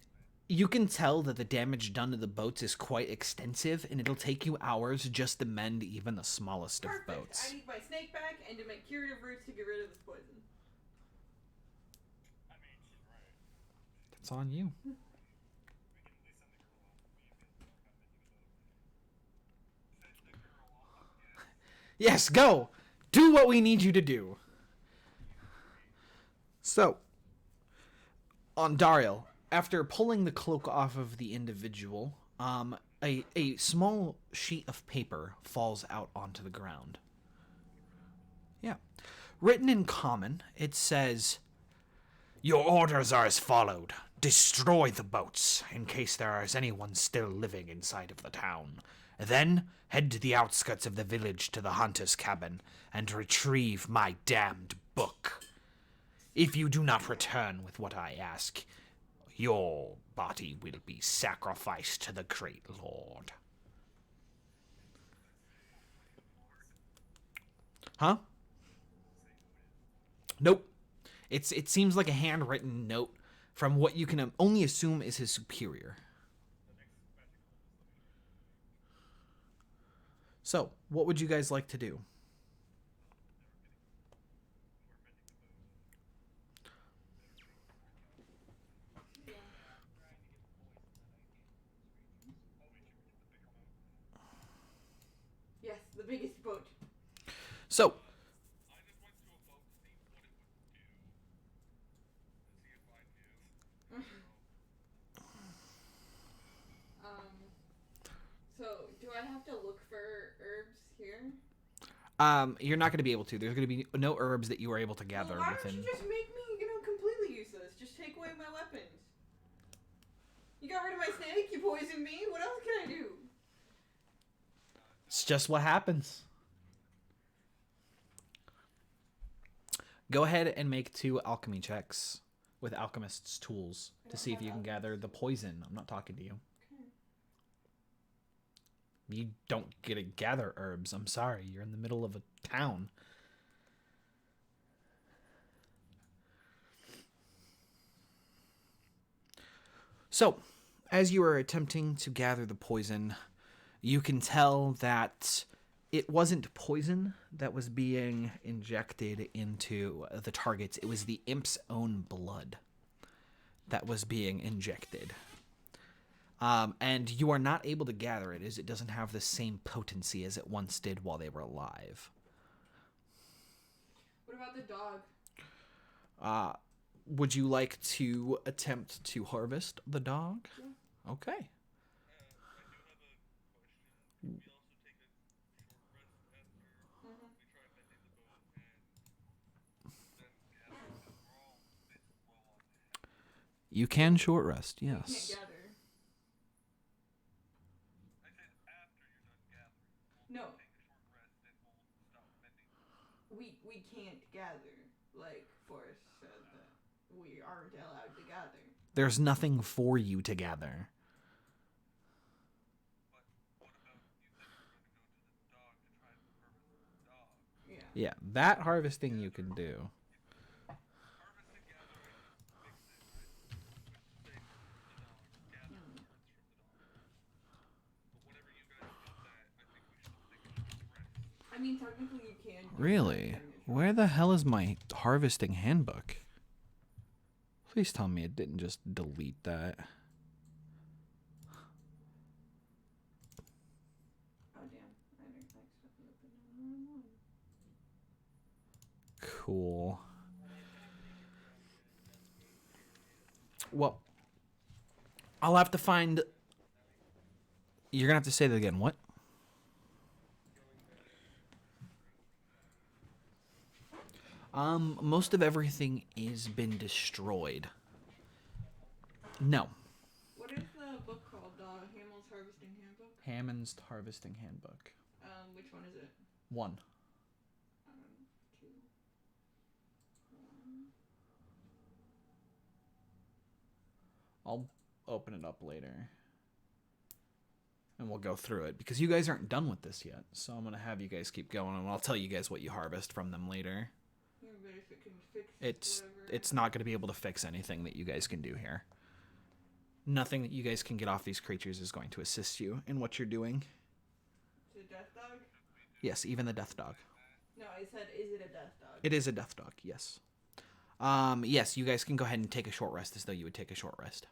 tell that the damage done to the boats is quite extensive, and it'll take you hours just to mend even the smallest of Perfect. boats. I need my snake back and to make curative roots to get rid of this poison. I mean, she's right. That's on you. We can at least send the girl off. Send the girl off. Yes, go. Do what we need you to do. So, on Dariel, after pulling the cloak off of the individual, a small sheet of paper falls out onto the ground. Yeah. Written in common, it says, "Your orders are as followed. Destroy the boats, in case there is anyone still living inside of the town, Then head to the outskirts of the village to the hunter's cabin and retrieve my damned book. If you do not return with what I ask, your body will be sacrificed to the great lord. Huh? Nope. It seems like a handwritten note from what you can only assume is his superior. So, what would you guys like to do? Yes, the biggest boat. So, I just went to a boat to see what it would do. To see if I knew. So do I have to look for herbs here? you're not going to be able to. There's going to be no herbs that you are able to gather Well, why within. don't you just make me, completely useless? Just take away my weapons. You got rid of my snake. You poisoned me. What else can I do? It's just what happens. Go ahead and make 2 alchemy checks with alchemist's tools to see if you can gather the poison. I'm not talking to you. You don't get to gather herbs. I'm sorry. You're in the middle of a town. So, as you are attempting to gather the poison, you can tell that it wasn't poison that was being injected into the targets. It was the imp's own blood that was being injected. And you are not able to gather it as it doesn't have the same potency as it once did while they were alive. What about the dog? Would you like to attempt to harvest the dog? Yeah. Okay. I do have a question. We also take a short rest after we try mending the boat and then gather because we're all a bit low on health. You can short rest, You yes. can't gather. I said after you're done gathering. No. Take a short rest and we'll stop mending the boat. We can't gather. Like Forrest said that we aren't allowed to gather. There's nothing for you to gather. But what about you said you were going to go to the dog to try and harvest the dog? Yeah. Yeah, that harvesting you can do. Harvest and gathering, mix it, right? Say harvest the dog, gather parts from the dog. But whenever you guys have done that, I think we should all take a short rest. I mean, technically you can. Really? Where the hell is my harvesting handbook? Please tell me it didn't just delete that. Oh damn! I accidentally opened the wrong one. Cool. Well, I'll have to find. You're gonna have to say that again. What? Most of everything is been destroyed. No. What is the book called? Hamill's Harvesting Handbook? Hammond's Harvesting Handbook. Which one is it? 1. 2. 1. I'll open it up later. And we'll go through it because you guys aren't done with this yet. So I'm going to have you guys keep going and I'll tell you guys what you harvest from them later. Yeah, but if it can fix whatever. It's not going to be able to fix anything that you guys can do here. Nothing that you guys can get off these creatures is going to assist you in what you're doing. Is it a death dog? Yes, even the death dog. No, I said, is it a death dog? It is a death dog, yes. Yes, you guys can go ahead and take a short rest as though you would take a short rest.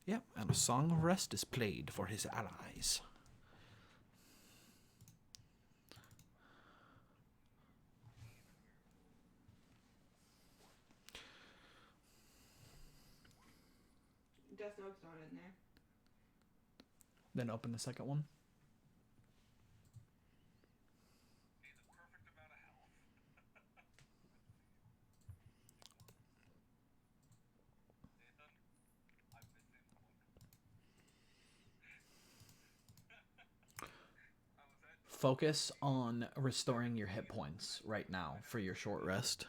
Yep, and a song of rest is played for his allies. Death dog's not in there. Then open the second one. Need the perfect amount of health. focus on restoring your hit points right now for your short rest.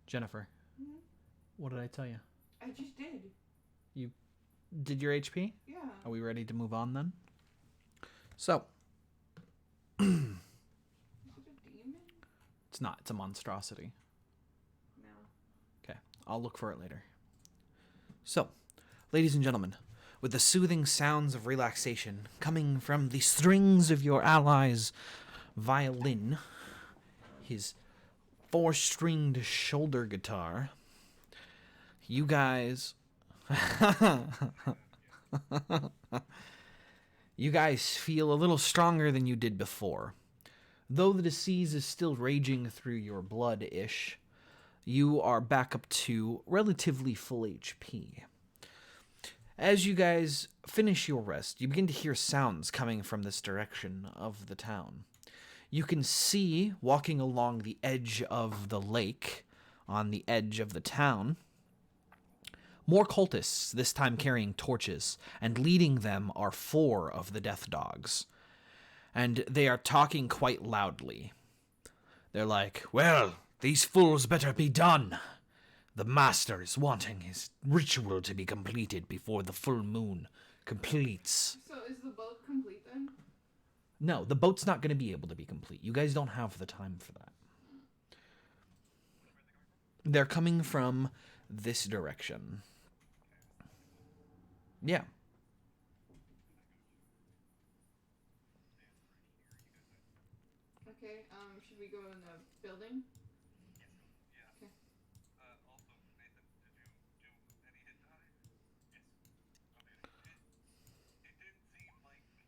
Jennifer, what did I tell you? I just did. You did your HP? Yeah. Are we ready to move on then? So, Is it a demon? it's not. It's a monstrosity. No. Okay, I'll look for it later. So, ladies and gentlemen, with the soothing sounds of relaxation coming from the strings of your ally's violin, his four-stringed shoulder guitar, you guys... you guys feel a little stronger than you did before. Though the disease is still raging through your blood-ish, you are back up to relatively full HP. As you guys finish your rest, you begin to hear sounds coming from this direction of the town. You can see, walking along the edge of the lake, on the edge of the town, more cultists, this time carrying torches, and leading them are 4 of the death dogs. And they are talking quite loudly. They're like, "Well, these fools better be done. The master is wanting his ritual to be completed before the full moon completes." So is the boat complete then? No, the boat's not going to be able to be complete. You guys don't have the time for that. They're coming from this direction. Yeah. Okay, should we go in the building? Yeah. Okay. Also, Nathan, did you do any hit die? Yes. Okay. It didn't seem like you.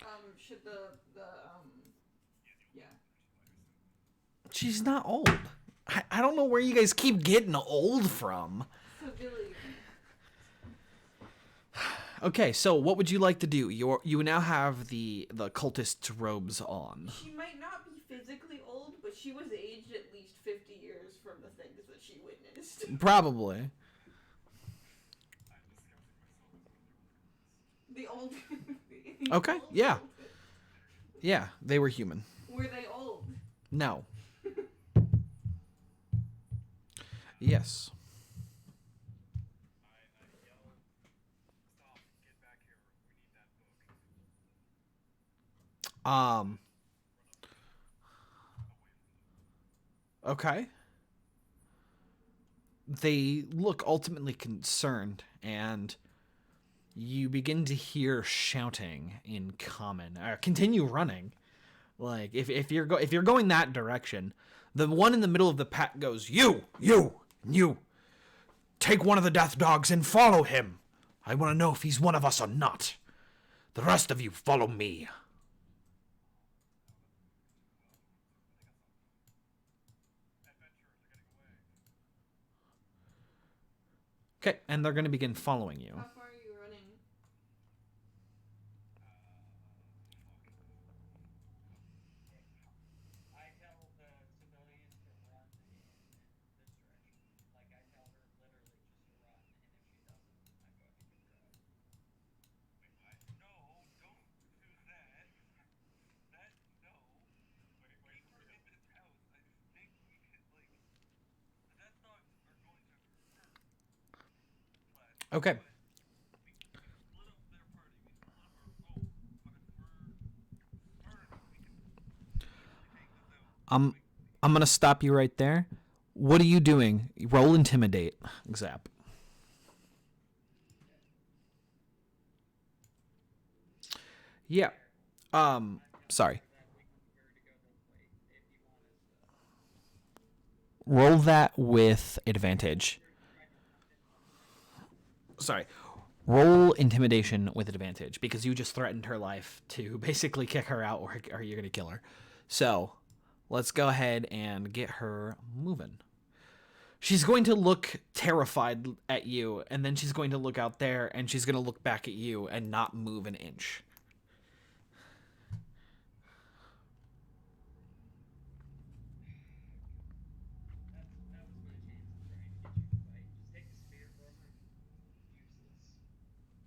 I will. Should yeah. She's not old. I don't know where you guys keep getting old from. Civilian. Okay, so what would you like to do? You now have the cultist robes on. She might not be physically old, but she was aged at least 50 years from the things that she witnessed. Probably. The old. Okay, old yeah. old. Yeah, they were human. Were they old? No. Yes. I yelled, "Stop! Get back here! We need that book." Okay. They look ultimately concerned, and you begin to hear shouting in common. Continue running. Like if you're going that direction, the one in the middle of the pack goes, "You, take one of the death dogs and follow him. I want to know if he's one of us or not. The rest of you follow me." Okay, and they're going to begin following you. How far are you running? I tell the civilians to run in this direction. Like, I tell her literally just to run, and if she doesn't, I'm going to kick her out. Wait, what? No, don't do that. That no. Wait, we're in this house. I think we could the death dogs are going to hurt. Okay. I'm gonna stop you right there. What are you doing? Roll intimidate, Zap. Yeah. Sorry. Roll that with advantage. Sorry. Roll intimidation with advantage because you just threatened her life to basically kick her out or you're going to kill her. So, let's go ahead and get her moving. She's going to look terrified at you, and then she's going to look out there, and she's going to look back at you and not move an inch. That was my chance of trying to get you to fight. Just take the spear from her.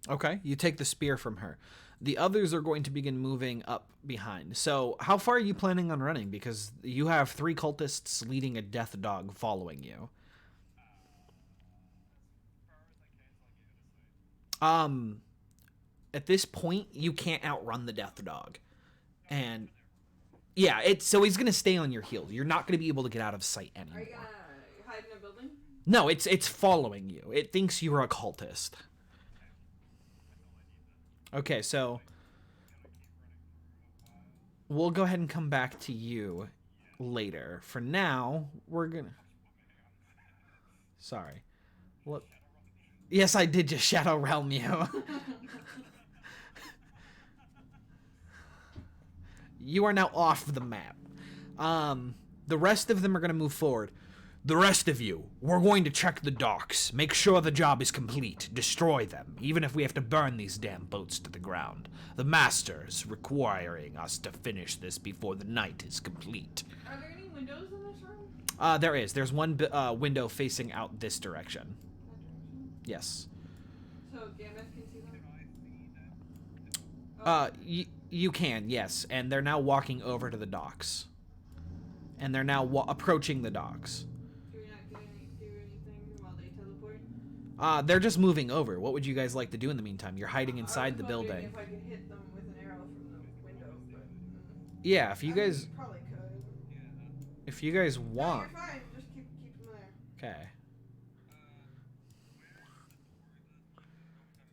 Useless. Okay, you take the spear from her. The others are going to begin moving up behind. So, how far are you planning on running? Because you have 3 cultists leading a death dog following you. At this point, you can't outrun the death dog. And yeah, so he's gonna stay on your heels. You're not gonna be able to get out of sight anymore. Are you gonna hide in a building? No, it's following you. It thinks you're a cultist. Okay, so we'll go ahead and come back to you later. For now, we're gonna. Sorry. What? Yes, I did just Shadow Realm you. You are now off the map. The rest of them are going to move forward. The rest of you, we're going to check the docks. Make sure the job is complete. Destroy them, even if we have to burn these damn boats to the ground. The Master's requiring us to finish this before the night is complete. Are there any windows in this room? There is. There's one window facing out this direction. That direction? Yes. So Gambit can see them? You can, yes. And they're now walking over to the docks. And they're now approaching the docks. Do we not do anything while they teleport? They're just moving over. What would you guys like to do in the meantime? You're hiding inside the I was wondering building. if I could hit them with an arrow from the window, but Yeah, if you I mean, guys you probably could. if you guys No, want. you're fine. Just keep them there. Okay.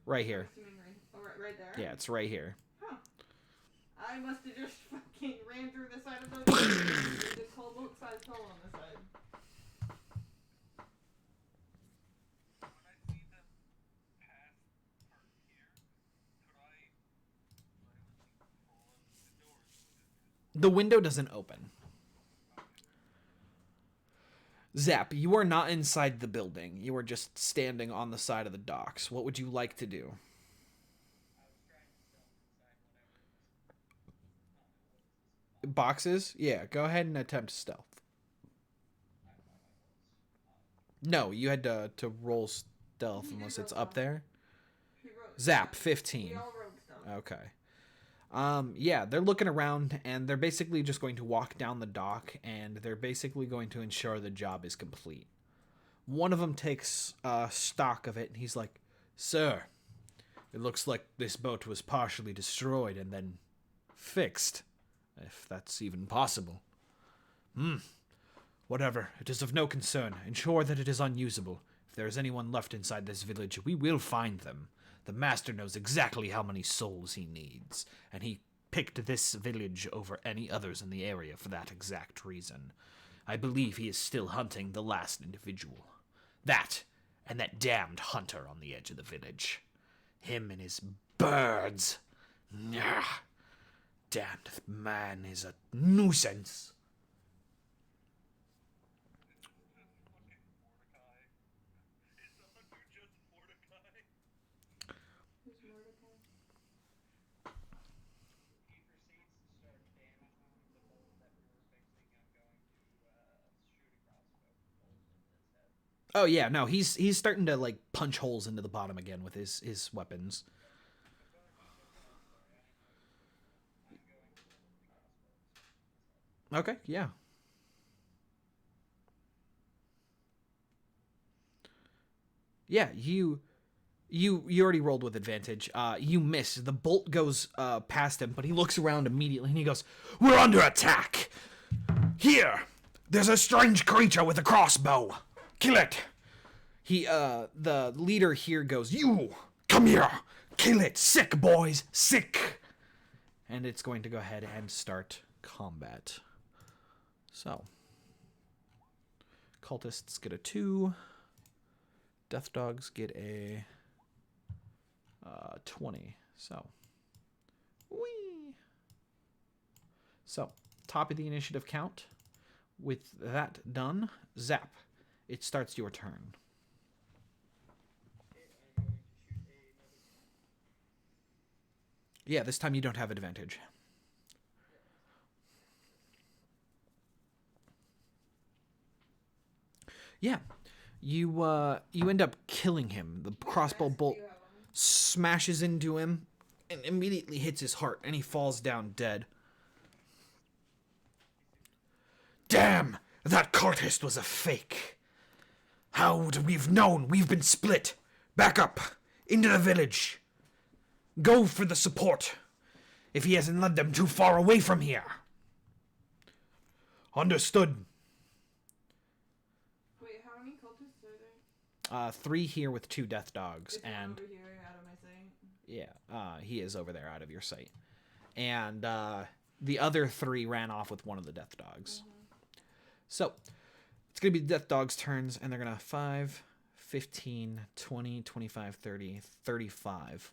Right here. Assuming right there. Yeah, it's right here. Huh. I must have just fucking ran through the side of the there's a boat-sized hole on the side. When I see them pass part here, could I silently crawl out the doors? The window doesn't open. Zap, you are not inside the building. You are just standing on the side of the docks. What would you like to do? Boxes? Yeah, go ahead and attempt stealth. No, you had to roll stealth unless it's up there. Zap, 15. We all rogue stuff. Okay. Yeah, they're looking around and they're basically just going to walk down the dock and they're basically going to ensure the job is complete. One of them takes stock of it and he's like, "Sir, it looks like this boat was partially destroyed and then fixed, if that's even possible." Whatever, it is of no concern. Ensure that it is unusable. If there is anyone left inside this village, we will find them. The Master knows exactly how many souls he needs, and he picked this village over any others in the area for that exact reason. I believe he is still hunting the last individual. That, and that damned hunter on the edge of the village. Him and his birds. Nyah. Damned man is a nuisance. Who's Mordecai? He proceeds to start damaging the boat that we were fixing. I'm going to shoot a crossbow bolt into his head. Oh yeah, no, he's starting to like punch holes into the bottom again with his weapons. Okay, yeah. Yeah, you already rolled with advantage. You miss. The bolt goes past him, but he looks around immediately and he goes, "We're under attack." Here! There's a strange creature with a crossbow. Kill it! The leader here goes, you! Come here! Kill it! Sick, boys! Sick! And it's going to go ahead and start combat. So. Cultists get a 2. Death Dogs get a 20. So. Whee! So, top of the initiative count. With that done, Zap, it starts your turn. Yeah, this time you don't have advantage. Yeah, you end up killing him. The crossbow bolt smashes into him and immediately hits his heart, and he falls down dead. Damn! That cultist was a fake. How would we've known? We've been split. Back up. Into the village. Go for the support. If he hasn't led them too far away from here. Understood. Wait, how many cultists are there? 3 here with 2 death dogs. Is one And over here out of my sight? yeah, he is over there out of your sight. And the other 3 ran off with one of the death dogs. Mm-hmm. So, it's going to be the death dogs' turns, and they're going to 5, 15, 20, 25, 30, 35.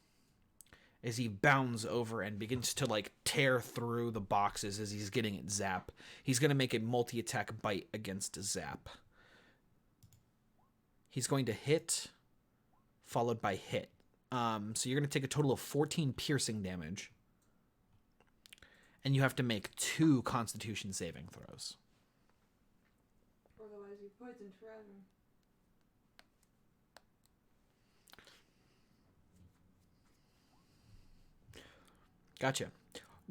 As he bounds over and begins to, like, tear through the boxes as he's getting at Zap. He's going to make a multi-attack bite against Zap. He's going to hit, followed by hit. So you're going to take a total of 14 piercing damage. And you have to make 2 Constitution saving throws. Otherwise you're poisoned forever. Gotcha.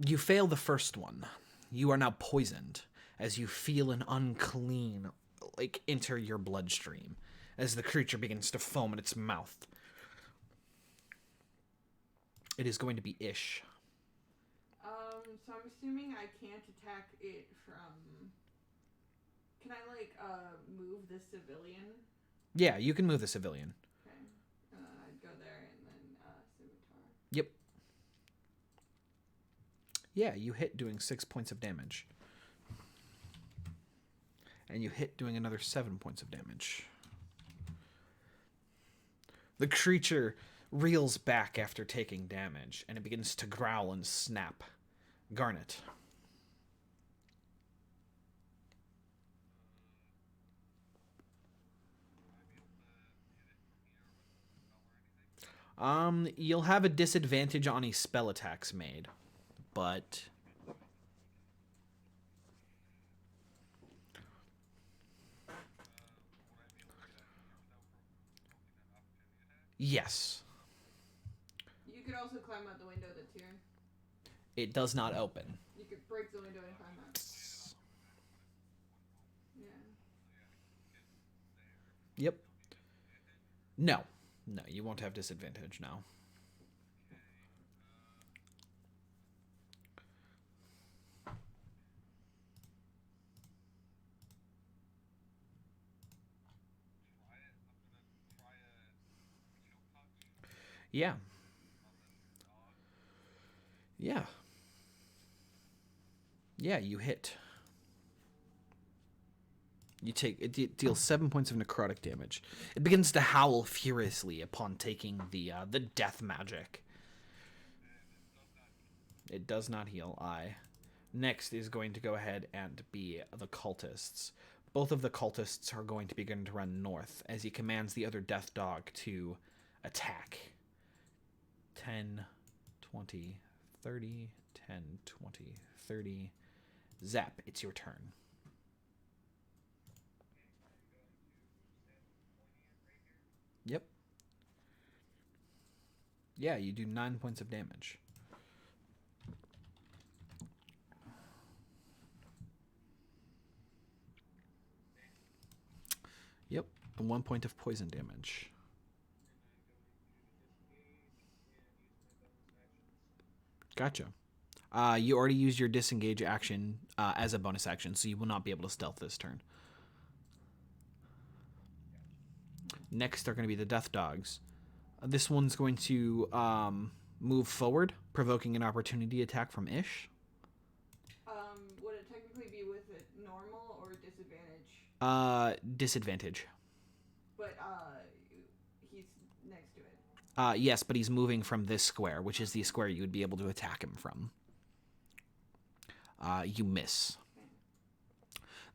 You fail the first one. You are now poisoned as you feel an unclean, like, enter your bloodstream as the creature begins to foam in its mouth. It is going to be Ish. So I'm assuming I can't attack it from... Can I, like, move the civilian? Yeah, you can move the civilian. Okay. I'd go there and then, scimitar. Yep. Yeah, you hit doing 6 points of damage. And you hit doing another 7 points of damage. The creature reels back after taking damage, and it begins to growl and snap. Garnet. You'll have a disadvantage on any spell attacks made, but yes. You could also climb out the window that's here. It does not open. You could break the window and climb out. Yeah. Yep. No. No, you won't have disadvantage now. Yeah. Yeah. Yeah, you hit. You take it deals 7 points of necrotic damage. It begins to howl furiously upon taking the death magic. It does not heal. Next is going to go ahead and be the cultists. Both of the cultists are going to begin to run north as he commands the other death dog to attack. 10, 20, 30, 10, 20, 30. Zap, it's your turn. Yep. Yeah, you do 9 points of damage. Yep, and 1 point of poison damage. Gotcha. You already used your disengage action as a bonus action, so you will not be able to stealth this turn. Next are going to be the Death Dogs. This one's going to move forward, provoking an opportunity attack from Ish. Would it technically be with a normal or disadvantage? Disadvantage. But he's next to it. Yes, but he's moving from this square, which is the square you would be able to attack him from. You miss.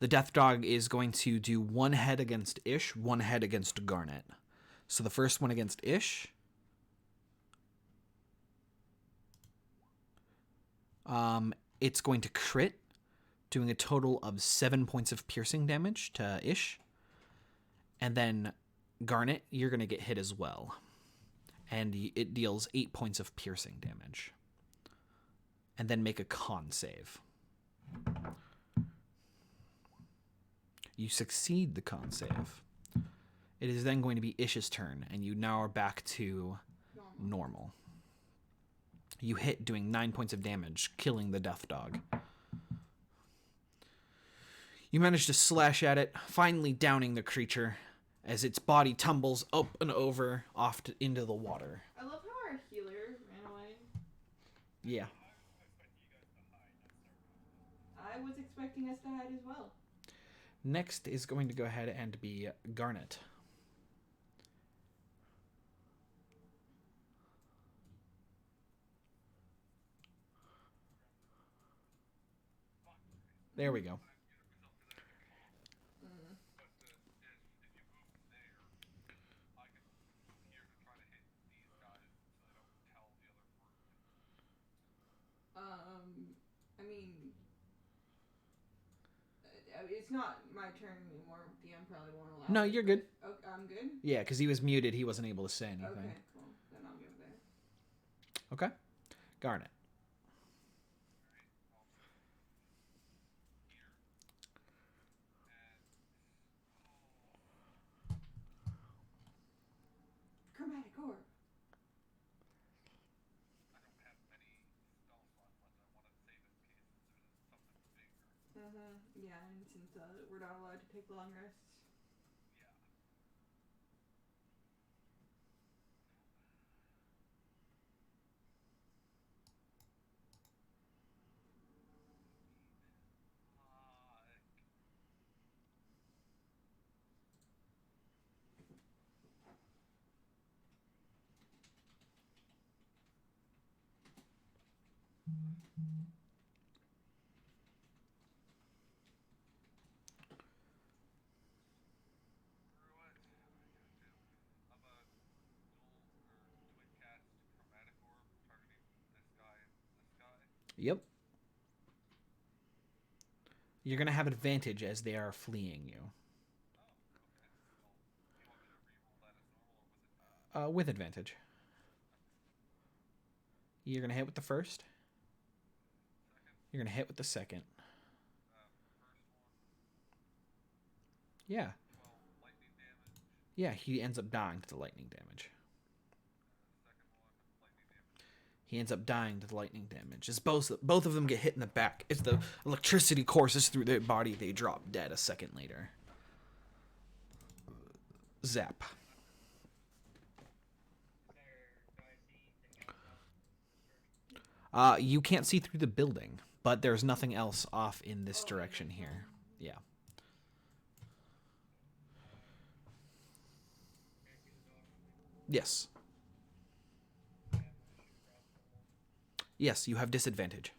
The Death Dog is going to do one head against Ish, one head against Garnet. So the first one against Ish. It's going to crit, doing a total of 7 points of piercing damage to Ish. And then Garnet, you're going to get hit as well. And it deals 8 points of piercing damage. And then make a con save. You succeed the con save. It is then going to be Ish's turn, and you now are back to normal. You hit, doing 9 points of damage, killing the Death Dog. You manage to slash at it, finally downing the creature as its body tumbles up and over off into the water. I love how our healer ran away. Yeah. I was expecting us to hide as well. Next is going to go ahead and be Garnet. There we go. I mean, it's not my turn anymore. DM probably won't allow. No, it, you're good. Oh, I'm good? Yeah, because he was muted. He wasn't able to say anything. Okay, cool. Then I'll give it there. Okay. Garnet. Chromatic orb. Yeah, and since we're not allowed to take long rests. Yep. You're going to have advantage as they are fleeing you. With advantage. You're going to hit with the first. You're going to hit with the second. Yeah. Yeah, he ends up dying to the lightning damage. He ends up dying to the lightning damage. As both of them get hit in the back. As the electricity courses through their body, they drop dead a second later. Zap. You can't see through the building, but there's nothing else off in this direction here. Yeah. Yes. Yes, you have disadvantage.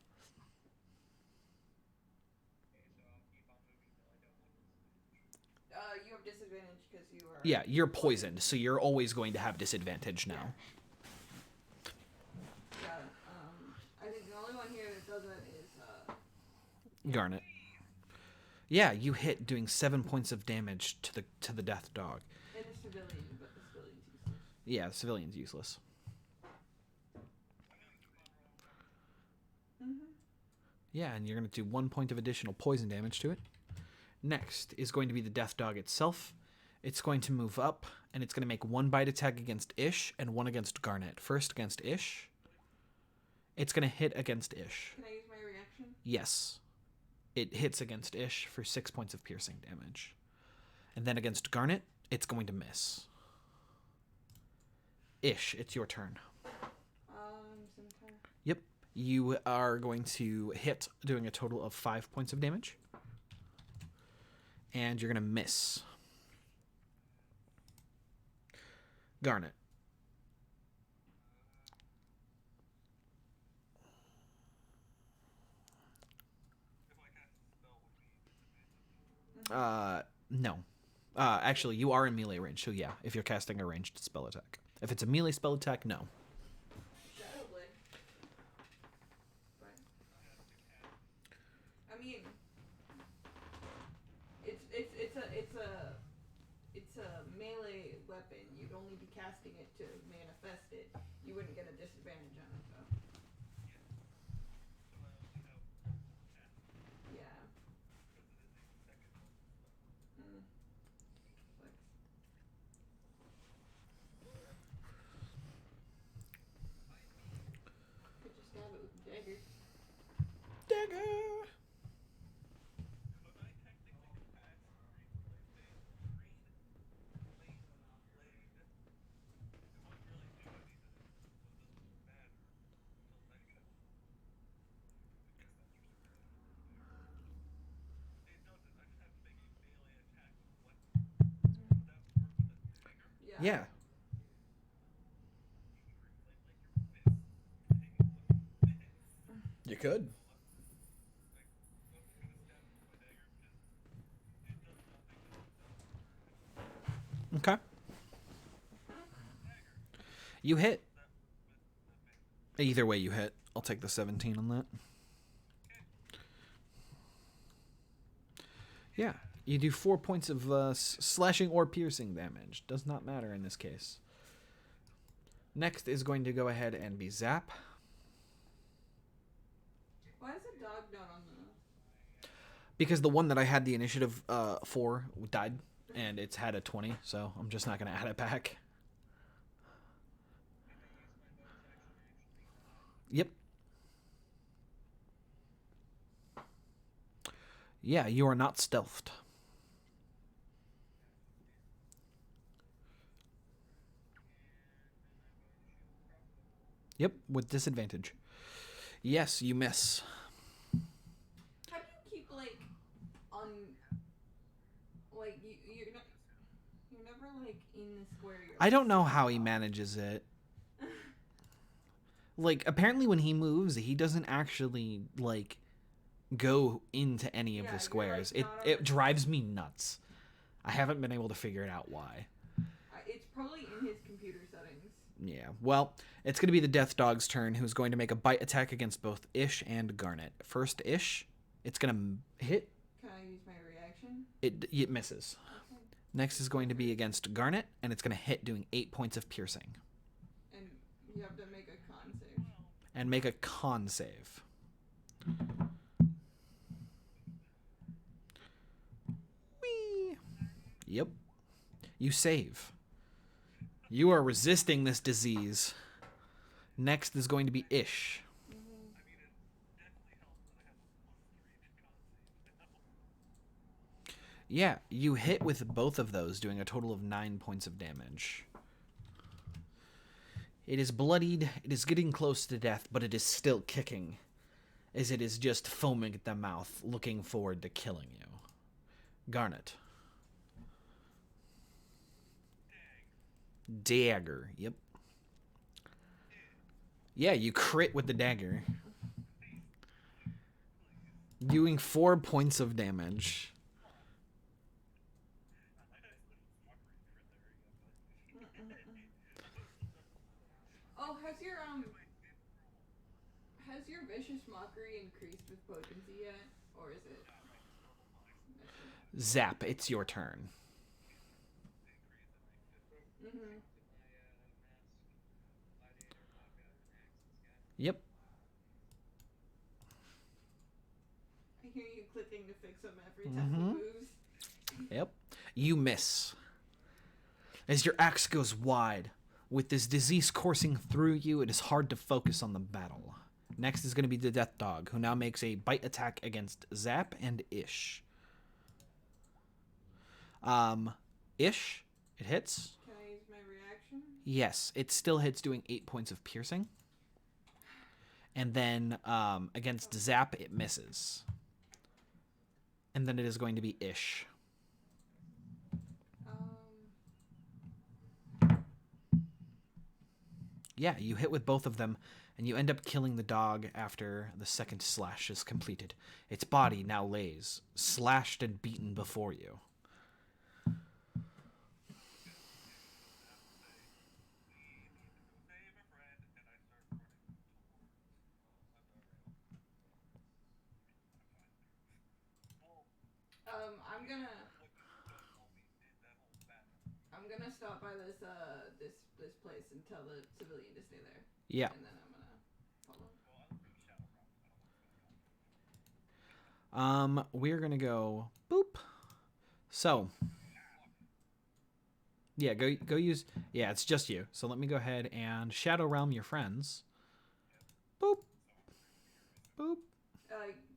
You have disadvantage because you are... Yeah, you're poisoned, so you're always going to have disadvantage now. Yeah, I think the only one here that does it is, Garnet. Yeah, you hit, doing 7 points of damage to the Death Dog. and the civilian, but the civilian's useless. Yeah, the civilian's useless. Yeah, and you're going to do 1 point of additional poison damage to it. Next is going to be the Death Dog itself. It's going to move up, and it's going to make one bite attack against Ish and one against Garnet. First against Ish. It's going to hit against Ish. Can I use my reaction? Yes. It hits against Ish for 6 points of piercing damage. And then against Garnet, it's going to miss. Ish, it's your turn. Scimitar. Yep. You are going to hit, doing a total of 5 points of damage. And you're going to miss. Garnet. If I cast a spell, would be disadvantage. No. Actually, you are in melee range, so yeah, if you're casting a ranged spell attack. If it's a melee spell attack, no. Shadow Blade. But I mean, it's a melee weapon. You'd only be casting it to manifest it. You wouldn't get a disadvantage on it though. So I only have one cast Yeah. because it is a second level spell. Flex. Could just stab it with a dagger. Dagger! Could I technically cast green blade? Blade? It wouldn't really do anything, so it doesn't matter until next time. Because that's just it doesn't. I just have to make a melee attack with a weapon. So would that work with a dagger? Yeah. You can relate like your fist. Hang it with a fist. You could. Like, I'm just gonna stab it with my dagger because it does nothing that it does. Okay. You hit. That with advantage. Either way you hit. I'll take the 17 on that. Yeah. You do 4 points of slashing or piercing damage. Does not matter in this case. Next is going to go ahead and be Zap. Why is a dog not on the? Because the one that I had the initiative for died. And it's had a 20, so I'm just not going to add it back. Yep. Yeah, you are not stealthed. Yep, with disadvantage. Yes, you miss. How do you keep like on? Like you're never like in the square. You're I don't know how he manages it. Like, apparently when he moves, he doesn't actually, like, go into any of Yeah, the you're, squares. like, It not on it the- drives me nuts. I haven't been able to figure it out why. It's probably in his computer settings. Yeah, well, it's going to be the Death Dog's turn, who's going to make a bite attack against both Ish and Garnet. First, Ish, it's going to hit. Can I use my reaction? It misses. Okay. Next is going to be against Garnet, and it's going to hit, doing 8 points of piercing. And you have to make a con save. And make a con save. Whee! Yep. You save. You are resisting this disease. Next is going to be Ish. I mean, it definitely helps that I have a +3 to con save now. Yeah, you hit with both of those, doing a total of 9 points of damage. It is bloodied, it is getting close to death, but it is still kicking, as it is just foaming at the mouth, looking forward to killing you. Garnet. Dagger, yep. Yeah, you crit with the dagger. Doing 4 points of damage. Oh, has your vicious mockery increased with potency yet, or is it? Zap, it's your turn. Mhm. Yep. I hear you clicking to fix him every time he moves. Yep. You miss. As your axe goes wide, with this disease coursing through you, it is hard to focus on the battle. Next is going to be the Death Dog, who now makes a bite attack against Zap and Ish. Ish, it hits. Can I use my reaction? Yes, it still hits, doing 8 points of piercing. And then against Zap, it misses. And then it is going to be Ish. Yeah, you hit with both of them, and you end up killing the dog after the second slash is completed. Its body now lays, slashed and beaten before you. I'm gonna stop by this this place and tell the civilian to stay there. Yeah. And then I'm gonna follow. We're gonna go boop. So, yeah, go use. Yeah, it's just you. So let me go ahead and Shadow Realm your friends. Boop, boop.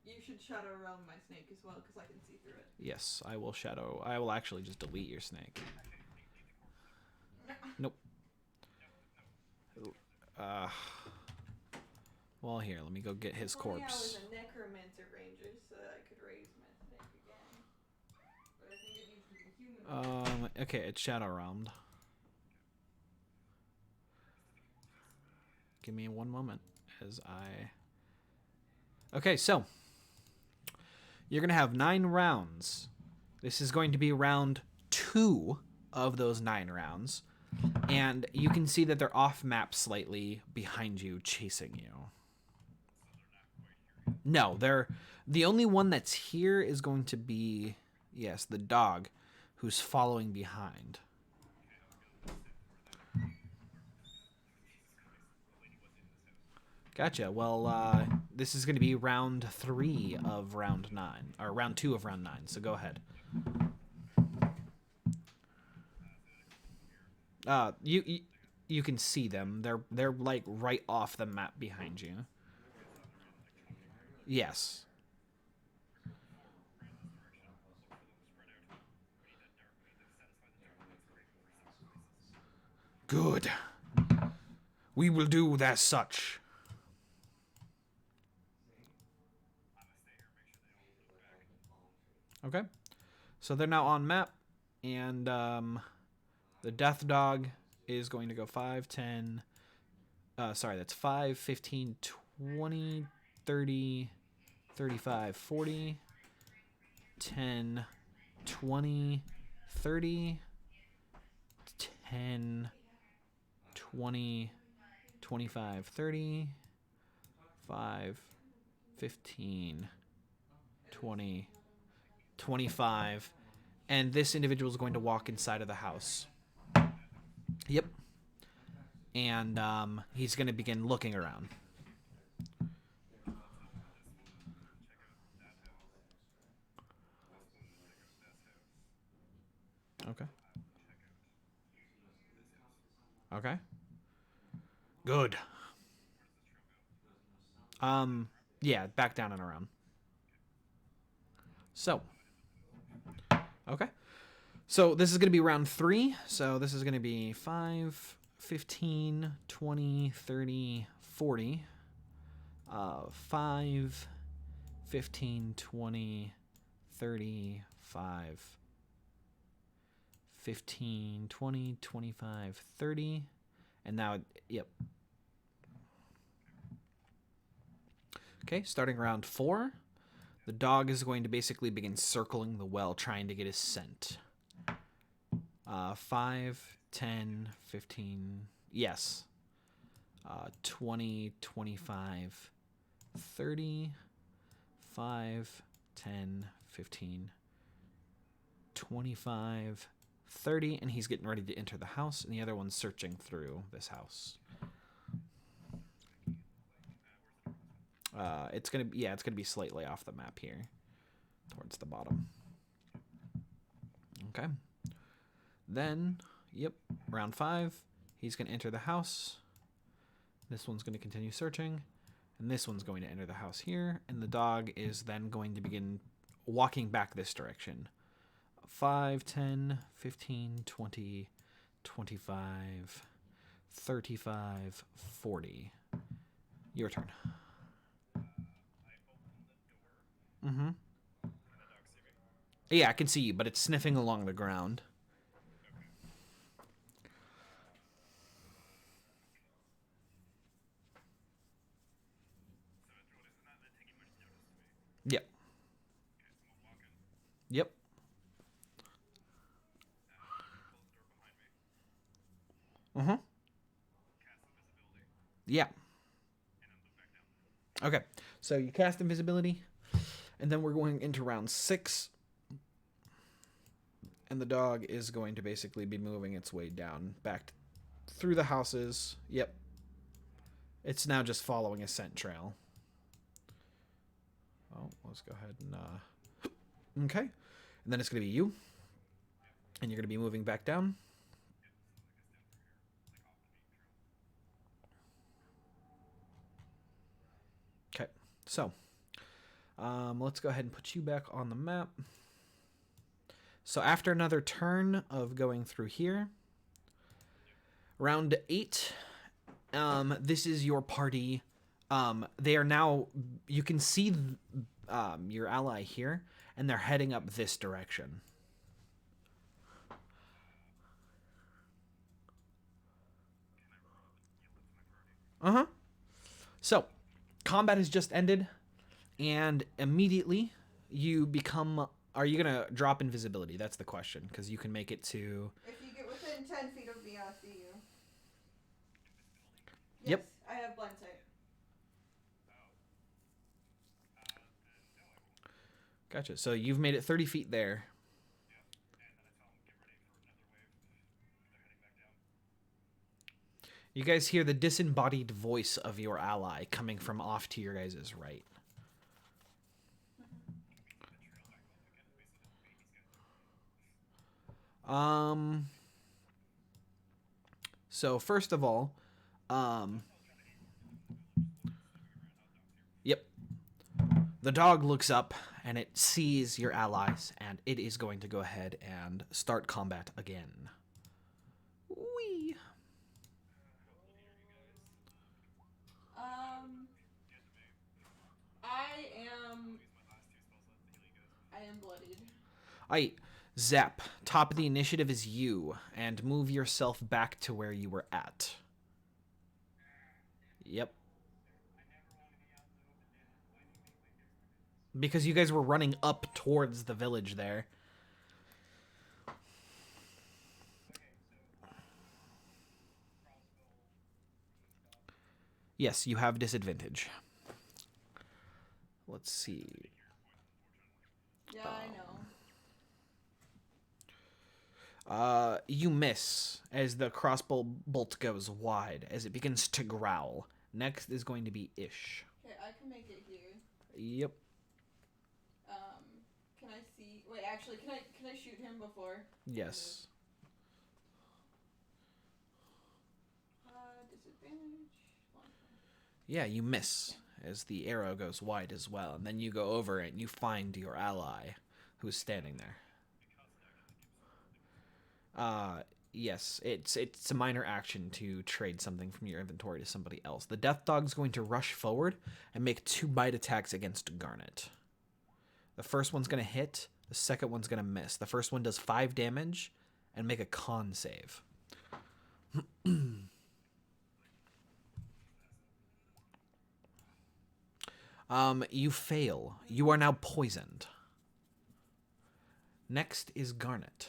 You should Shadow Realm my snake as well, because I can see through it. Yes, I will Shadow. I will actually just delete your snake. Nope. Well, here, let me go get his corpse. I was a necromancer ranger, so I could raise my snake again. But I think it needs to be human. Okay, it's Shadow Realmed. Give me one moment as I... Okay, so you're going to have 9 rounds. This is going to be round 2 of those 9 rounds. And you can see that they're off map slightly behind you, chasing you. No, they're... The only one that's here is going to be, yes, the dog, who's following behind. Gotcha. Well, this is going to be round 3 of round 9, or round 2 of round 9. So go ahead. You can see them. They're like right off the map behind you. Yes. Good. We will do as such. Okay. So they're now on map, and the Death Dog is going to go 5, 10... sorry, that's 5, 15, 20, 30, 35, 40, 10, 20, 30, 10, 20, 25, 30, 5, 15, 20, 25, and this individual is going to walk inside of the house. Yep. And he's going to begin looking around. Okay. Okay. Good. Yeah, back down and around. So. Okay. So this is going to be round 3. So this is going to be 5, 15, 20, 30, 40. 5, 15, 20, 35, 15, 20, 25, 30. And now, yep. Okay, starting round 4. The dog is going to basically begin circling the well, trying to get his scent. 5, 10, 15, yes. 20, 25, 30, 5, 10, 15, 25, 30, and he's getting ready to enter the house, and the other one's searching through this house. It's gonna be slightly off the map here, towards the bottom. Okay. Then, yep, round 5. He's gonna enter the house. This one's gonna continue searching, And this one's going to enter the house here, and the dog is then going to begin walking back this direction. 5, 10, 15, 20, 25, 35, 40. Your turn. I open the door. Mm-hmm. Can the dog see me? Yeah, I can see you, but it's sniffing along the ground. So it's not taking much notice to me. Yep. Okay, so I'm walking. Yep. Close the door behind me. Mm-hmm. Cast invisibility. Yeah. And then look back down. Okay. So you cast invisibility, and then we're going into round 6. And the dog is going to basically be moving its way down, back through the houses. Yep. It's now just following a scent trail. Oh, let's go ahead and, okay. And then it's going to be you. And you're going to be moving back down. Okay. So, let's go ahead and put you back on the map. So after another turn of going through here, round 8, this is your party. They are now, you can see your ally here, and they're heading up this direction. Uh-huh. So, combat has just ended, and immediately you become... Are you going to drop invisibility? That's the question, because you can make it to... If you get within 10 feet of me, I'll see you. Yep. Yes, I have blind sight. Gotcha. So you've made it 30 feet there. You guys hear the disembodied voice of your ally coming from off to your guys' right. So first of all, yep. The dog looks up and it sees your allies, and it is going to go ahead and start combat again. Whee! I am bloodied. Aight. Zap, top of the initiative is you, and move yourself back to where you were at. Yep. Because you guys were running up towards the village there. Yes, you have disadvantage. Let's see. Yeah, I know. You miss as the crossbow bolt goes wide, as it begins to growl. Next is going to be Ish. Okay, I can make it here. Yep. Can I see? Wait, actually, can I shoot him before? Yes. Disadvantage. Yeah, you miss as the arrow goes wide as well, and then you go over it and you find your ally who's standing there. Yes, it's a minor action to trade something from your inventory to somebody else. The Death Dog's going to rush forward and make 2 bite attacks against Garnet. The first one's going to hit, the second one's going to miss. The first one does 5 damage and make a con save. You fail. You are now poisoned. Next is Garnet.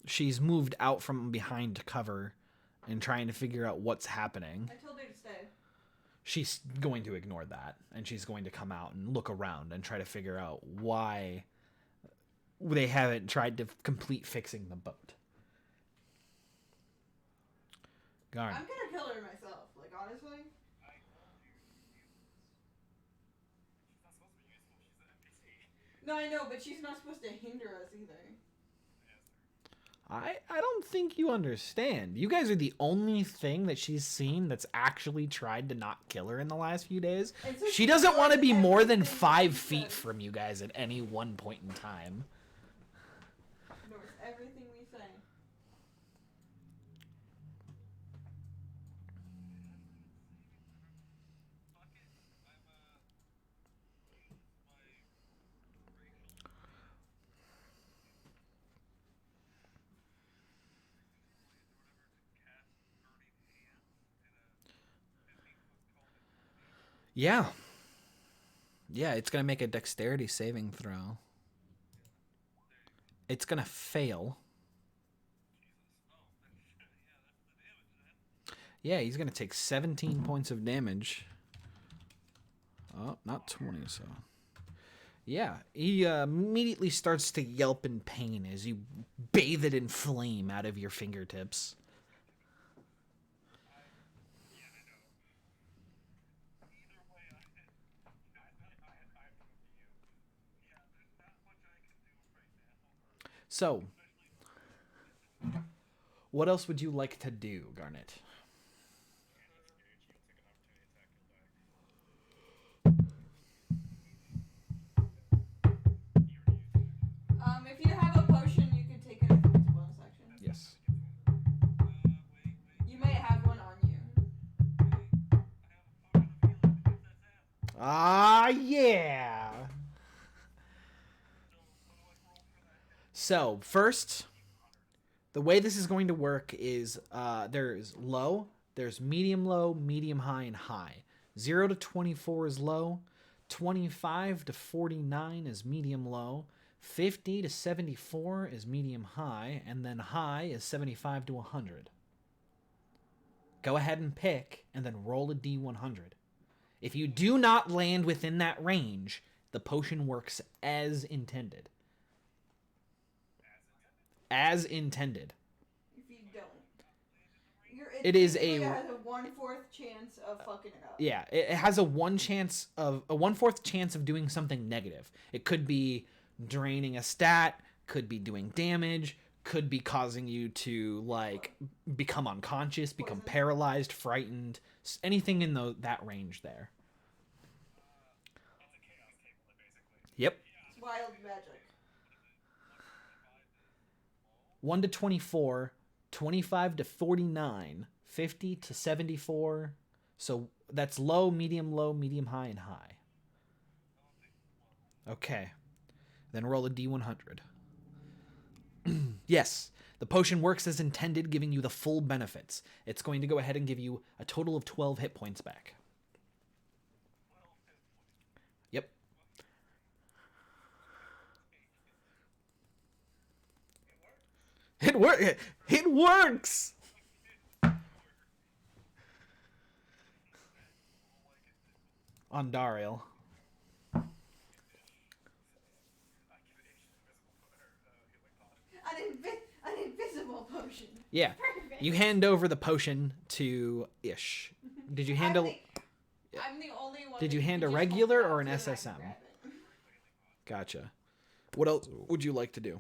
She's moved out from behind cover and trying to figure out what's happening. I told her to stay. She's going to ignore that, and she's going to come out and look around and try to figure out why they haven't tried to complete fixing the boat. Garnet. I'm gonna kill her myself, like, honestly. No, I know, but she's not supposed to hinder us either. I don't think you understand. You guys are the only thing that she's seen that's actually tried to not kill her in the last few days. And so She doesn't want to be ignores more than everything 5 she feet says. from you guys at any one point in time. Ignores everything we say. Fuck it. I'm use my racial or whatever to cast Burning Hands in a 15-foot cone at me. Yeah. Yeah, it's going to make a dexterity saving throw. It's going to fail. Jesus. Oh, yeah, that's the damage then. Yeah, he's going to take 17 points of damage. Oh, not 20, so. Yeah, he immediately starts to yelp in pain as you bathe it in flame out of your fingertips. Yeah, I know. Either way, I have to you. Yeah, there's not much I can do right now. So, what else would you like to do, Garnet? If you have a potion, you can take it. I think it's a bonus action. Yes. Wait. You might have one on you. I have a potion of healing. SSM. Ah, yeah. So, first, the way this is going to work is there's low, there's medium low, medium high, and high. 0 to 24 is low, 25 to 49 is medium low, 50 to 74 is medium high, and then high is 75 to 100. Go ahead and pick, and then roll a d100. If you do not land within that range, the potion works as intended. As intended. If you don't, It is basically a- has a 1/4 chance of fucking it up. Yeah, it has a 1/4 chance of doing something negative. It could be draining a stat, could be doing damage, could be causing you to like become unconscious, become Poison. paralyzed, frightened, anything in that range there. Yep. It's wild magic. 1 to 24, 25 to 49, 50 to 74. So that's low, medium, high, and high. Okay. Then roll a d100. Yes, the potion works as intended, giving you the full benefits. It's going to go ahead and give you a total of 12 hit points back. Yep. It works! On Dariel. An invisible potion. Yeah. Perfect. You hand over the potion to Ish. Did you hand a... I'm the only one. Did you that hand can a just regular hold it or out an so that I can SSM? grab it. Gotcha. What else would you like to do?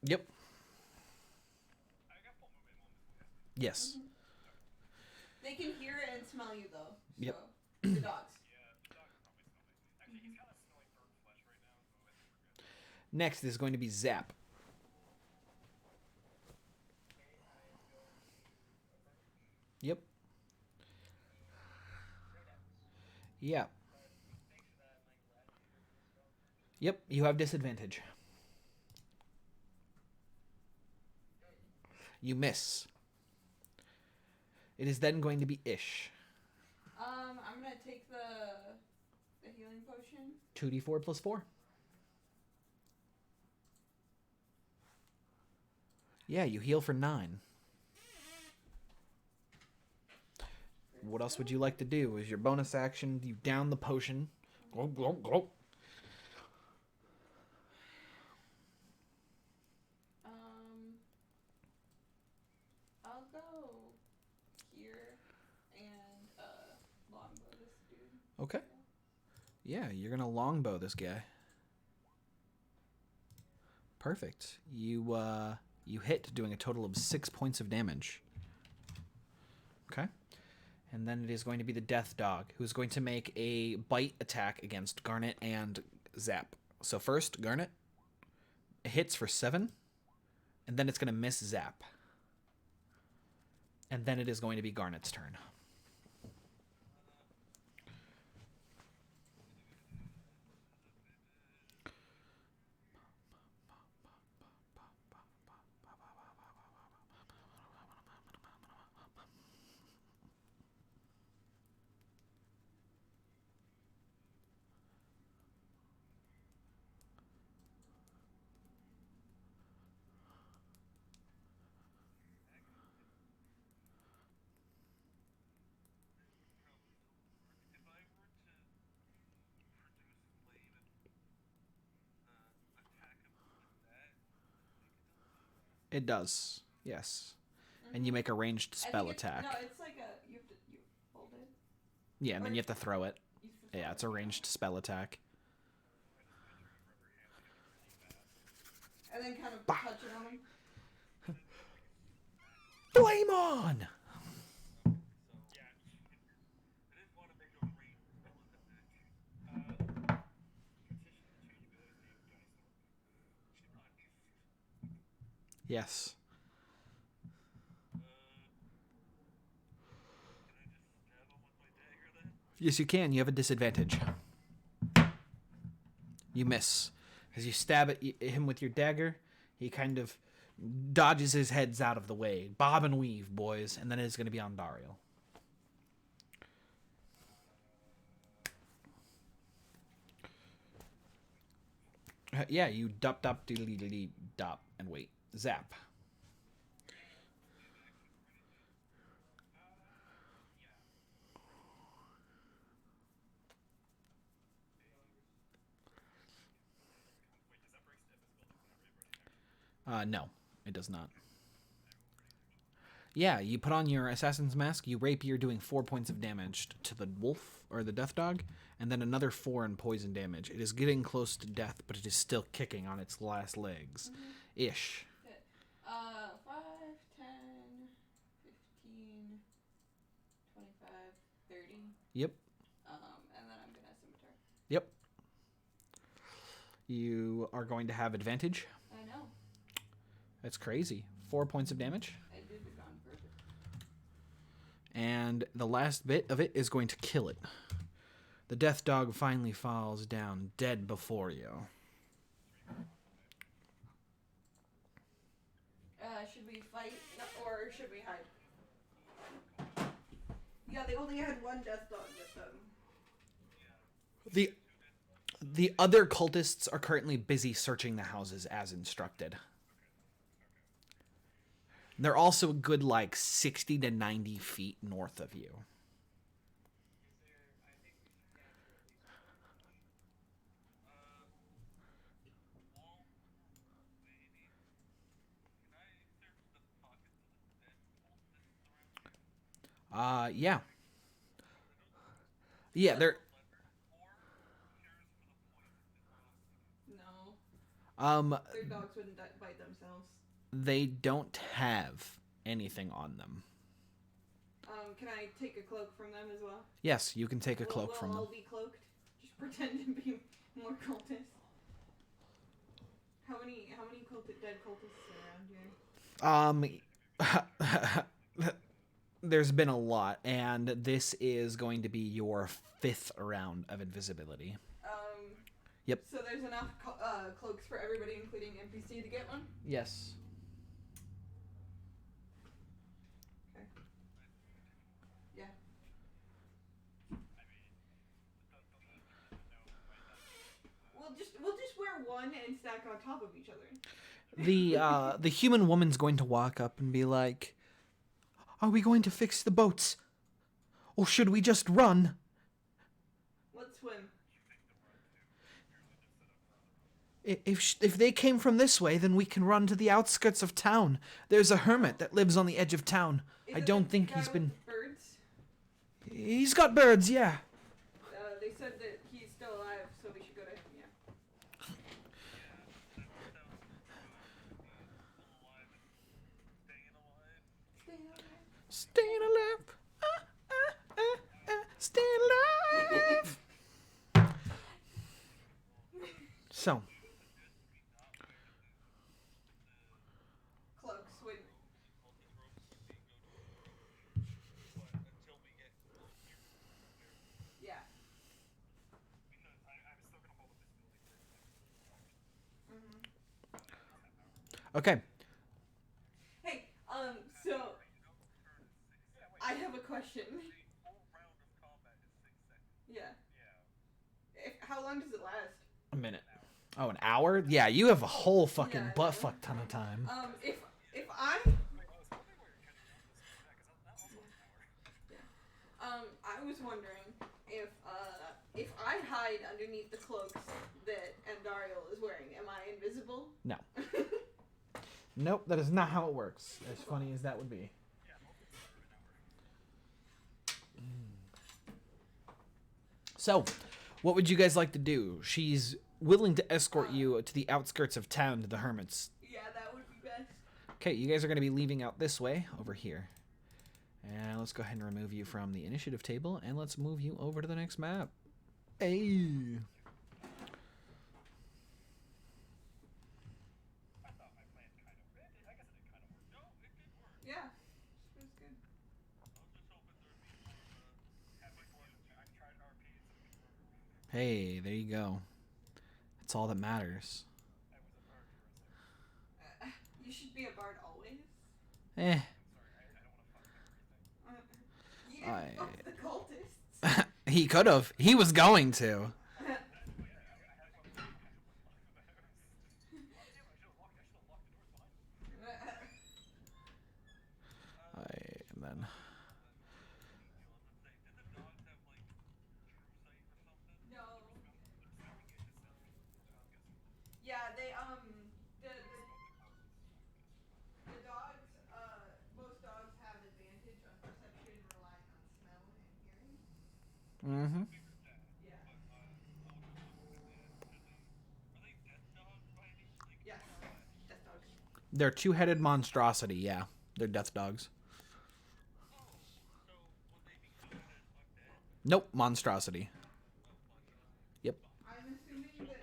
Yep. Yes. They can hear it and smell you though. Yep. So, the dogs. Next is going to be Zap. Yep. Yeah. Yep, you have disadvantage. You miss. It is then going to be Ish. I'm gonna take the healing potion. 2d4 plus 4. Yeah, you heal for 9. What else would you like to do? Is your bonus action, you down the potion. Glug, glug, glug. I'll go here and longbow this dude. Okay. Yeah, you're gonna longbow this guy. Perfect. You hit, doing a total of 6 points of damage. Okay. And then it is going to be the Death Dog, who's going to make a bite attack against Garnet and Zap. So first, Garnet hits for 7, and then it's going to miss Zap. And then it is going to be Garnet's turn. If I were to produce flame and attack him with that, It does, yes. And you make a ranged spell attack. No, it's like you hold it. Yeah, and then you have to throw it. You have to throw Yeah, it's a ranged spell attack. And then kind of touch it on him. Flame on! so yeah, I didn't want to make a range spell attack. Petition to change Billy's name, Yes. Can I just stab him with my dagger then? Yes, you can. You have a disadvantage. You miss. As you stab at him with your dagger, he kind of dodges his heads out of the way. Bob and weave, boys. And then it's going to be on Dario. Yeah, you dop, dop, doodly, doodly, dop, and wait. Zap. No, it does not. Yeah, you put on your assassin's mask, you rapier, doing 4 points of damage to the wolf, or the death dog, and then another 4 in poison damage. It is getting close to death, but it is still kicking on its last legs. Ish. 5, 10, 15, 25, 30. Yep. And then I'm gonna scimitar. Yep. You are going to have advantage. I know. That's crazy. 4 points of damage. I did it on purpose. And the last bit of it is going to kill it. The death dog finally falls down, dead before you. Should we fight or should we hide? Yeah, they only had one death dog with them. The other cultists are currently busy searching the houses as instructed. They're also a good, 60 to 90 feet north of you. Yeah. Yeah, they're... No. Their dogs wouldn't bite themselves. They don't have anything on them. Can I take a cloak from them as well? Yes, you can take a cloak from them. We'll all be cloaked. Just pretend to be more cultists. How many dead cultists are around here? There's been a lot, and this is going to be your 5th round of invisibility. Yep. So there's enough cloaks for everybody, including NPC, to get one? Yes. Okay. Yeah. We'll just wear one and stack on top of each other. The human woman's going to walk up and be like, "Are we going to fix the boats? Or should we just run?" Let's swim. If they came from this way, then we can run to the outskirts of town. There's a hermit that lives on the edge of town. I don't think he's been... Birds? He's got birds, yeah. They said that he's still alive. Staying alive. Staying alive. So, Cloaks would. But until we get close here, Yeah. because I'm still gonna hold up this building for okay. Hey, so I have a question. full round of combat is 6 seconds. Yeah. Yeah. How long does it last? A minute. Oh, an hour? Yeah, you have a whole fucking Yeah, I butt know. fuck ton of time. If I I was wondering if I hide underneath the cloaks that Andariel is wearing, am I invisible? No. Nope, that is not how it works. As funny as that would be. So, what would you guys like to do? She's willing to escort you to the outskirts of town to the hermits. Yeah, that would be best. Okay, you guys are going to be leaving out this way, over here. And let's go ahead and remove you from the initiative table, and let's move you over to the next map. Hey. I thought my plan kind of. I guess it did kind of work. No, it did work. Yeah, it was good. I was just hoping there'd be more heavy forces. I tried RP so we could run around. Hey, there you go. That's all that matters. I was a bard for a second. You should be a bard always. Eh. I'm sorry, I don't want to fuck everything. You didn't fuck the cultists. He could have. He was going to. And then. No. Yeah, they the dogs most dogs have advantage on perception relying on smell and hearing. Mm-hmm. Yeah. Yes. Death dogs. They're two-headed monstrosity, yeah. They're death dogs. Nope, monstrosity. Yep. I'm assuming that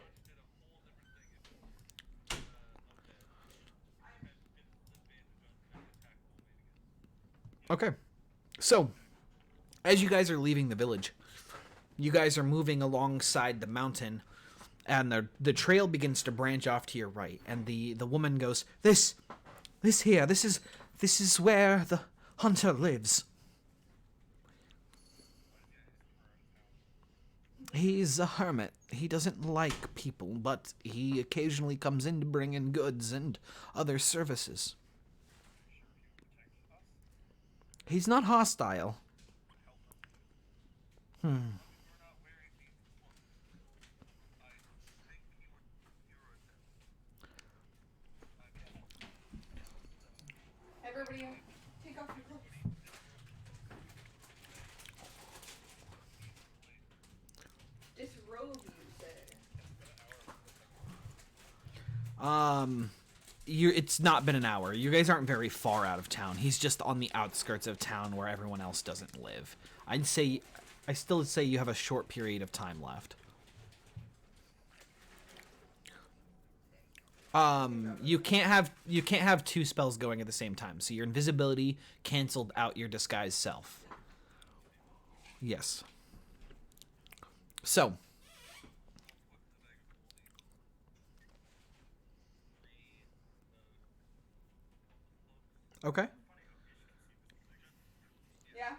Okay. So, as you guys are leaving the village, you guys are moving alongside the mountain, and the trail begins to branch off to your right, and the woman goes, This is where the hunter lives. He's a hermit. He doesn't like people, but he occasionally comes in to bring in goods and other services. He's not hostile. everybody take off your clothes. Disrobe you, sir. It's not been an hour. You guys aren't very far out of town. He's just on the outskirts of town where everyone else doesn't live. I still say you have a short period of time left. You can't have two spells going at the same time. So your invisibility canceled out your disguise self. Yes. So. Okay. Yeah.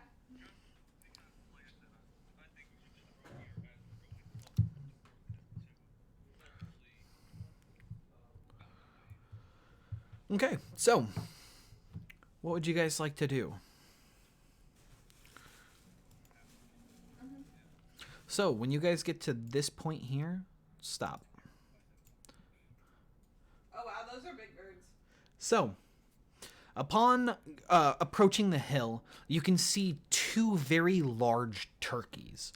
Okay, so what would you guys like to do? So when you guys get to this point here, stop. Oh wow, those are big birds. So, upon approaching the hill, you can see two very large turkeys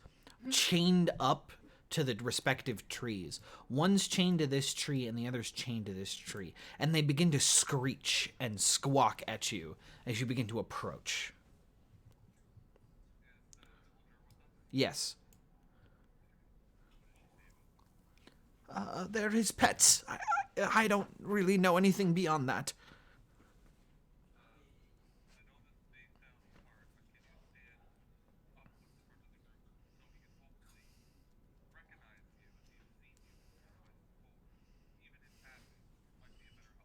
chained up to the respective trees. One's chained to this tree and the other's chained to this tree. And they begin to screech and squawk at you as you begin to approach. Yes. They're his pets. I don't really know anything beyond that. I know this may sound hard, but can you stand up close in front of the group so he can hopefully recognize you if he's seen you once or twice before? Even in passing might be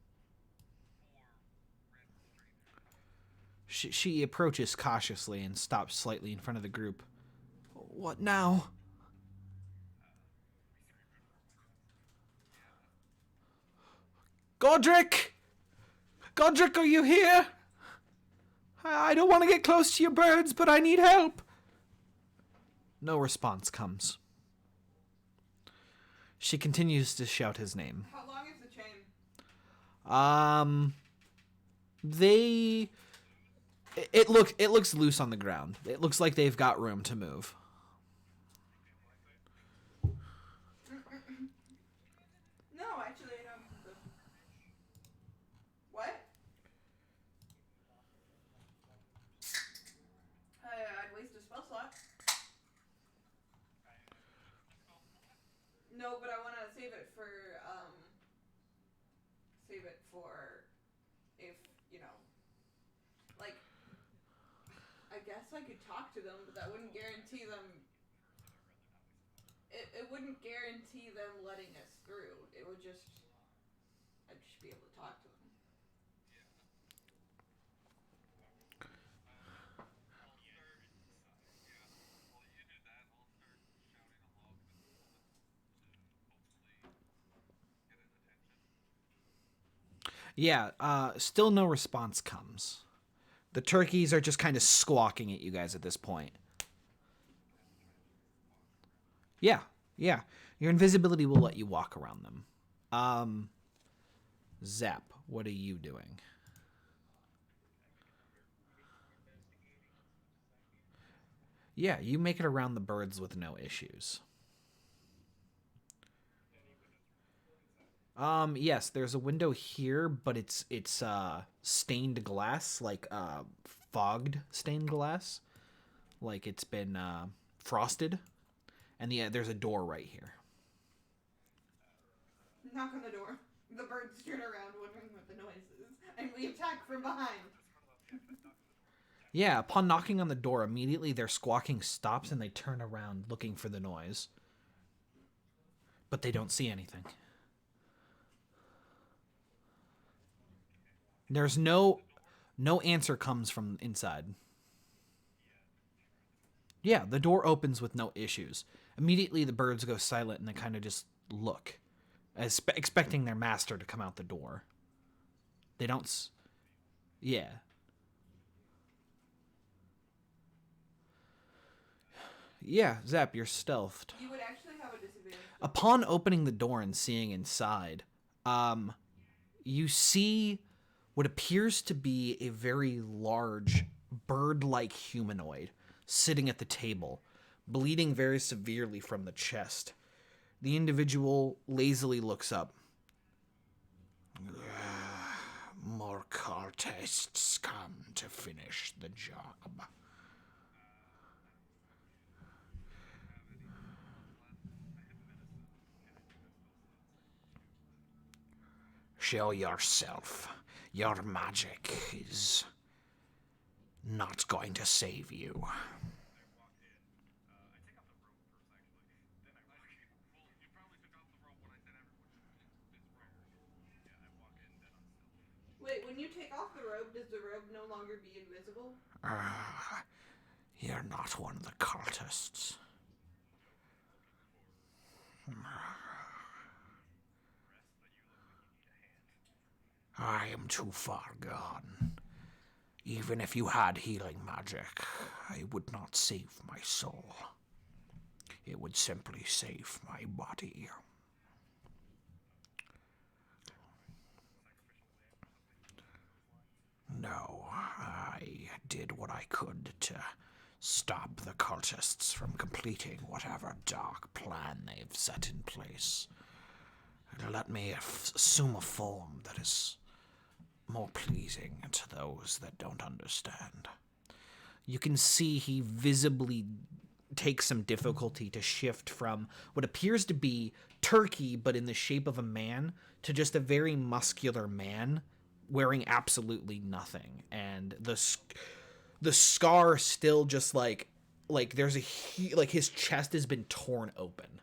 a better help than four random strangers coming up to you. She approaches cautiously and stops slightly in front of the group. What now? Godric! Godric, are you here? I don't want to get close to your birds, but I need help. No response comes. She continues to shout his name. How long is the chain? They... It looks loose on the ground. It looks like they've got room to move. No, actually, I don't. What? I'd waste a spell slot. No, but I want to save it for if, you know, like, I guess I could talk to them, but that wouldn't guarantee them. It wouldn't guarantee them letting us through. It would just, I'd just be able to talk to them. While you do that, I'll start shouting along in this moment to hopefully get his attention. Yeah, still no response comes. The turkeys are just kind of squawking at you guys at this point. Yeah. Your invisibility will let you walk around them. Zap, what are you doing? Yeah, you make it around the birds with no issues. Yes, there's a window here, but it's stained glass, like fogged stained glass, like it's been frosted, and there's a door right here. Knock on the door. The birds turn around, wondering what the noise is, and we attack from behind. Yeah, upon knocking on the door, immediately their squawking stops and they turn around looking for the noise, but they don't see anything. There's no answer comes from inside. Yeah, the door opens with no issues. Immediately the birds go silent and they kind of just look, as expecting their master to come out the door. They don't. Yeah. Yeah, Zap, you're stealthed. You would actually have a disadvantage. Upon opening the door and seeing inside, you see what appears to be a very large bird-like humanoid sitting at the table, bleeding very severely from the chest. The individual lazily looks up. More cultists come to finish the job. Show yourself. Your magic is not going to save you. Wait, when you take off the robe, does the robe no longer be invisible? You're not one of the cultists. I am too far gone. Even if you had healing magic, I would not save my soul. It would simply save my body. No, I did what I could to stop the cultists from completing whatever dark plan they've set in place. Let me assume a form that is more pleasing to those that don't understand. You can see he visibly takes some difficulty to shift from what appears to be Turkey, but in the shape of a man, to just a very muscular man wearing absolutely nothing. And the scar still just like there's like his chest has been torn open.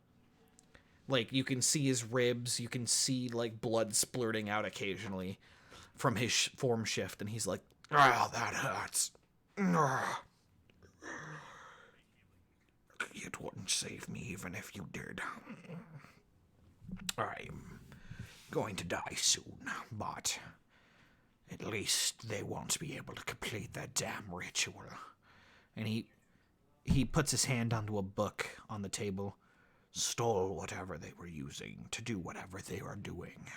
Like, you can see his ribs, you can see like blood splurting out occasionally from his form shift, and he's like, "Ah, that hurts. It wouldn't save me even if you did. I'm going to die soon, but at least they won't be able to complete that damn ritual." And he puts his hand onto a book on the table. "Stole whatever they were using to do whatever they were doing."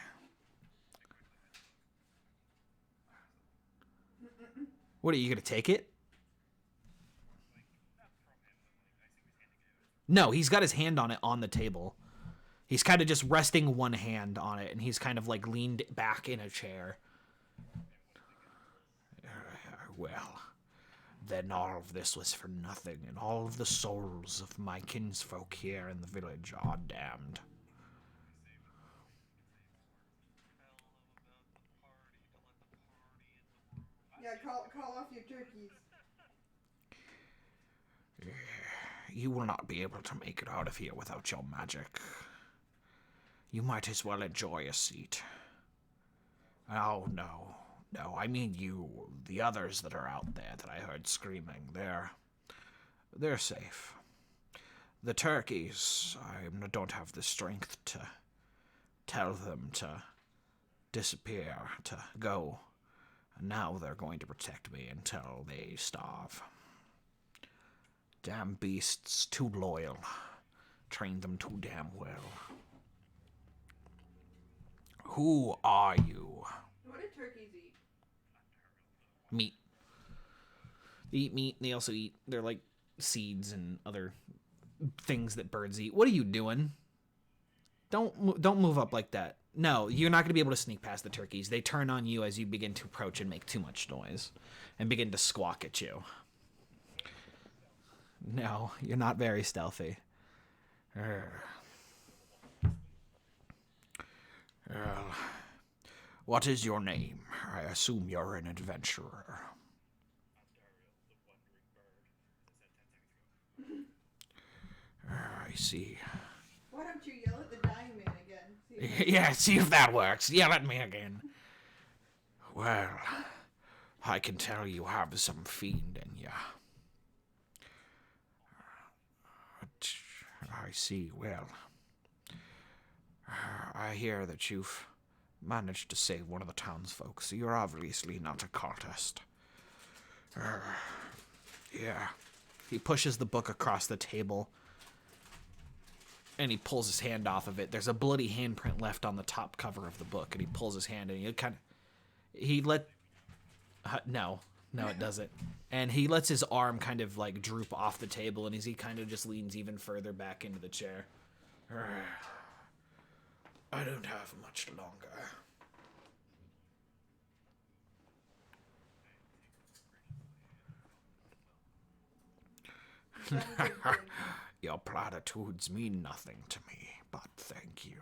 What, are you gonna take it? No, he's got his hand on it on the table. He's kind of just resting one hand on it, and he's kind of like leaned back in a chair. Well, then all of this was for nothing, and all of the souls of my kinsfolk here in the village are damned. Yeah, call off your turkeys. You will not be able to make it out of here without your magic. You might as well enjoy a seat. Oh, no, I mean you. The others that are out there that I heard screaming, they're safe. The turkeys, I don't have the strength to tell them to disappear, to go. And now they're going to protect me until they starve. Damn beasts, too loyal. Trained them too damn well. Who are you? What do turkeys eat? Meat. They eat meat, and they also eat, they're like seeds and other things that birds eat. What are you doing? Don't move up like that. No, you're not going to be able to sneak past the turkeys. They turn on you as you begin to approach and make too much noise and begin to squawk at you. No, you're not very stealthy. What is your name? I assume you're an adventurer. I see. Why don't you yell at the dying man again? Yeah, see if that works. Yell at me again. Well, I can tell you have some fiend in ya. I see. Well, I hear that you've managed to save one of the townsfolk, so you're obviously not a cultist. Yeah. He pushes the book across the table, and he pulls his hand off of it. There's a bloody handprint left on the top cover of the book, and he pulls his hand, and no, it doesn't. And he lets his arm kind of like droop off the table, and he kind of just leans even further back into the chair. I don't have much longer. Your platitudes mean nothing to me, but thank you.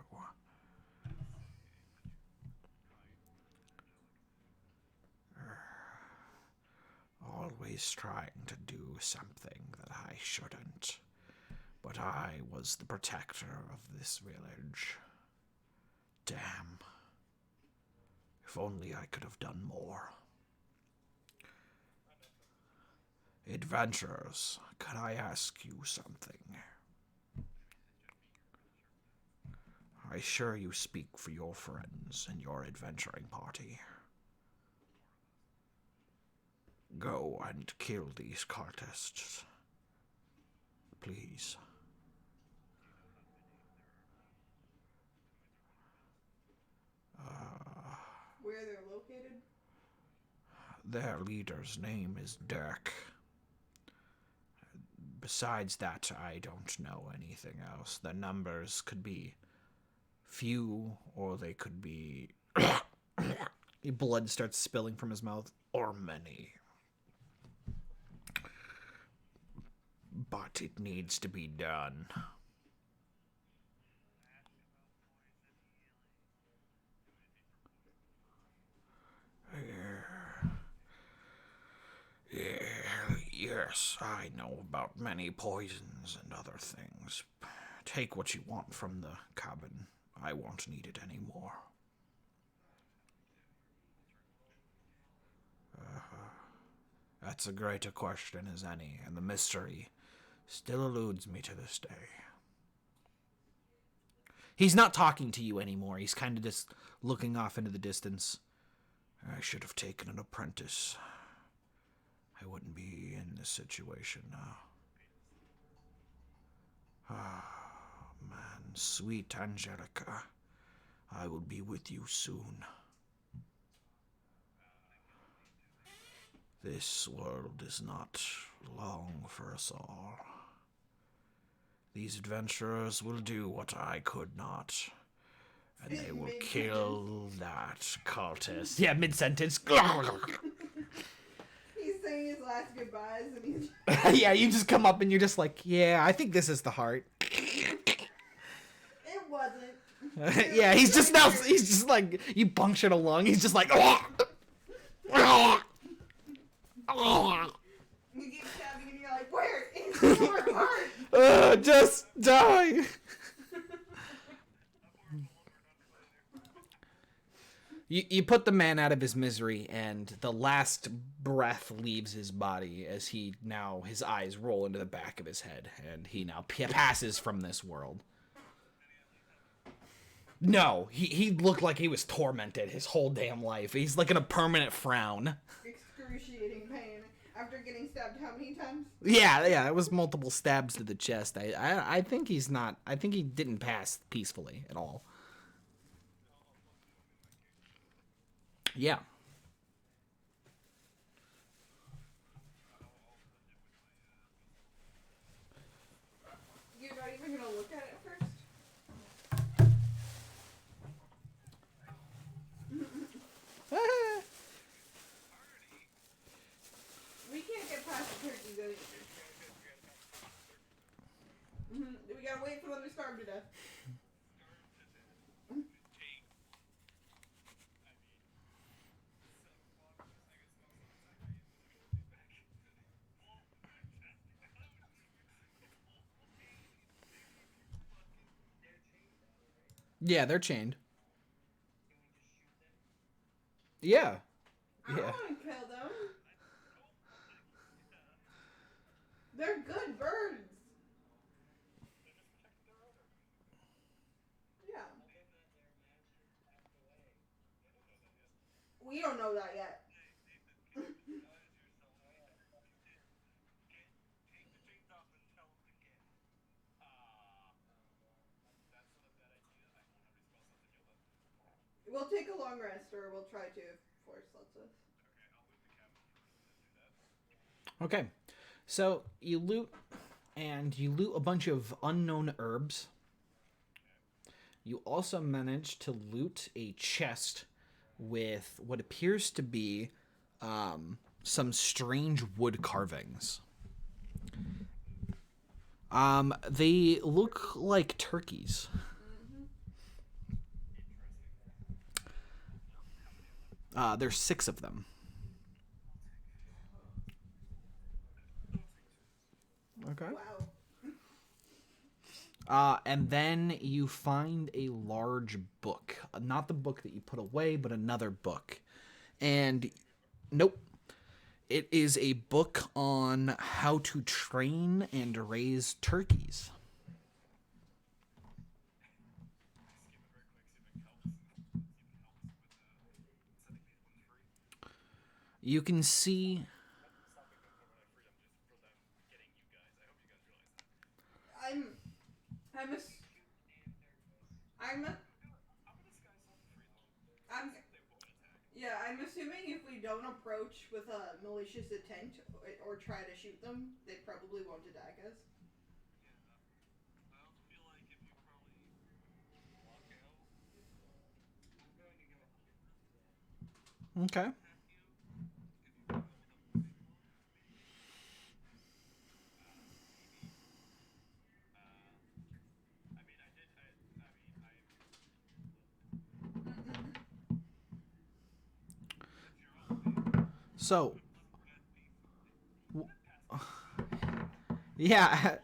Always trying to do something that I shouldn't. But I was the protector of this village. Damn. If only I could have done more. Adventurers, can I ask you something? I sure you speak for your friends and your adventuring party. Go and kill these cultists. Please. Where they're located? Their leader's name is Durkey. Besides that, I don't know anything else. The numbers could be few, or they could be... Blood starts spilling from his mouth. Or many. But but it needs to be done. Yes, I know about many poisons and other things. Take what you want from the cabin. I won't need it anymore. That's a greater question as any, and the mystery still eludes me to this day. He's not talking to you anymore. He's kind of just looking off into the distance. I should have taken an apprentice. I wouldn't be in this situation now. Ah, man, sweet Angelica. I will be with you soon. This world is not long for us all. These adventurers will do what I could not, and they will kill that cultist. Yeah, mid-sentence. He's saying his last goodbyes and he's... Yeah, you just come up and you're just like, yeah, I think this is the heart. It wasn't. Yeah, he's just like, you punctured along, he's just like, You keep stabbing and you're like, where is your heart? just die. You put the man out of his misery, and the last breath leaves his body as his eyes roll into the back of his head, and he now passes from this world. No, he looked like he was tormented his whole damn life. He's like in a permanent frown. Excruciating pain. After getting stabbed how many times? Yeah, it was multiple stabs to the chest. I think he's not. I think he didn't pass peacefully at all. Yeah. You're not even gonna look at it first? We can't get past the turkey, though. We gotta wait for them to starve to death. Yeah, they're chained. Yeah. I don't want to kill them. They're good birds. Yeah. We don't know that yet. We'll take a long rest, or we'll try to if Force lets us. Okay. So you loot a bunch of unknown herbs. You also manage to loot a chest with what appears to be some strange wood carvings. They look like turkeys. There's 6 of them. Okay. Wow. And then you find a large book. Not the book that you put away, but another book. And nope. It is a book on how to train and raise turkeys. You can see... I'm assuming if we don't approach with a malicious intent or try to shoot them, they probably won't attack us. I also feel like if you probably walk out, Okay. So, yeah,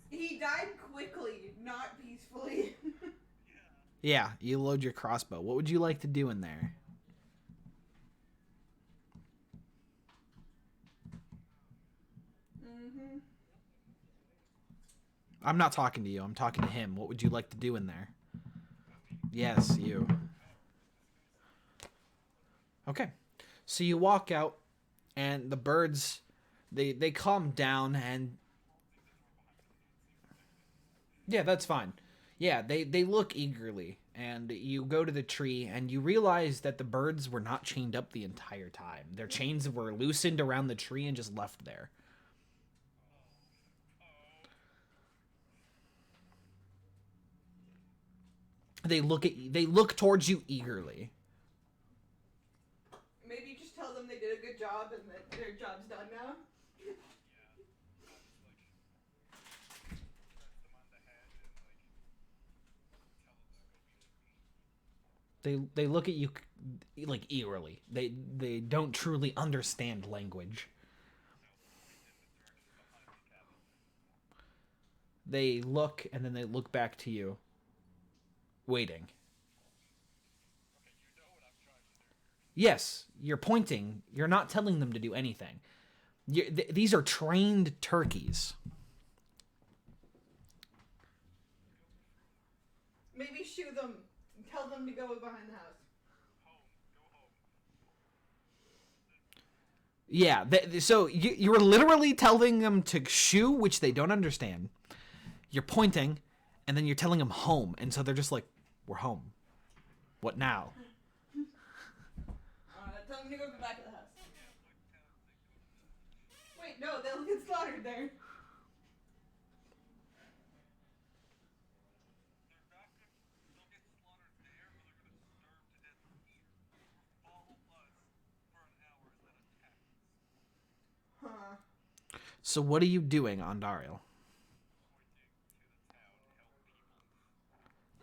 He died quickly, not peacefully. yeah. You load your crossbow. What would you like to do in there? Mm-hmm. I'm not talking to you. I'm talking to him. What would you like to do in there? Yes, you. Okay. So you walk out, and the birds, they calm down, and yeah, that's fine. Yeah, they look eagerly, and you go to the tree, and you realize that the birds were not chained up the entire time. Their chains were loosened around the tree and just left there. They look at you, they look towards you eagerly. Maybe just tell them they did a good job and that their job's done now. They look at you like eerily. They don't truly understand language. They look and then they look back to you, waiting. Yes, you're pointing. You're not telling them to do anything. These are trained turkeys. Maybe shoo them. Tell them to go behind the house. Yeah, so you were literally telling them to shoo, which they don't understand. You're pointing, and then you're telling them home, and so they're just like, we're home. What now? Tell them to go to the back of the house. Wait, no, they'll get slaughtered there. They'll get slaughtered there, or they're gonna starve to death here. Or follow us for an hour and then attack us. Huh. So what are you doing, Ondariel?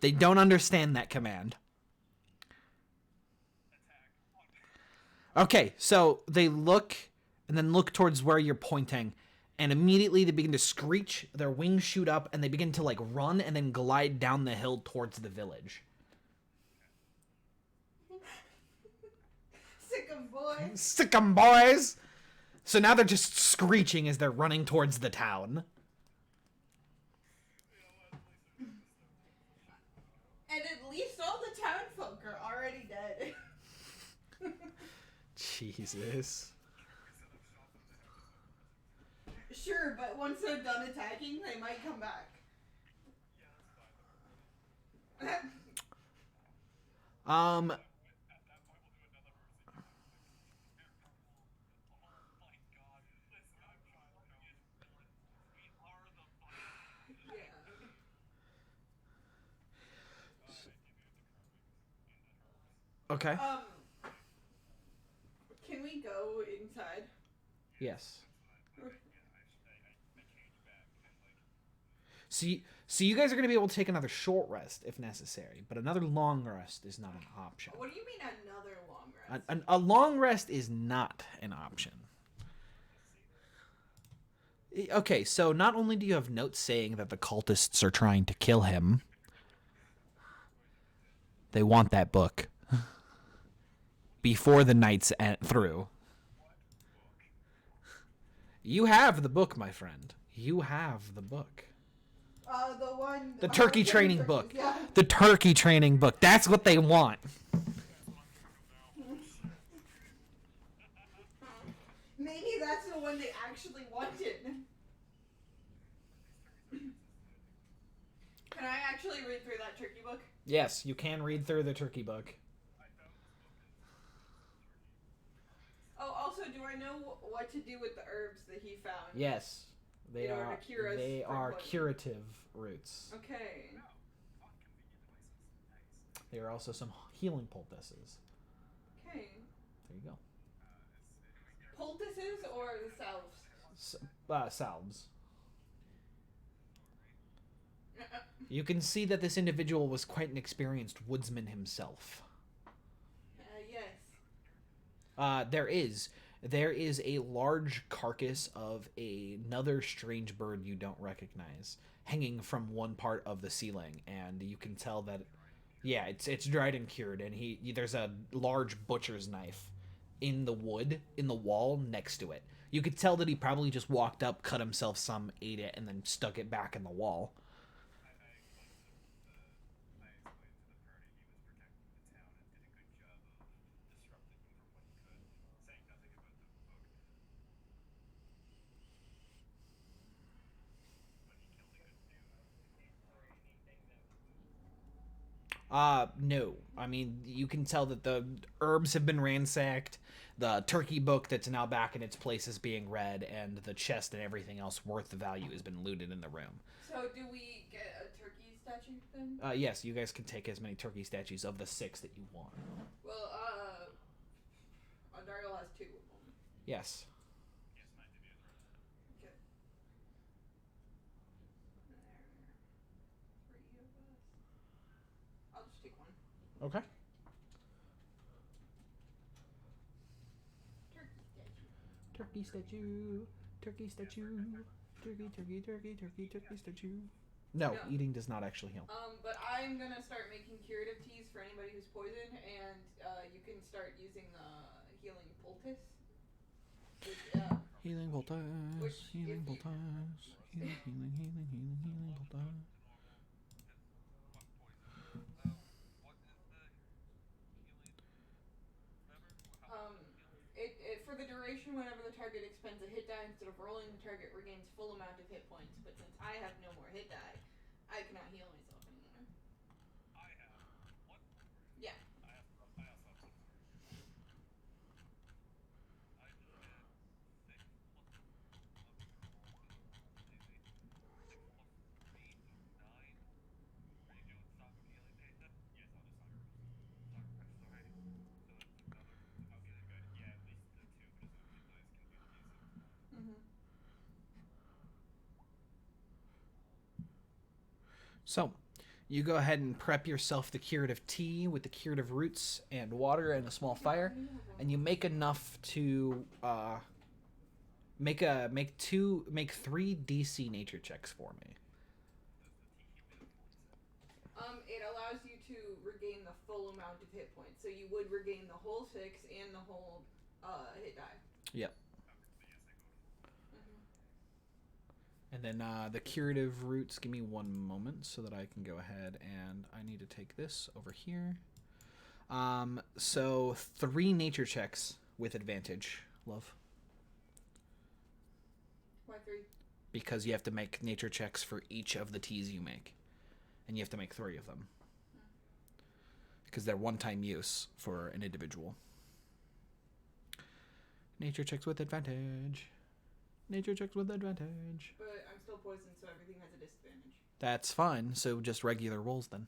They don't understand that command. Okay, so they look and then look towards where you're pointing, and immediately they begin to screech, their wings shoot up, and they begin to like run and then glide down the hill towards the village. Sick 'em, boys. Sick 'em, boys! So now they're just screeching as they're running towards the town. And at least all the town folk are already dead. Jesus. Sure, but once they're done attacking, they might come back. Okay. Can we go inside? Yes. So you guys are going to be able to take another short rest if necessary, but another long rest is not an option. What do you mean another long rest? A long rest is not an option. Okay, so not only do you have notes saying that the cultists are trying to kill him, they want that book before the night's through. You have the book, my friend. You have the book. The one... The turkey training book. Yeah. The turkey training book. That's what they want. Maybe that's the one they actually wanted. Can I actually read through that turkey book? Yes, you can read through the turkey book. Oh, also, do I know what to do with the herbs that he found? Yes. They In order to cure us they from are poison. curative roots. Okay. There are also some healing poultices. Okay. There you go. Poultices or the salves? Salves. You can see that this individual was quite an experienced woodsman himself. There is. There is a large carcass of another strange bird you don't recognize hanging from one part of the ceiling, and you can tell that, yeah, it's dried and cured, and there's a large butcher's knife in the wood in the wall next to it. You could tell that he probably just walked up, cut himself some, ate it, and then stuck it back in the wall. I explained to the party he was protecting the town and did a good job of disrupting them from what he could, saying nothing about the book. But he killed a good few. No. I mean, you can tell that the herbs have been ransacked, the turkey book that's now back in its place is being read, and the chest and everything else worth the value has been looted in the room. So do we get a turkey statue then? Yes, you guys can take as many turkey statues of the 6 that you want. Well, Daryl has 2 of them. Yes. Yes, mine to be as well. Okay. There. 3 of us. I'll just take 1. Okay. Turkey statue. Turkey statue. Turkey statue. Turkey statue. No, eating does not actually heal. But I'm gonna start making curative teas for anybody who's poisoned, and you can start using the healing poultice. Which, Healing poultice. Which, Healing if you- poultice. Healing poultice. What is the healing? For the duration, whenever the target expends a hit die, instead of rolling, the target regains full amount of hit points. But since I have no more hit die, I cannot heal myself anymore. I have 1 more. Yeah. I also have some sort. I just get 6 plus easy. 6 plus 3, so 9. Are you doing Song of Healing, Nathan? Yes, I'll do Song of Restoration. So that's another. Okay, good. Yeah, at least the 2 presumably dice can be used. Mm-hmm. So, you go ahead and prep yourself the curative tea with the curative roots and water and a small fire, and you make enough to make 3 DC nature checks for me. It allows you to regain the full amount of hit points. So you would regain the whole 6 and the whole hit die. Yep. Mm-hmm. And then the curative roots, give me 1 moment so that I can go ahead and I need to take this over here. So 3 nature checks with advantage, love. Why 3? Because you have to make nature checks for each of the teas you make. And you have to make 3 of them. Because they're one-time use for an individual. Nature checks with advantage. Nature checks with advantage. But I'm still poisoned, so everything has a disadvantage. That's fine. So just regular rolls then.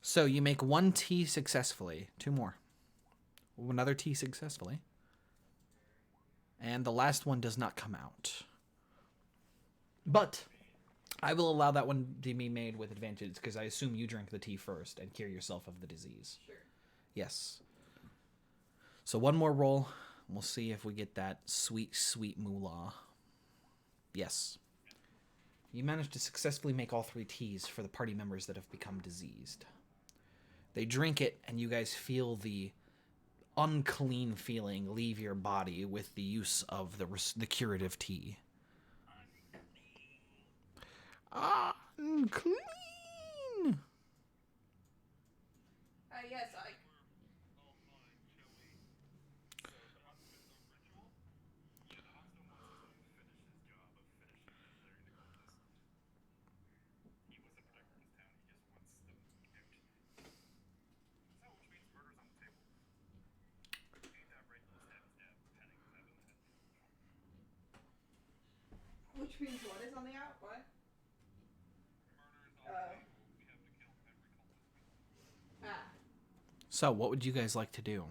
So you make 1 tea successfully. 2 more. Another tea successfully. And the last one does not come out. But I will allow that one to be made with advantage because I assume you drink the tea first and cure yourself of the disease. Sure. Yes. So 1 more roll. We'll see if we get that sweet, sweet moolah. Yes. You managed to successfully make all 3 teas for the party members that have become diseased. They drink it, and you guys feel the unclean feeling leave your body with the use of the curative tea. Unclean! Yes, I... All fine, shall we? So the Huntsman's on ritual? Yeah, the Huntsman wants us to finish his job of finishing and clearing the cultists. He wasn't protecting his town, he just wants them out. So, which means murder's on the table. Ain't that right? Stab, stab, patting his head on the head. Which means what is on the out? What? Murder is on the table. We have to kill every cultist. Ah. So, what would you guys like to do?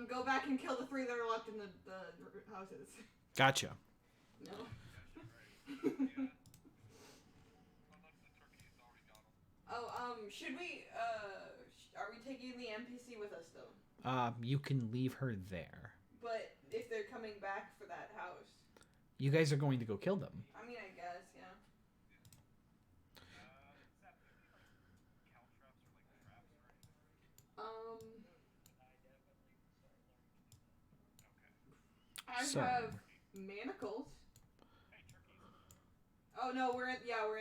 Go back and kill the 3 that are left in the houses. Gotcha. No. Unless the turkey's already got him. Should we, Are we taking the NPC with us though? You can leave her there. But if they're coming back for that house, You guys are going to go kill them. I mean, I guess, yeah. I So- have manacles. Oh no, we're in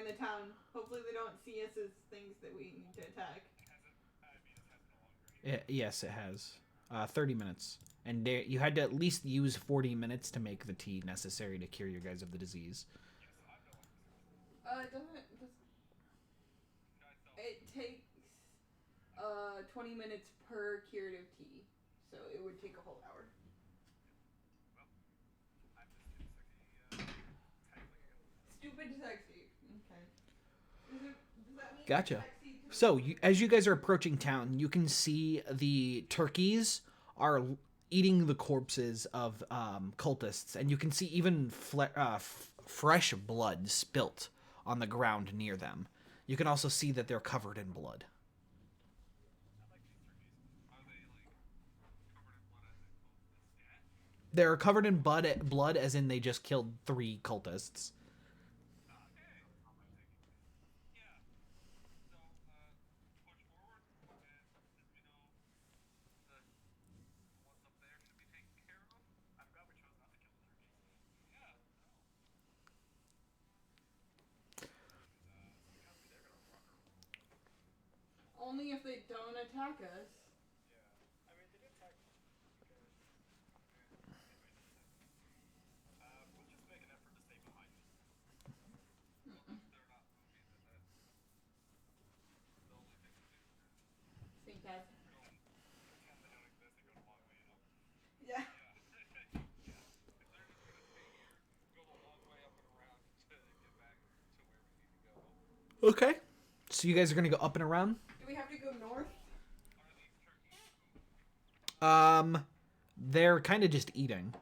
the town. Hopefully they don't see us as things that we need to attack. Yes, it has. 30 minutes. And you had to at least use 40 minutes to make the tea necessary to cure your guys of the disease. It doesn't. It takes 20 minutes per curative tea, so it would take a whole hour. Stupid sexy. Okay. Does that mean Gotcha. sexy to So, as you guys are approaching town, you can see the turkeys are eating the corpses of cultists, and you can see even fresh blood spilt on the ground near them. You can also see that they're covered in blood. They're covered in blood as in they just killed 3 cultists. Only if they don't attack us. Think that. Yeah. Okay. So you guys are going to go up and around? Do we have to go north? They're kind of just eating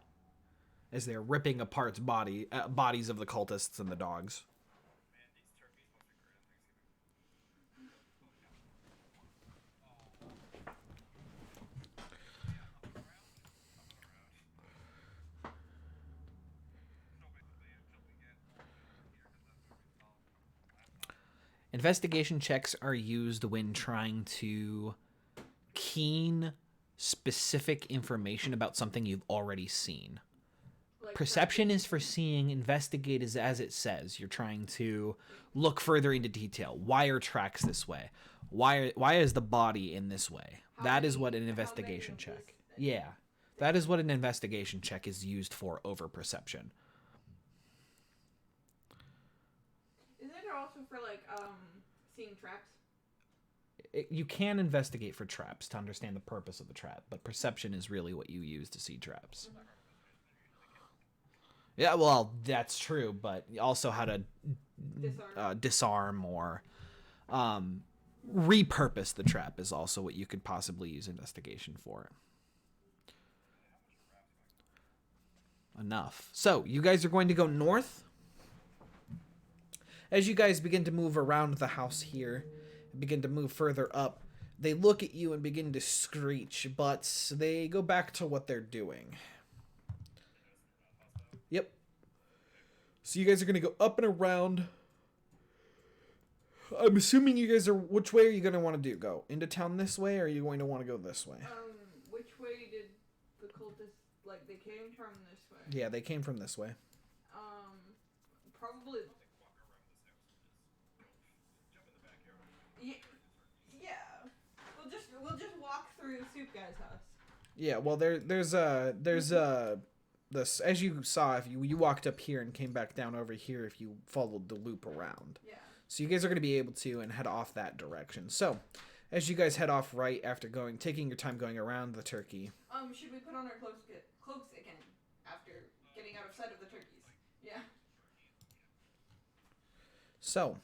as they're ripping apart bodies of the cultists and the dogs. Investigation checks are used when trying to keen specific information about something you've already seen. Like Perception is for seeing, investigate is as it says. You're trying to look further into detail. Why are tracks this way? Why is the body in this way? That is what an investigation check. Yeah. That is what an investigation check is used for over perception. Isn't it also for like seeing traps? You can investigate for traps to understand the purpose of the trap, but perception is really what you use to see traps. Yeah, well, that's true, but also how to disarm or repurpose the trap is also what you could possibly use investigation for. Enough. So, you guys are going to go north. As you guys begin to move around the house here, begin to move further up, they look at you and begin to screech, but they go back to what they're doing. Yep. So you guys are going to go up and around. I'm assuming you guys are... Which way are you going to want to do? Go into town this way, or are you going to want to go this way? Which way did the cultists... Like, they came from this way? Yeah, they came from this way. Probably... Yeah. We'll just walk through Soup Guy's house. Yeah, well, there's this, as you saw, if you walked up here and came back down over here if you followed the loop around. Yeah. So you guys are going to be able to and head off that direction. So, as you guys head off right after taking your time going around the turkey. Should we put on our cloaks again after getting out of sight of the turkeys? Yeah. So,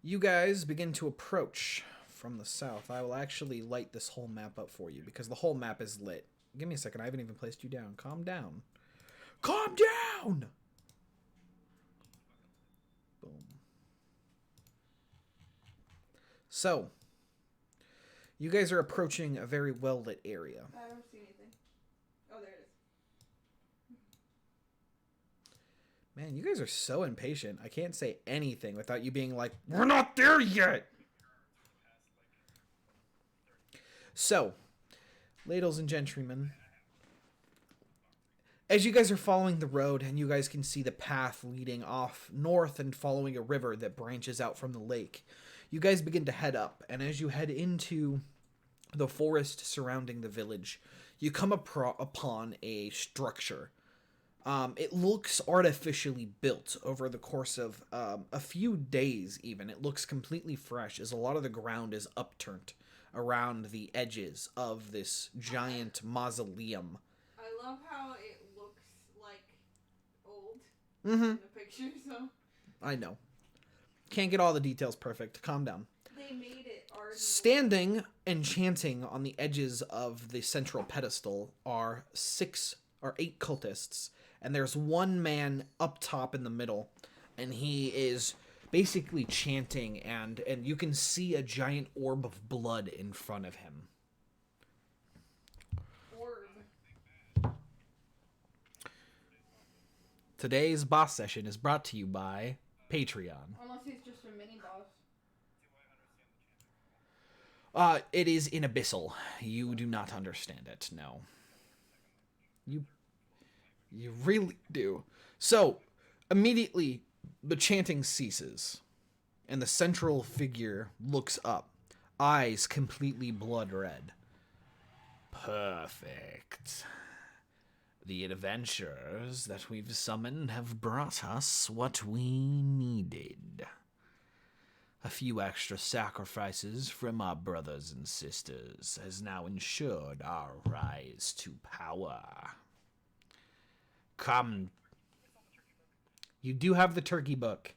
you guys begin to approach from the south. I will actually light this whole map up for you because the whole map is lit. Give me a second. I haven't even placed you down. Calm down. Calm down! Boom. So, You guys are approaching a very well-lit area. I don't see anything. Oh, there it is. Man, you guys are so impatient. I can't say anything without you being like, we're not there yet! So, ladles and gentrymen, as you guys are following the road and you guys can see the path leading off north and following a river that branches out from the lake, you guys begin to head up. And as you head into the forest surrounding the village, you come upon a structure. It looks artificially built over the course of a few days even. It looks completely fresh as a lot of the ground is upturned around the edges of this giant mausoleum. I love how it looks like old Mm-hmm. in the picture, so. I know. Can't get all the details perfect. Calm down. They made it art. Standing and chanting on the edges of the central pedestal are 6 or 8 cultists, and there's one man up top in the middle, and he is basically chanting, and you can see a giant orb of blood in front of him. Orb. Today's boss session is brought to you by Patreon. Unless he's just a mini boss. It is in Abyssal. You do not understand it, no. You really do. So, immediately, the chanting ceases, and the central figure looks up, eyes completely blood red. Perfect. The adventurers that we've summoned have brought us what we needed. A few extra sacrifices from our brothers and sisters has now ensured our rise to power. Come. You do have the turkey book.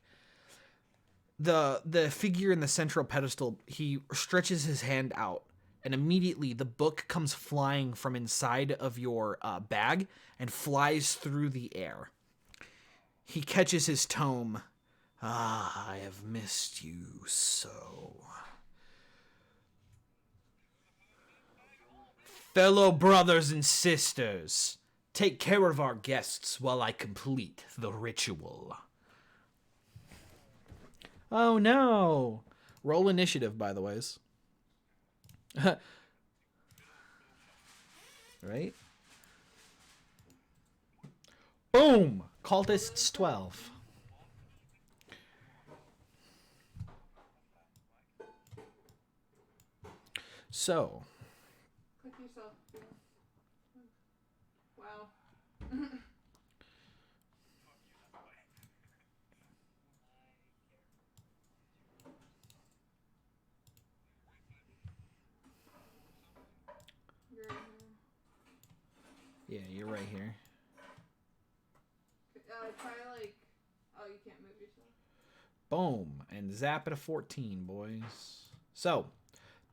The figure in the central pedestal, he stretches his hand out, and immediately the book comes flying from inside of your bag and flies through the air. He catches his tome. Ah, I have missed you so. Fellow brothers and sisters, take care of our guests while I complete the ritual. Oh no! Roll initiative, by the ways. Right? Boom! Cultists 12. So, Click yourself. Wow. You're in here. yeah, you're right here. Try like. Oh, you can't move yourself. Boom. And zap at a 14, boys. So,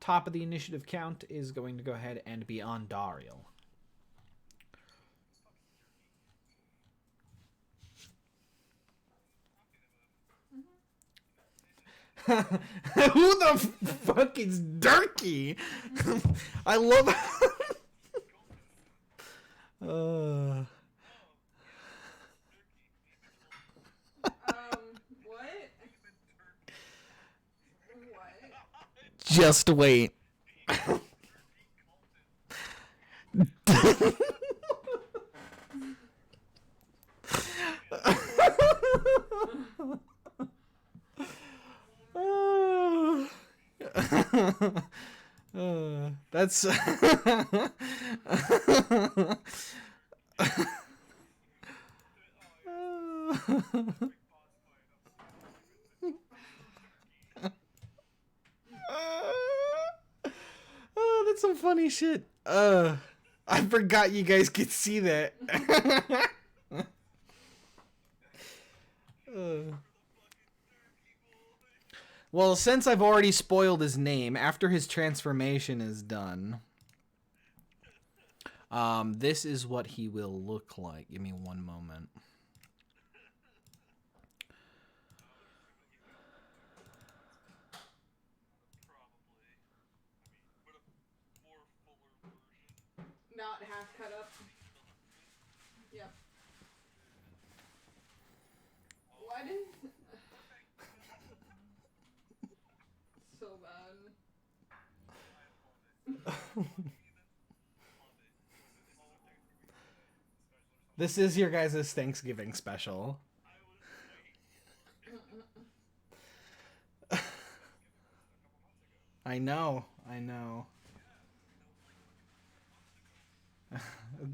top of the initiative count is going to go ahead and be on Dariel. Who the fuck is Durkey? I love. What? What? Just wait. That's oh, that's some funny shit. I forgot you guys could see that. Well, since I've already spoiled his name, after his transformation is done, this is what he will look like. Give me one moment. cut up. Yep. Why didn't... So bad. This is your guys' Thanksgiving special. I know.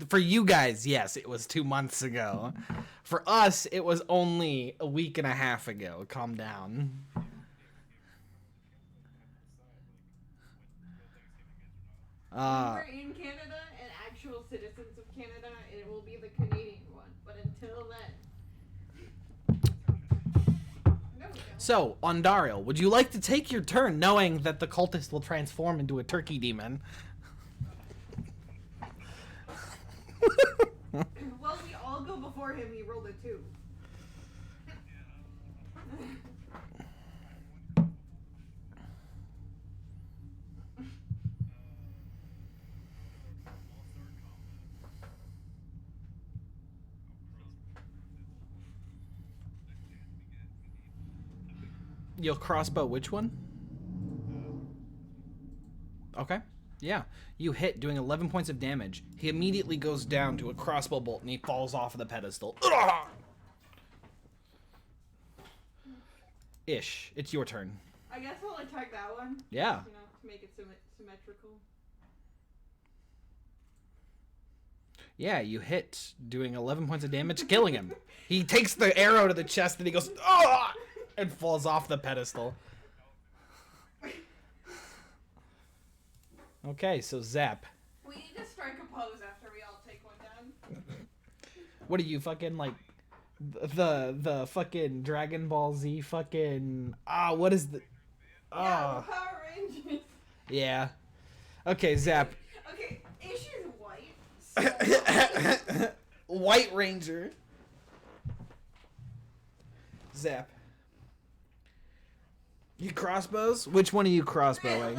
For you guys, yes, it was 2 months ago. For us, it was only a week and a half ago. Calm down. When we're in Canada and actual citizens of Canada, it will be the Canadian one. But until then... No, we don't. So, Ondariel, would you like to take your turn knowing that the cultist will transform into a turkey demon? Well, we all go before him. He rolled a 2. You'll crossbow which one? Okay. Yeah. You hit, doing 11 points of damage. He immediately goes down to a crossbow bolt and he falls off of the pedestal. Ish. It's your turn. I guess I'll attack that one. Yeah. You know, to make it symmetrical. Yeah, you hit, doing 11 points of damage, killing him. He takes the arrow to the chest and he goes, "Ah!" and falls off the pedestal. Okay, so Zap. We need to strike a pose after we all take one down. What are you, fucking, like, the fucking Dragon Ball Z fucking, what is the, Yeah, Power Rangers. yeah. Okay, Zap. Okay, Issue's white. So White Ranger. Zap. You crossbows? Which one are you crossbowing?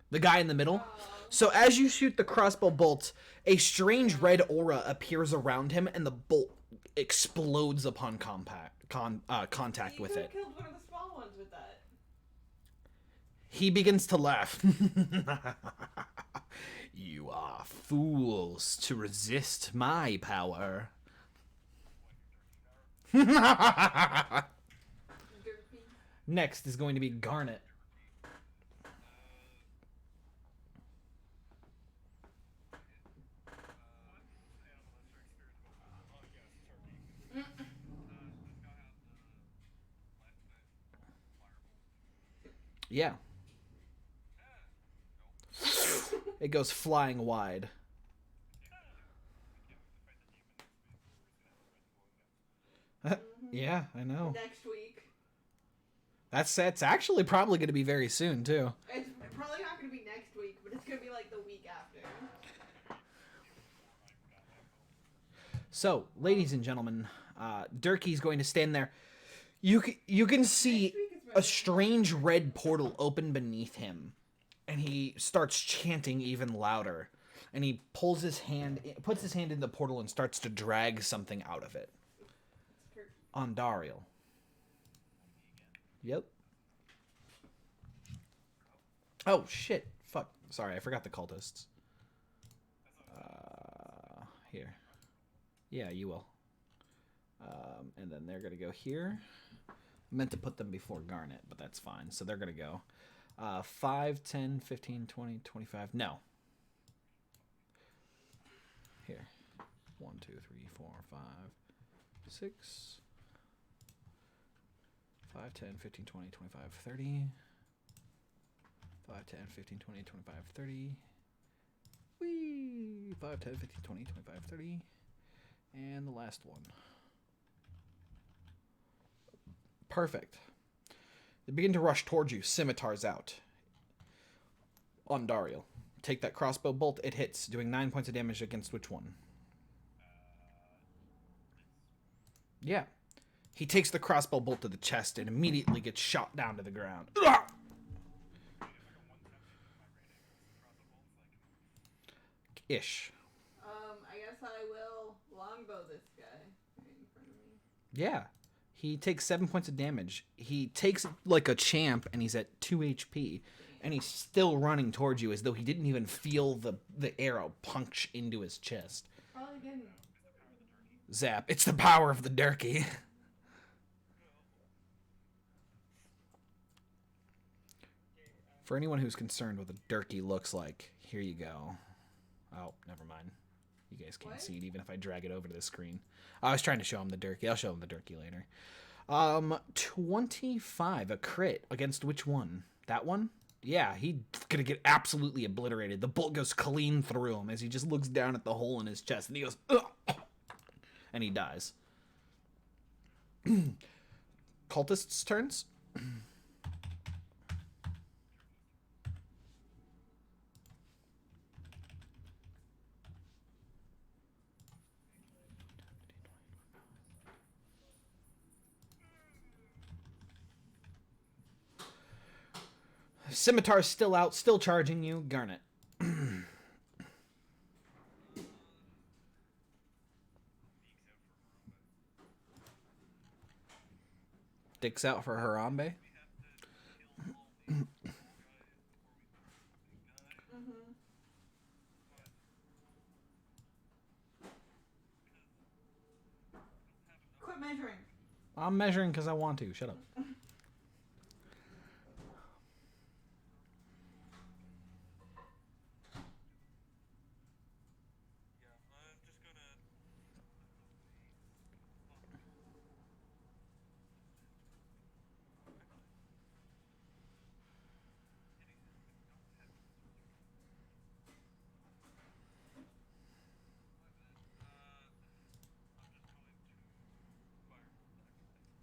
The guy in the middle? So as you shoot the crossbow bolt, a strange red aura appears around him and the bolt explodes upon contact with it. You killed one of the small ones with that. He begins to laugh. You are fools to resist my power. Durkey. Next is going to be Garnet. Yeah. It goes flying wide. Yeah, I know. Next week. That's actually probably going to be very soon too. It's probably not going to be next week, but it's going to be like the week after. So, ladies and gentlemen, Durkey's going to stand there. You can see a strange red portal open beneath him, and he starts chanting even louder. And he puts his hand in the portal and starts to drag something out of it. Ondariel. Yep. Oh shit! Fuck. Sorry, I forgot the cultists. Here. Yeah, you will. And then they're gonna go here. I meant to put them before Garnet, but that's fine. So they're gonna go 5, 10, 15, 20, 25. No. Here. 1, 2, 3, 4, 5, 6. 5, 10, 15, 20, 25, 30. 5, 10, 15, 20, 25, 30. Whee! 5, 10, 15, 20, 25, 30. And the last one. Perfect. They begin to rush towards you, scimitars out. Ondariel. Take that crossbow bolt, it hits, doing 9 points of damage against which one? Yeah. He takes the crossbow bolt to the chest and immediately gets shot down to the ground. Ish. I guess I will longbow this guy right in front of me. Yeah. He takes 7 points of damage. He takes it like a champ, and he's at 2 HP. And he's still running towards you as though he didn't even feel the arrow punch into his chest. Probably didn't. Zap. It's the power of the Durkey. For anyone who's concerned what the Durkey looks like, here you go. Oh, never mind. You guys can't What? see it even if I drag it over to the screen. I was trying to show him the Durkey. I'll show him the Durkey later. 25, a crit. Against which one? That one? Yeah, he's gonna get absolutely obliterated. The bolt goes clean through him as he just looks down at the hole in his chest, and he goes, ugh! And he dies. Cultists' turns. Scimitar's still out, still charging you. Garnet. Dicks out for Harambe. Quit measuring. I'm measuring because I want to. Shut up. Yeah, I'm just gonna.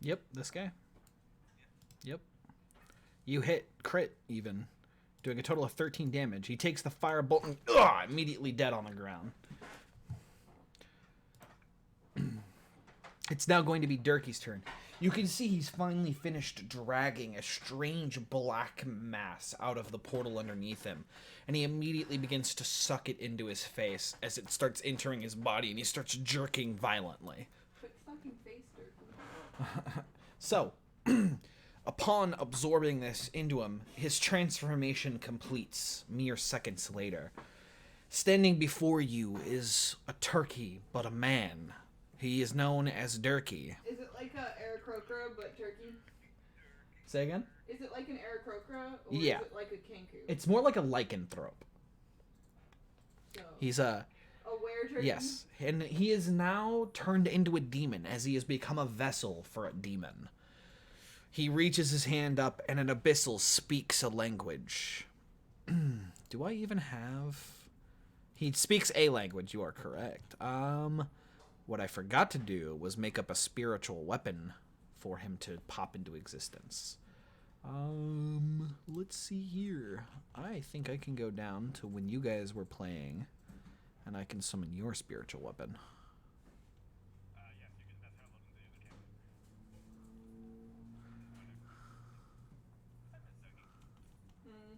Yep, this guy. Yep. You hit crit even, doing a total of 13 damage. He takes the firebolt and immediately dead on the ground. It's now going to be Durkey's turn. You can see he's finally finished dragging a strange black mass out of the portal underneath him, and he immediately begins to suck it into his face as it starts entering his body, and he starts jerking violently. Quit sucking face, Durkey. So, upon absorbing this into him, his transformation completes mere seconds later. Standing before you is a turkey, but a man. He is known as Durkey. Is it like a Aarakocra but turkey? Say again? Is it like an Aarakocra or Yeah. is it like a Kenku? It's more like a lycanthrope. So, He's a... a were-turkey? Yes, and he is now turned into a demon as he has become a vessel for a demon. He reaches his hand up and an abyssal speaks a language. Do I even have... He speaks a language, you are correct. What I forgot to do was make up a spiritual weapon for him to pop into existence. Let's see here. I think I can go down to when you guys were playing, and I can summon your spiritual weapon. Yes, you can. That's how it looks in the other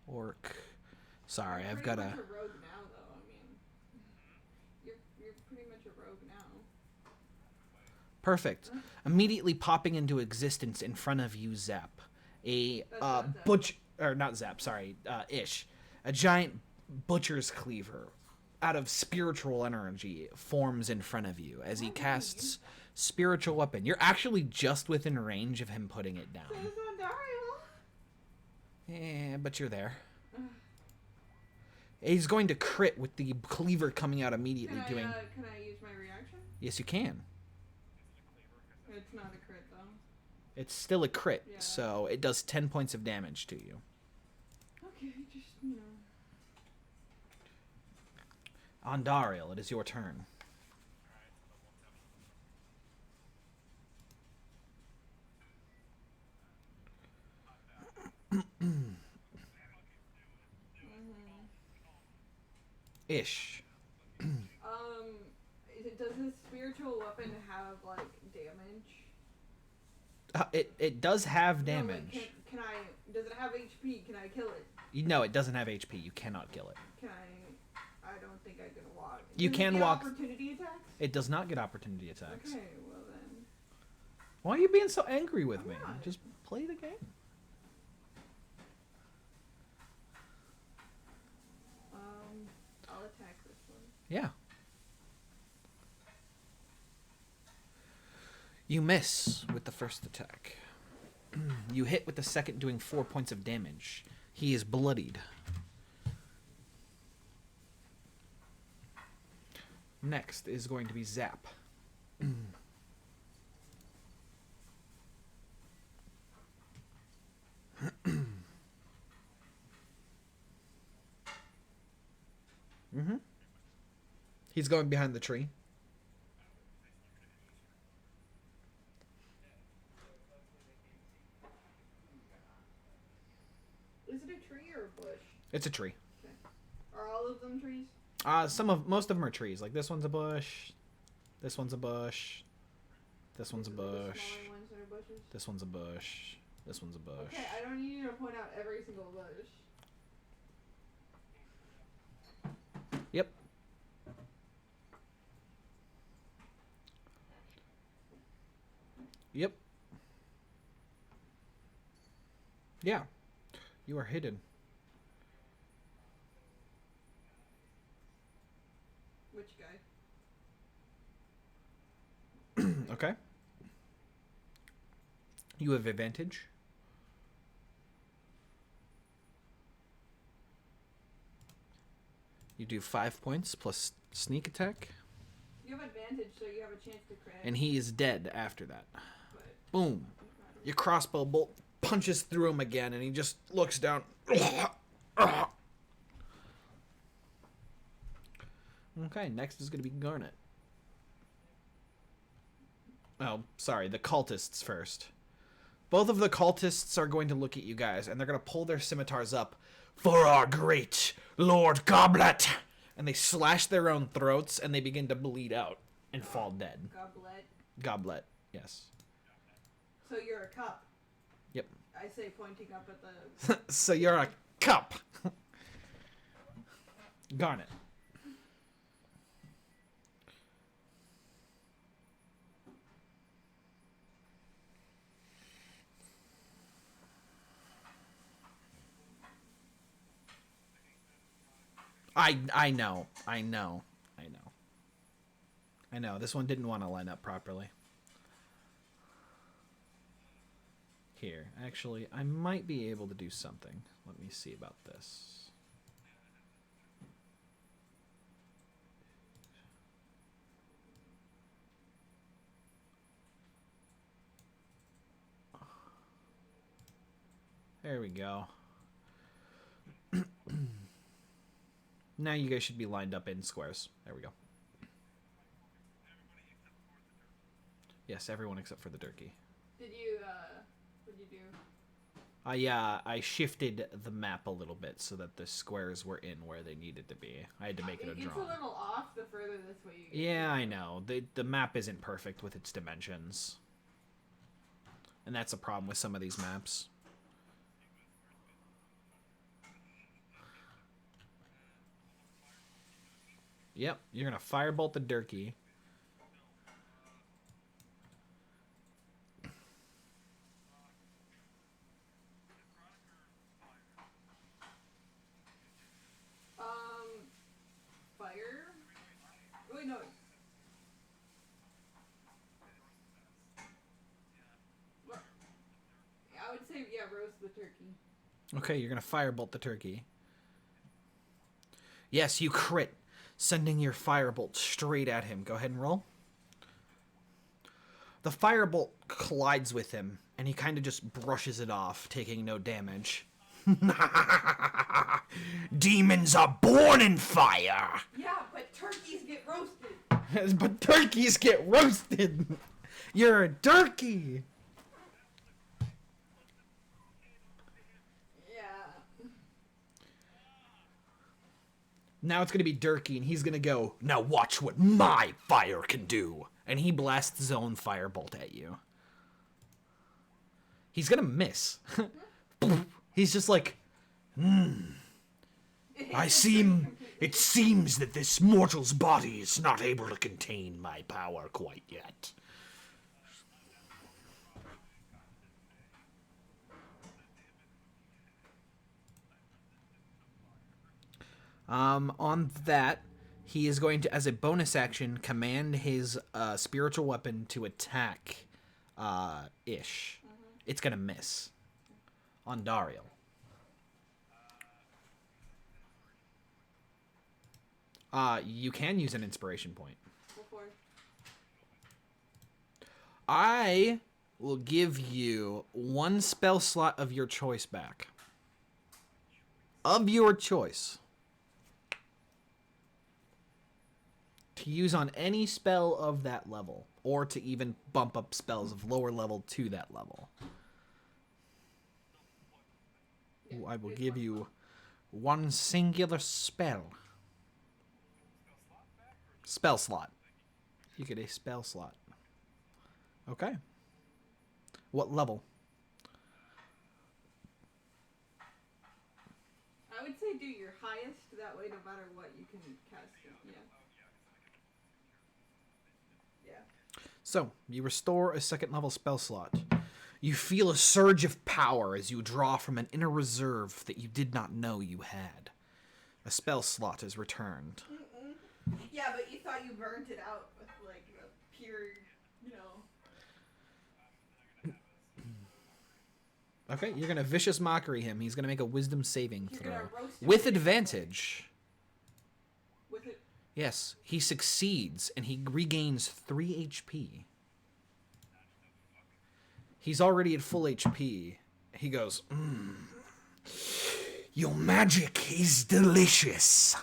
camera. Orc. Sorry, You're I've pretty got much a... a rogue now, though. I mean, you're pretty much a rogue now. Perfect. Immediately popping into existence in front of you, Zap. A That's not Zap. butch... Or not Zap, sorry. Ish. A giant butcher's cleaver out of spiritual energy forms in front of you as he What? casts spiritual weapon. You're actually just within range of him putting it So down. it's not Dario. But you're there. He's going to crit with the cleaver coming out immediately Can doing... I use my reaction? Yes, you can. It's not a crit, though. It's still a crit, Yeah. so it does 10 points of damage to you. Okay, just, you know. Ondariel, it is your turn. Ish. Does his spiritual weapon have, like, damage? It does have No, damage. like, Does it have HP? Can I kill it? No, it doesn't have HP. You cannot kill it. I don't think I can walk. You Does can it get walk. Opportunity attacks? It does not get opportunity attacks. Okay, well then. Why are you being so angry with I'm me? not. Just play the game. I'll attack this one. Yeah. You miss with the first attack. You hit with the second, doing 4 points of damage. He is bloodied. Next is going to be Zap. He's going behind the tree. Is it a tree or a bush? It's a tree. Okay. Are all of them trees? Most of them are trees. Like this one's a bush. This one's a bush. This one's a These are the bush. smaller ones that are bushes? This one's a bush. This one's a bush. Okay, I don't need you to point out every single bush. Yep. Yep. Yeah. You are hidden. Which guy? Okay. You have advantage. You do 5 points plus sneak attack. You have advantage, so you have a chance to crit. And he is dead after that. But Boom. Your crossbow bolt punches through him again, and he just looks down. Okay, next is going to be Garnet. Oh, sorry, the cultists first. Both of the cultists are going to look at you guys, and they're going to pull their scimitars up. For our great Lord Goblet! And they slash their own throats, and they begin to bleed out and fall dead. Goblet. Goblet, yes. So you're a cup. Yep. I say pointing up at the... So you're a cup. Garnet. I know. This one didn't want to line up properly. Here, actually, I might be able to do something. Let me see about this. There we go. Now you guys should be lined up in squares. There we go. Yes, everyone except for the Durkey. Did you, what'd you do? I shifted the map a little bit so that the squares were in where they needed to be. I had to make it a It's a drawing. little off the further this way you get. Yeah, I know. The map isn't perfect with its dimensions. And that's a problem with some of these maps. Yep, you're gonna firebolt the Durkey. Fire? Wait, no. What? I would say, yeah, roast the turkey. Okay, you're gonna firebolt the turkey. Yes, you crit, sending your firebolt straight at him. Go ahead and roll. The firebolt collides with him, and he kind of just brushes it off, taking no damage. Demons are born in fire! Yeah, but turkeys get roasted. But turkeys get roasted! You're a Durkey! Yeah. Now it's gonna be Durkey, and he's gonna go, now watch what my fire can do! And he blasts his own firebolt at you. He's gonna miss. He's just like, It seems that this mortal's body is not able to contain my power quite yet. On that, he is going to, as a bonus action, command his spiritual weapon to attack Ish. It's gonna miss on Dariel. You can use an inspiration point. Before. I will give you one spell slot of your choice back. Of your choice. To use on any spell of that level. Or to even bump up spells of lower level to that level. Ooh, I will give you one singular spell. Spell slot. You get a spell slot. Okay. What level? I would say do your highest, that way no matter what you can cast it. Yeah. So, you restore a second level spell slot. You feel a surge of power as you draw from an inner reserve that you did not know you had. A spell slot is returned. Yeah, but you thought you burned it out with like the pure, Okay, you're gonna vicious mockery him. He's gonna make a wisdom saving You're throw. gonna roast him With with advantage. with it. Yes, he succeeds and he regains 3 HP. He's already at full HP. He goes, Your magic is delicious.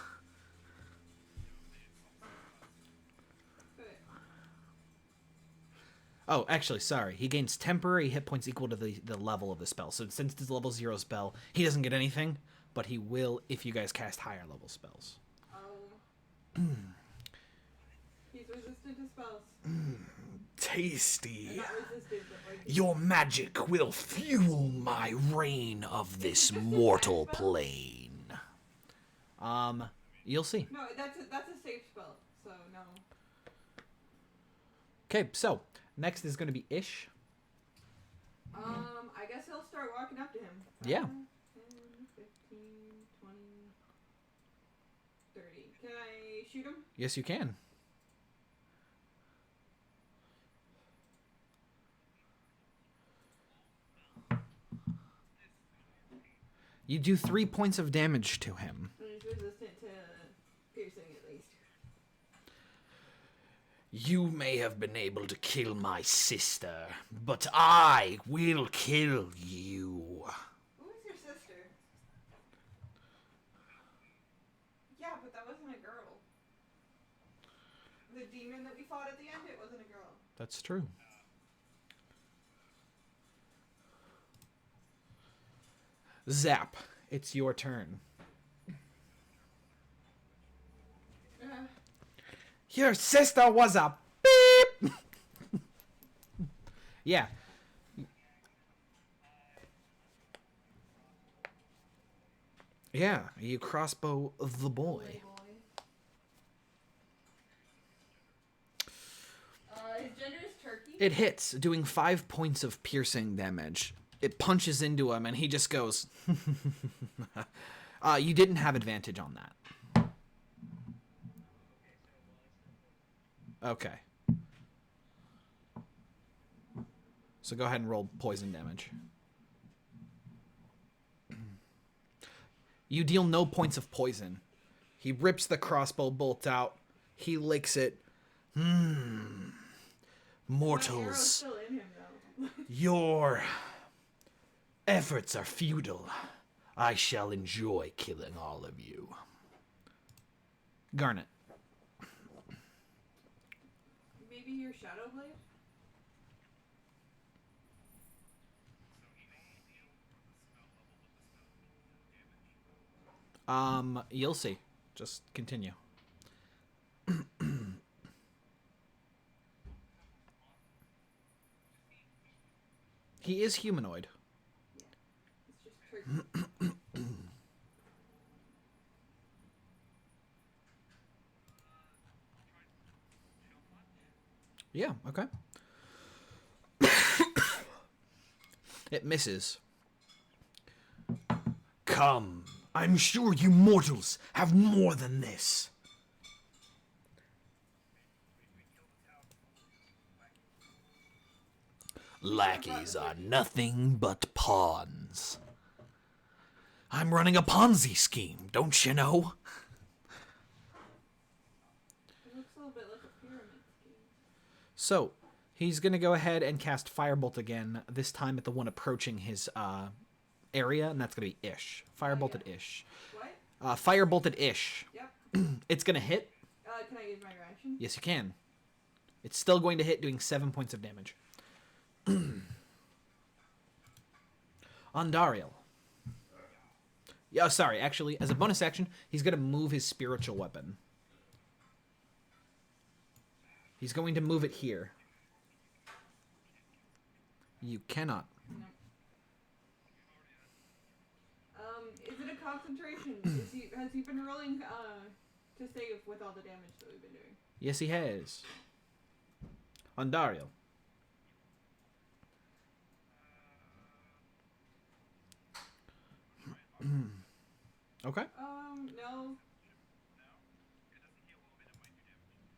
Oh, actually, sorry. He gains temporary hit points equal to the level of the spell. So since it's level 0 spell, he doesn't get anything, but he will if you guys cast higher level spells. Oh. He's resistant to spells. Tasty. Not resistant, but like Your magic will fuel my reign of this mortal plane. You'll see. No, that's a safe spell, so no. Okay, so next is going to be Ish. I guess he'll start walking up to him. Yeah. 10, 15, 20, 30. Can I shoot him? Yes, you can. You do 3 points of damage to him. And he's resistant to piercing at least. You may have been able to kill my sister, but I will kill you. Who is your sister? Yeah, but that wasn't a girl. The demon that we fought at the end, it wasn't a girl. That's true. Zap, it's your turn. Your sister was a beep! Yeah. Yeah, you crossbow the boy. His gender is turkey. It hits, doing 5 points of piercing damage. It punches into him, and he just goes... you didn't have advantage on that. Okay. So go ahead and roll poison damage. You deal no points of poison. He rips the crossbow bolt out. He licks it. My arrow's Mortals, still in him though. your efforts are futile. I shall enjoy killing all of you. Garnet. Maybe your shadow blade. You'll see. Just continue. He is humanoid. It's just Yeah, okay. It misses. Come, I'm sure you mortals have more than this. Lackeys are nothing but pawns. I'm running a Ponzi scheme, don't you know? It looks a little bit like a pyramid scheme. So, he's going to go ahead and cast Firebolt again, this time at the one approaching his area, and that's going to be Ish. Firebolted Ish. What? Firebolted Ish. Yep. It's going to hit. Can I use my reaction? Yes, you can. It's still going to hit, doing 7 points of damage. Ondariel. Yeah, sorry, actually, as a bonus action, he's going to move his spiritual weapon. He's going to move it here. You cannot. No. Is it a concentration? Has he been rolling to save with all the damage that we've been doing? Yes, he has. Ondariel. Okay. No.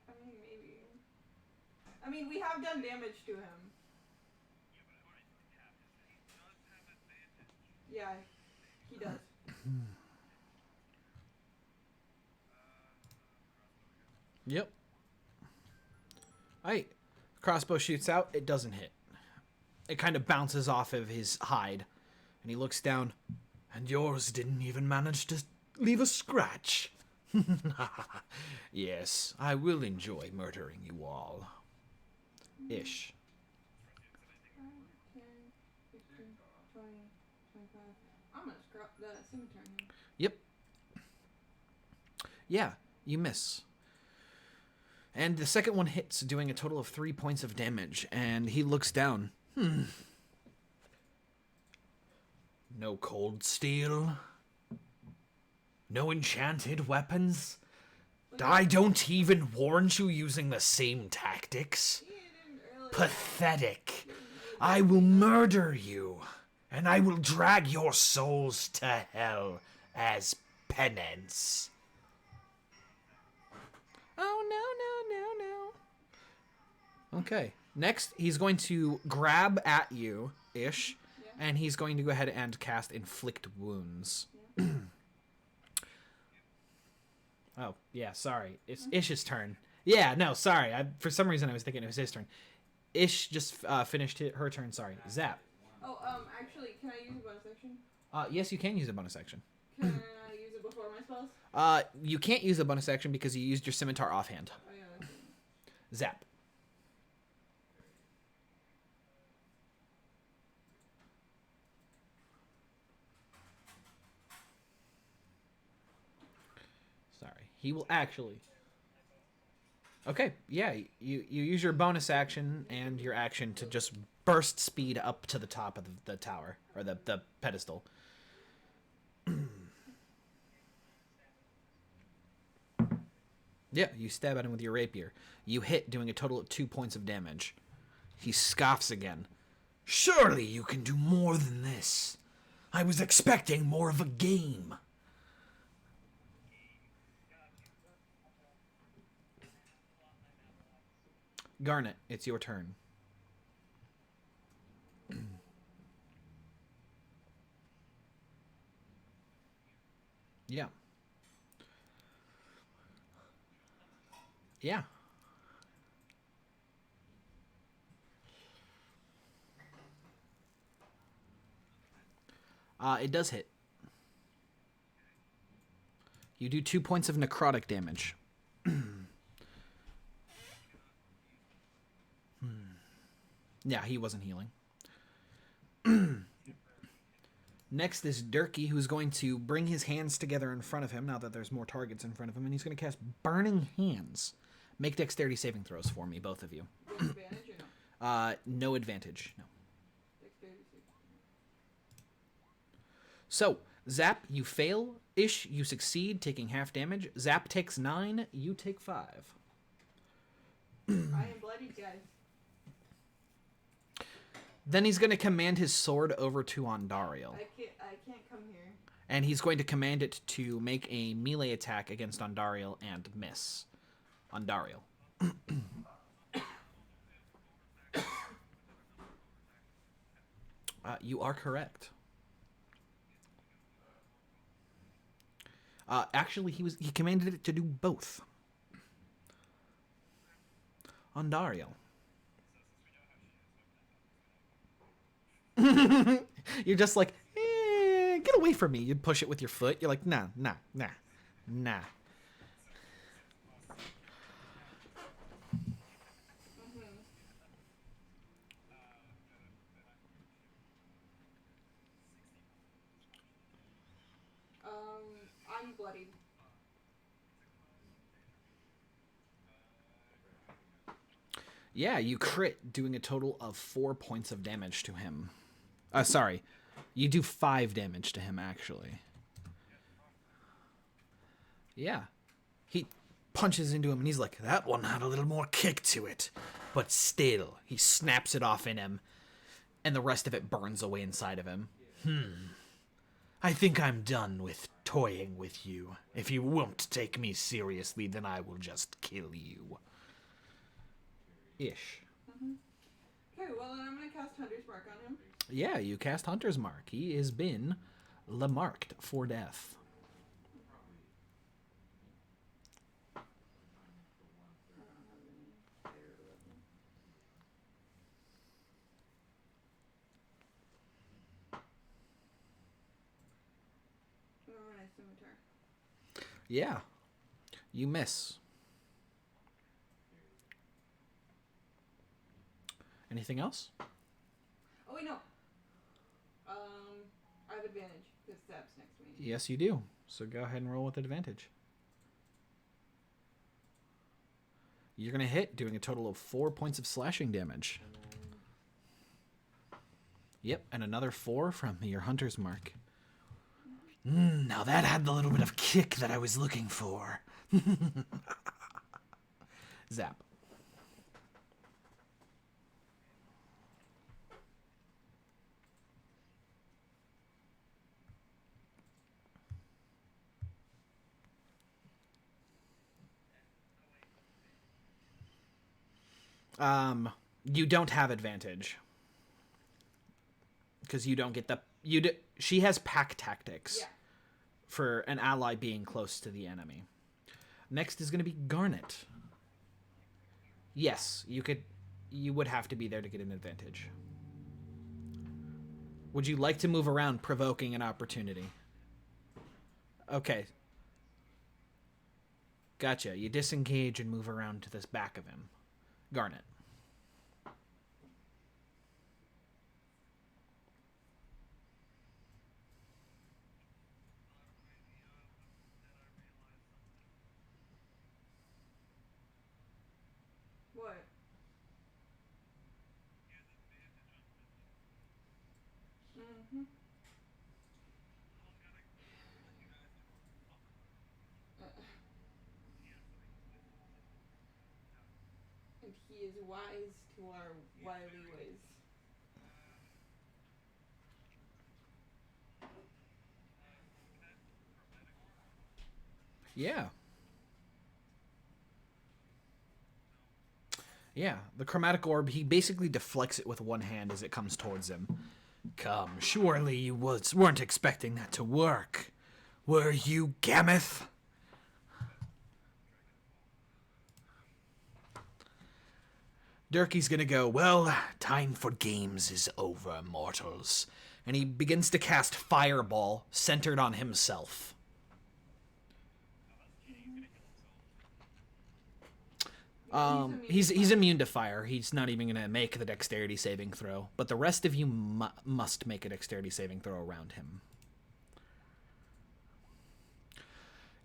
I mean, maybe. I mean, we have done damage to him. Yeah, he does. Yep. Alright. Crossbow shoots out. It doesn't hit. It kind of bounces off of his hide. And he looks down. And yours didn't even manage to leave a scratch. Yes, I will enjoy murdering you all. Ish. 10, 15, 20, 25. I'm gonna scrap the scimitar now. Yep. Yeah, you miss. And the second one hits, doing a total of 3 points of damage. And he looks down. No cold steel. No enchanted weapons. I don't even warrant you using the same tactics. He didn't really. Pathetic. I will murder you, and I will drag your souls to hell as penance. Oh, no. Okay. Next, he's going to grab at you, Ish, and he's going to go ahead and cast Inflict Wounds. Oh, yeah, sorry. It's Ish's turn. Yeah, no, sorry. For some reason, I was thinking it was his turn. Ish just finished her turn, sorry. Zap. Oh, actually, can I use a bonus action? Yes, you can use a bonus action. Can I use it before my spells? You can't use a bonus action because you used your scimitar offhand. Oh, yeah, that's it. Zap. Sorry. He will actually... Okay, yeah, you use your bonus action and your action to just burst speed up to the top of the tower, or the pedestal. Yeah, you stab at him with your rapier. You hit, doing a total of 2 points of damage. He scoffs again. Surely you can do more than this. I was expecting more of a game. Garnet, it's your turn. Yeah. Yeah. It does hit. You do 2 points of necrotic damage. Yeah, he wasn't healing. Next is Durkey, who's going to bring his hands together in front of him now that there's more targets in front of him, and he's going to cast Burning Hands. Make dexterity saving throws for me, both of you. With advantage or no? No advantage. No. Dexterity save. So, Zap, you fail. Ish, you succeed, taking half damage. Zap takes 9, you take 5. am bloodied, guys. Then he's going to command his sword over to Ondariel. I can't come here. And he's going to command it to make a melee attack against Ondariel and miss. Ondariel. You are correct. Actually, he commanded it to do both. Ondariel. You're just like, get away from me. You'd push it with your foot. You're like, nah. I'm bloodied. Yeah, you crit, doing a total of 4 points of damage to him. Sorry. You do 5 damage to him, actually. Yeah. He punches into him, and he's like, that one had a little more kick to it. But still, he snaps it off in him, and the rest of it burns away inside of him. I think I'm done with toying with you. If you won't take me seriously, then I will just kill you. Ish. Okay, well then I'm gonna cast Hunter's Mark on him. Yeah, you cast Hunter's Mark. He has been marked for death. Yeah. You miss. Anything else? Oh wait, no. I have advantage because Zap's next to me. Yes, you do. So go ahead and roll with advantage. You're going to hit, doing a total of 4 points of slashing damage. Yep, and another 4 from your Hunter's Mark. Now that had the little bit of kick that I was looking for. Zap. You don't have advantage. Because you don't get the... she has pack tactics for an ally being close to the enemy. Next is going to be Garnet. Yes, you would have to be there to get an advantage. Would you like to move around, provoking an opportunity? Okay. Gotcha. You disengage and move around to this back of him. Garnet. What? Mm-hmm. And he is wise to our wily ways. Yeah. Yeah, the chromatic orb, he basically deflects it with one hand as it comes towards him. Come, surely you weren't expecting that to work. Were you, Gameth? Durkey's gonna go, well, time for games is over, mortals. And he begins to cast Fireball, centered on himself. He's immune to fire. He's not even going to make the dexterity saving throw. But the rest of you must make a dexterity saving throw around him.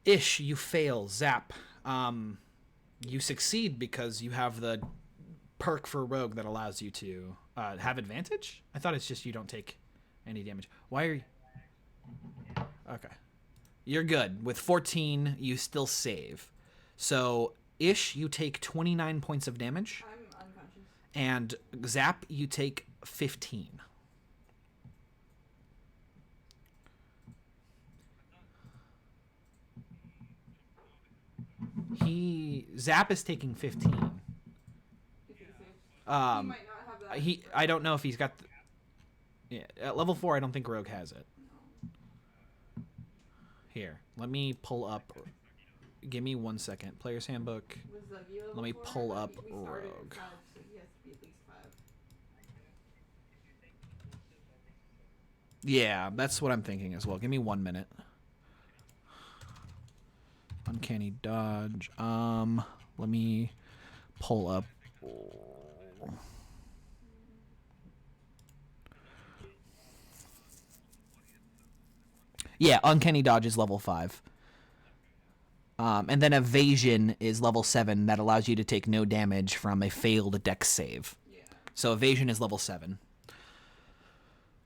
Ish, you fail. Zap. You succeed because you have the perk for Rogue that allows you to have advantage? I thought it's just you don't take any damage. Why are you... Okay. You're good. With 14, you still save. So... Ish, you take 29 points of damage. I'm unconscious. And Zap, you take 15. Zap is taking 15. If he's safe. He might not have that. I don't know if he's got. Yeah, at level 4, I don't think Rogue has it. No. Here, let me pull up. Give me 1 second. Player's Handbook. Was Zuggy level Let me 4? pull up We started Rogue. at 5, so he has to be at least 5. Yeah, that's what I'm thinking as well. Give me 1 minute. Uncanny dodge. Let me pull up. Yeah, Uncanny Dodge is level 5. And then Evasion is level 7. That allows you to take no damage from a failed dex save. Yeah. So Evasion is level 7.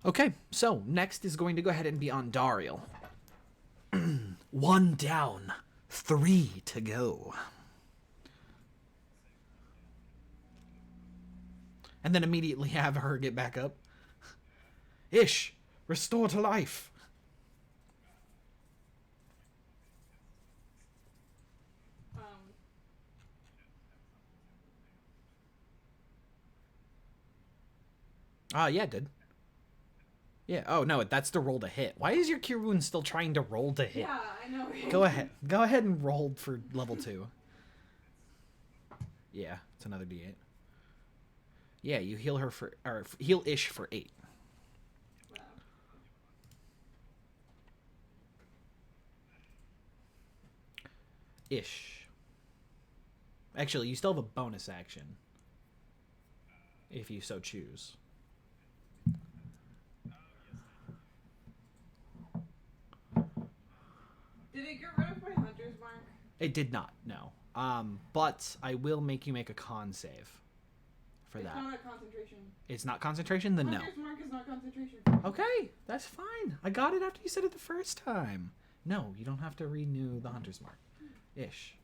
Okay, so next is going to go ahead and be on Dariel. 1 down, 3 to go. And then immediately have her get back up. Ish, restore to life. Yeah, it did. Yeah, oh no, that's the roll to hit. Why is your cure wound still trying to roll to hit? Yeah, I know. Go ahead. Go ahead and roll for level 2. Yeah, it's another d8. Yeah, you heal her for, or heal Ish for 8. Wow. Ish. Actually, you still have a bonus action. If you so choose. Did it get rid of my hunter's mark? It did not, no. But I will make you make a con save for that. It's not a concentration. It's not concentration? Then no. Hunter's mark is not concentration. Okay, that's fine. I got it after you said it the first time. No, you don't have to renew the hunter's mark. Ish.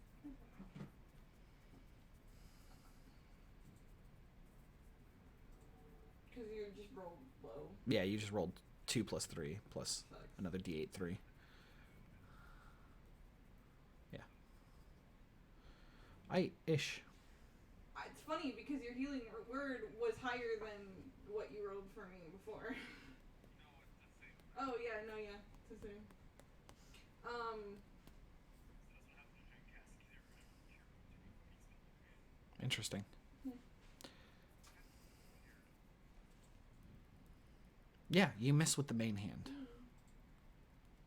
Because you just rolled low. Yeah, you just rolled 2 plus 3 plus Sucks. another d8 3. Yeah. Ish. It's funny because your healing word was higher than what you rolled for me before. Oh yeah, no, yeah, it's the same. Interesting. Yeah, you miss with the main hand.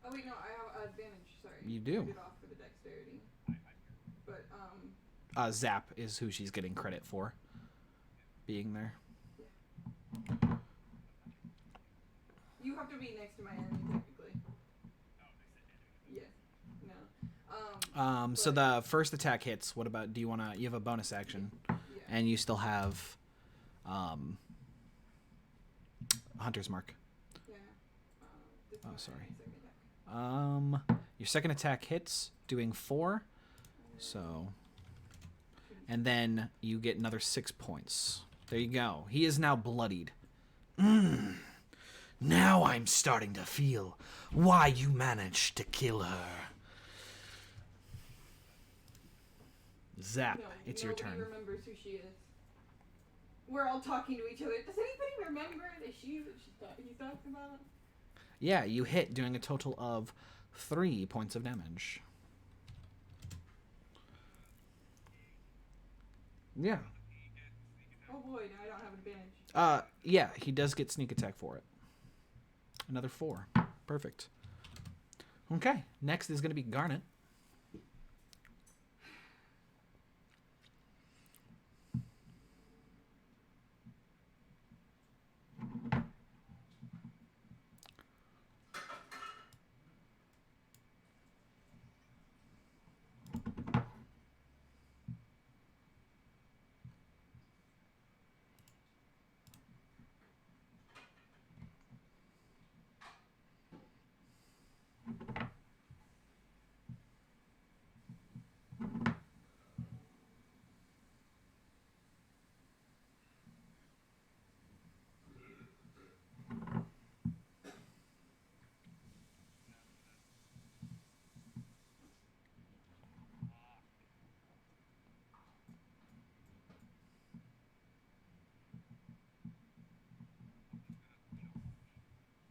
Oh wait, no, I have advantage. Sorry. You do. I did off for the dexterity. But Zap is who she's getting credit for being there. you have to be next to my enemy technically. Yeah. No. So the first attack hits. What about? Do you wanna? You have a bonus action, Yeah. and you still have, Hunter's Mark. Yeah. This is Oh, my sorry. second attack. Your second attack hits, doing 4. So, and then you get another 6 points. There you go. He is now bloodied. Now I'm starting to feel why you managed to kill her. Zap, No, it's your nobody turn. remembers who she is. We're all talking to each other. Does anybody remember the she that he's talking about? Yeah, you hit, doing a total of 3 points of damage. Yeah. Oh boy, now I don't have advantage. Yeah, he does get sneak attack for it. Another 4. Perfect. Okay, next is going to be Garnet.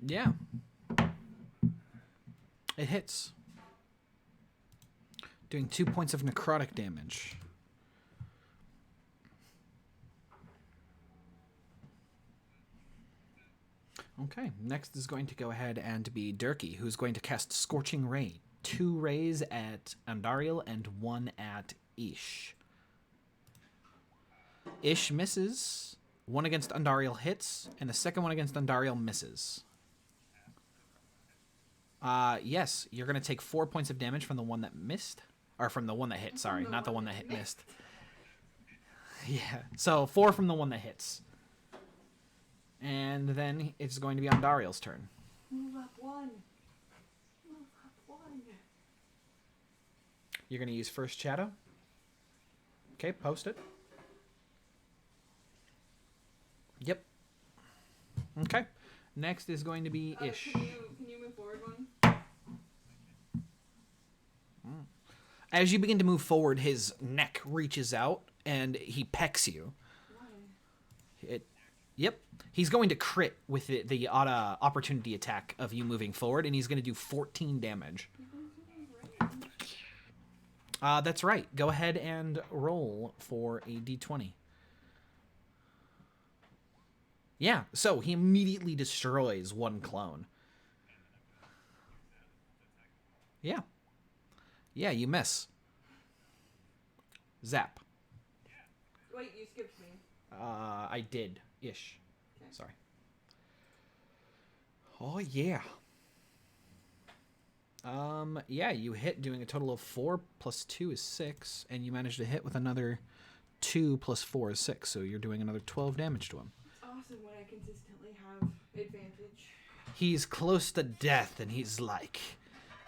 Yeah. It hits. Doing 2 points of necrotic damage. Okay, next is going to go ahead and be Durkey, who's going to cast Scorching Ray. 2 rays at Andariel and 1 at Ish. Ish misses. 1 against Andariel hits, and the second one against Andariel misses. Yes, you're going to take 4 points of damage from the one that missed. Or from the one that hit, sorry, not the one that hit missed. Yeah, so 4 from the one that hits. And then it's going to be Andariel's turn. Move up 1. Move up 1. You're going to use First Shadow. Okay, post it. Yep. Okay. Next is going to be Ish. Can you move forward 1? As you begin to move forward, his neck reaches out and he pecks you. Why? Yep. He's going to crit with the opportunity attack of you moving forward, and he's going to do 14 damage. That's right. Go ahead and roll for a d20. Yeah, so he immediately destroys 1 clone. Yeah. Yeah, you miss. Zap. Wait, you skipped me. I did. Ish. Okay. Sorry. Oh, yeah. Yeah, you hit doing a total of 4 plus 2 is 6, and you managed to hit with another 2 plus 4 is 6, so you're doing another 12 damage to him. It's awesome when I consistently have advantage. He's close to death, and he's like,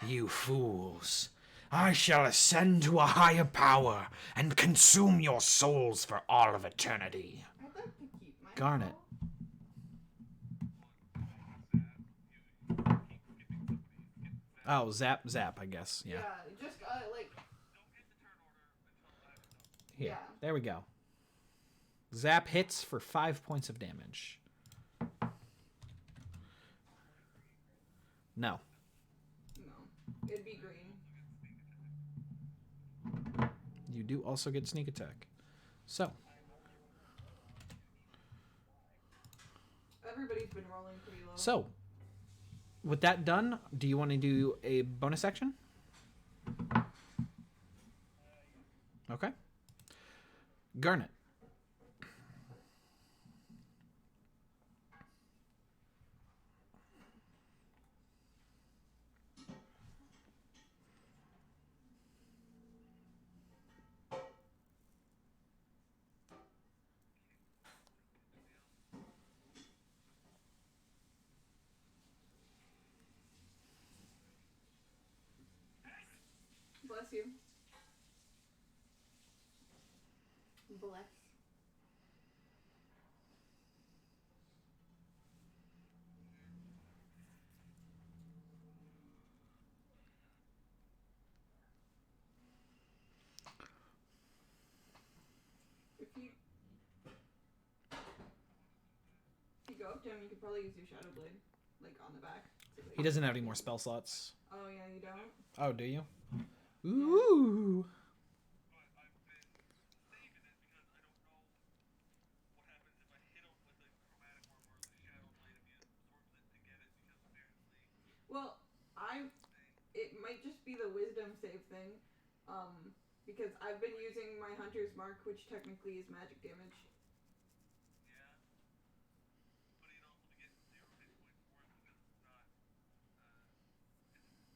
"You fools. I shall ascend to a higher power and consume your souls for all of eternity." I'd like to keep my Garnet. Oh, zap, I guess. Yeah. Just like Here. yeah. There we go. Zap hits for 5 points of damage. No. No, it'd be green. You do also get sneak attack. So, Everybody's been rolling pretty low. so with that done, do you want to do a bonus action? Okay. Garnet. Bless you. Bless. If you go up to him, you could probably use your Shadow Blade, like on the back. So that He doesn't have any more spell slots. Oh yeah, you don't. Oh, do you? Ooh. But I've been saving it because I don't know what happens if I hit him with a chromatic orb or the shadow blade if he absorbs it to get it because apparently Well, it might just be the wisdom save thing, because I've been using my Hunter's Mark, which technically is magic damage. yeah. But he'd also be getting 0 hit points for it because it's not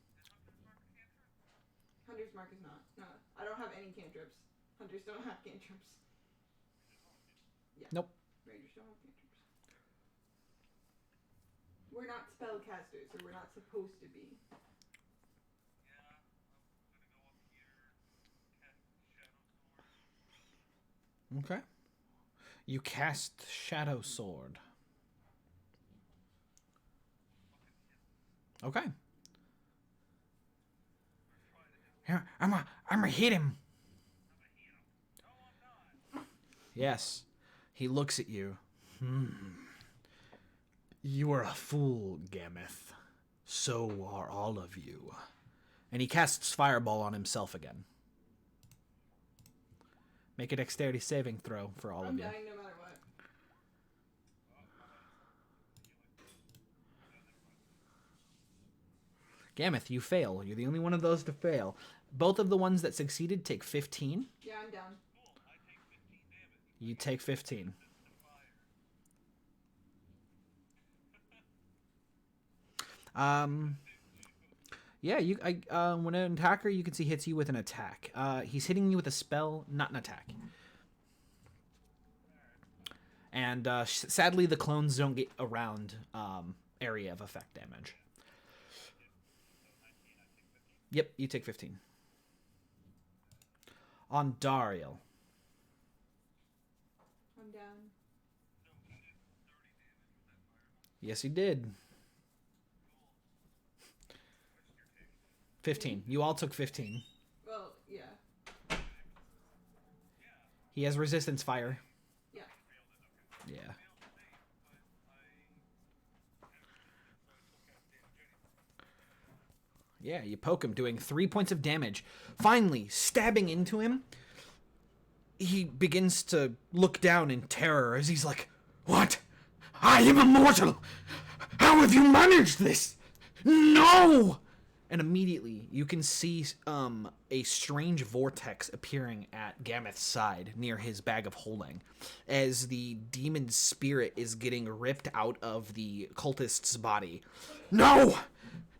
is Hunter's Mark a cantrip? Hunter's Mark is not. No, I don't have any cantrips. Hunters don't have cantrips. Yeah. Nope. Rangers don't have cantrips. We're not spellcasters, or we're not supposed to be. Yeah, I'm gonna go up here, cast Shadow Sword. Okay. You cast Shadow Sword. Okay. Here, I'm gonna hit him. No, I'm not. Yes. He looks at you. You are a fool, Gameth. So are all of you. And he casts Fireball on himself again. Make a dexterity saving throw for all I'm of you. dying no matter what. Gameth, you fail. You're the only one of those to fail. Both of the ones that succeeded take 15. Yeah, I'm down. You take 15. Yeah, when an attacker you can see hits you with an attack. He's hitting you with a spell, not an attack. And sadly, the clones don't get around area of effect damage. Yep, you take 15. On Dariel. I'm down. Yes, he did. 15. You all took 15. Well, yeah. He has resistance fire. Yeah. Yeah. Yeah, you poke him, doing 3 points of damage. Finally, stabbing into him, he begins to look down in terror as he's like, "What? I am immortal! How have you managed this? No!" And immediately, you can see a strange vortex appearing at Gameth's side near his bag of holding, as the demon spirit is getting ripped out of the cultist's body. "No!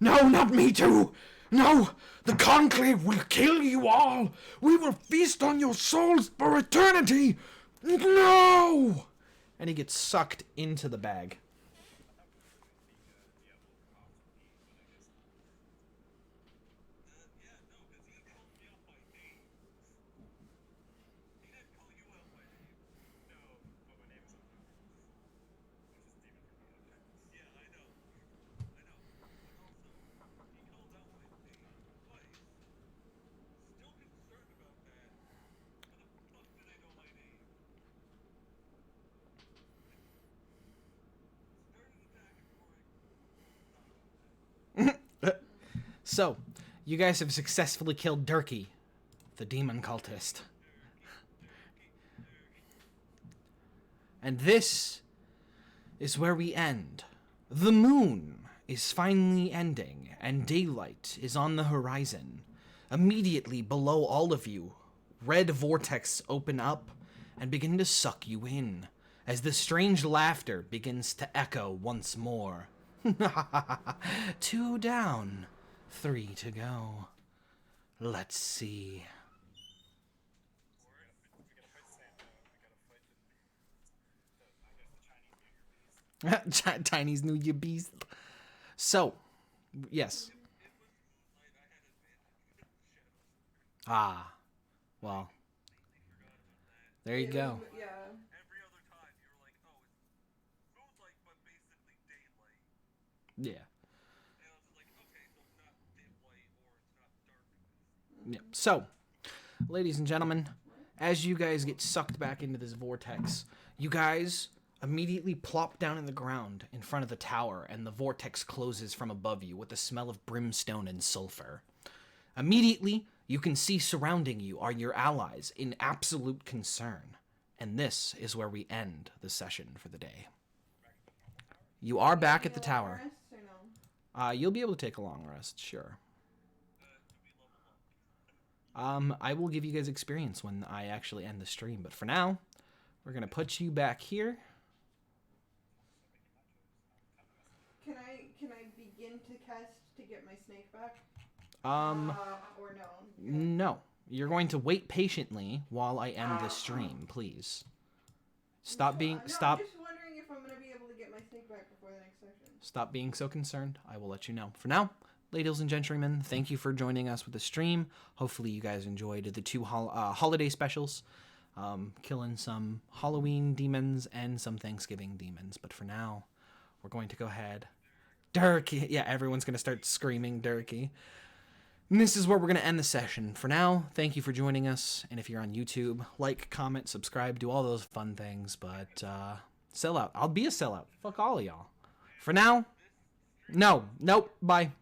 No, not me too! No! The Conclave will kill you all! We will feast on your souls for eternity! No!" And he gets sucked into the bag. So, you guys have successfully killed Durkey, the demon cultist. And this is where we end. The moon is finally ending, and daylight is on the horizon. Immediately below all of you, red vortex open up and begin to suck you in, as the strange laughter begins to echo once more. 2 down, 3 to go. Let's see. Chinese New Year beast. So, yes. Ah, well. There you go. Yeah. Every other time you're like, oh, it's moonlight, but basically daylight. Yeah. And I was like, okay, so it's not dim light or it's not darkness. Yeah. So, ladies and gentlemen, as you guys get sucked back into this vortex, you guys immediately plop down in the ground in front of the tower, and the vortex closes from above you with the smell of brimstone and sulfur. Immediately, you can see surrounding you are your allies in absolute concern. And this is where we end the session for the day. You are back at the tower. Rest or no? You'll be able to take a long rest, sure. I will give you guys experience when I actually end the stream, but for now, we're gonna put you back here. Can I begin to cast to get my snake back? Or no? No. You're going to wait patiently while I end the stream, please. Stop being I'm just wondering if I'm gonna be able to get my snake back before the next session. Stop being so concerned. I will let you know. For now, ladies and gentlemen, thank you for joining us with the stream. Hopefully you guys enjoyed the 2 holiday specials. Killing some Halloween demons and some Thanksgiving demons. But for now, we're going to go ahead. Durkey. Yeah, everyone's going to start screaming Durkey. And this is where we're going to end the session. For now, thank you for joining us. And if you're on YouTube, like, comment, subscribe, do all those fun things. But, sellout. I'll be a sellout. Fuck all of y'all. For now, no. Nope. Bye.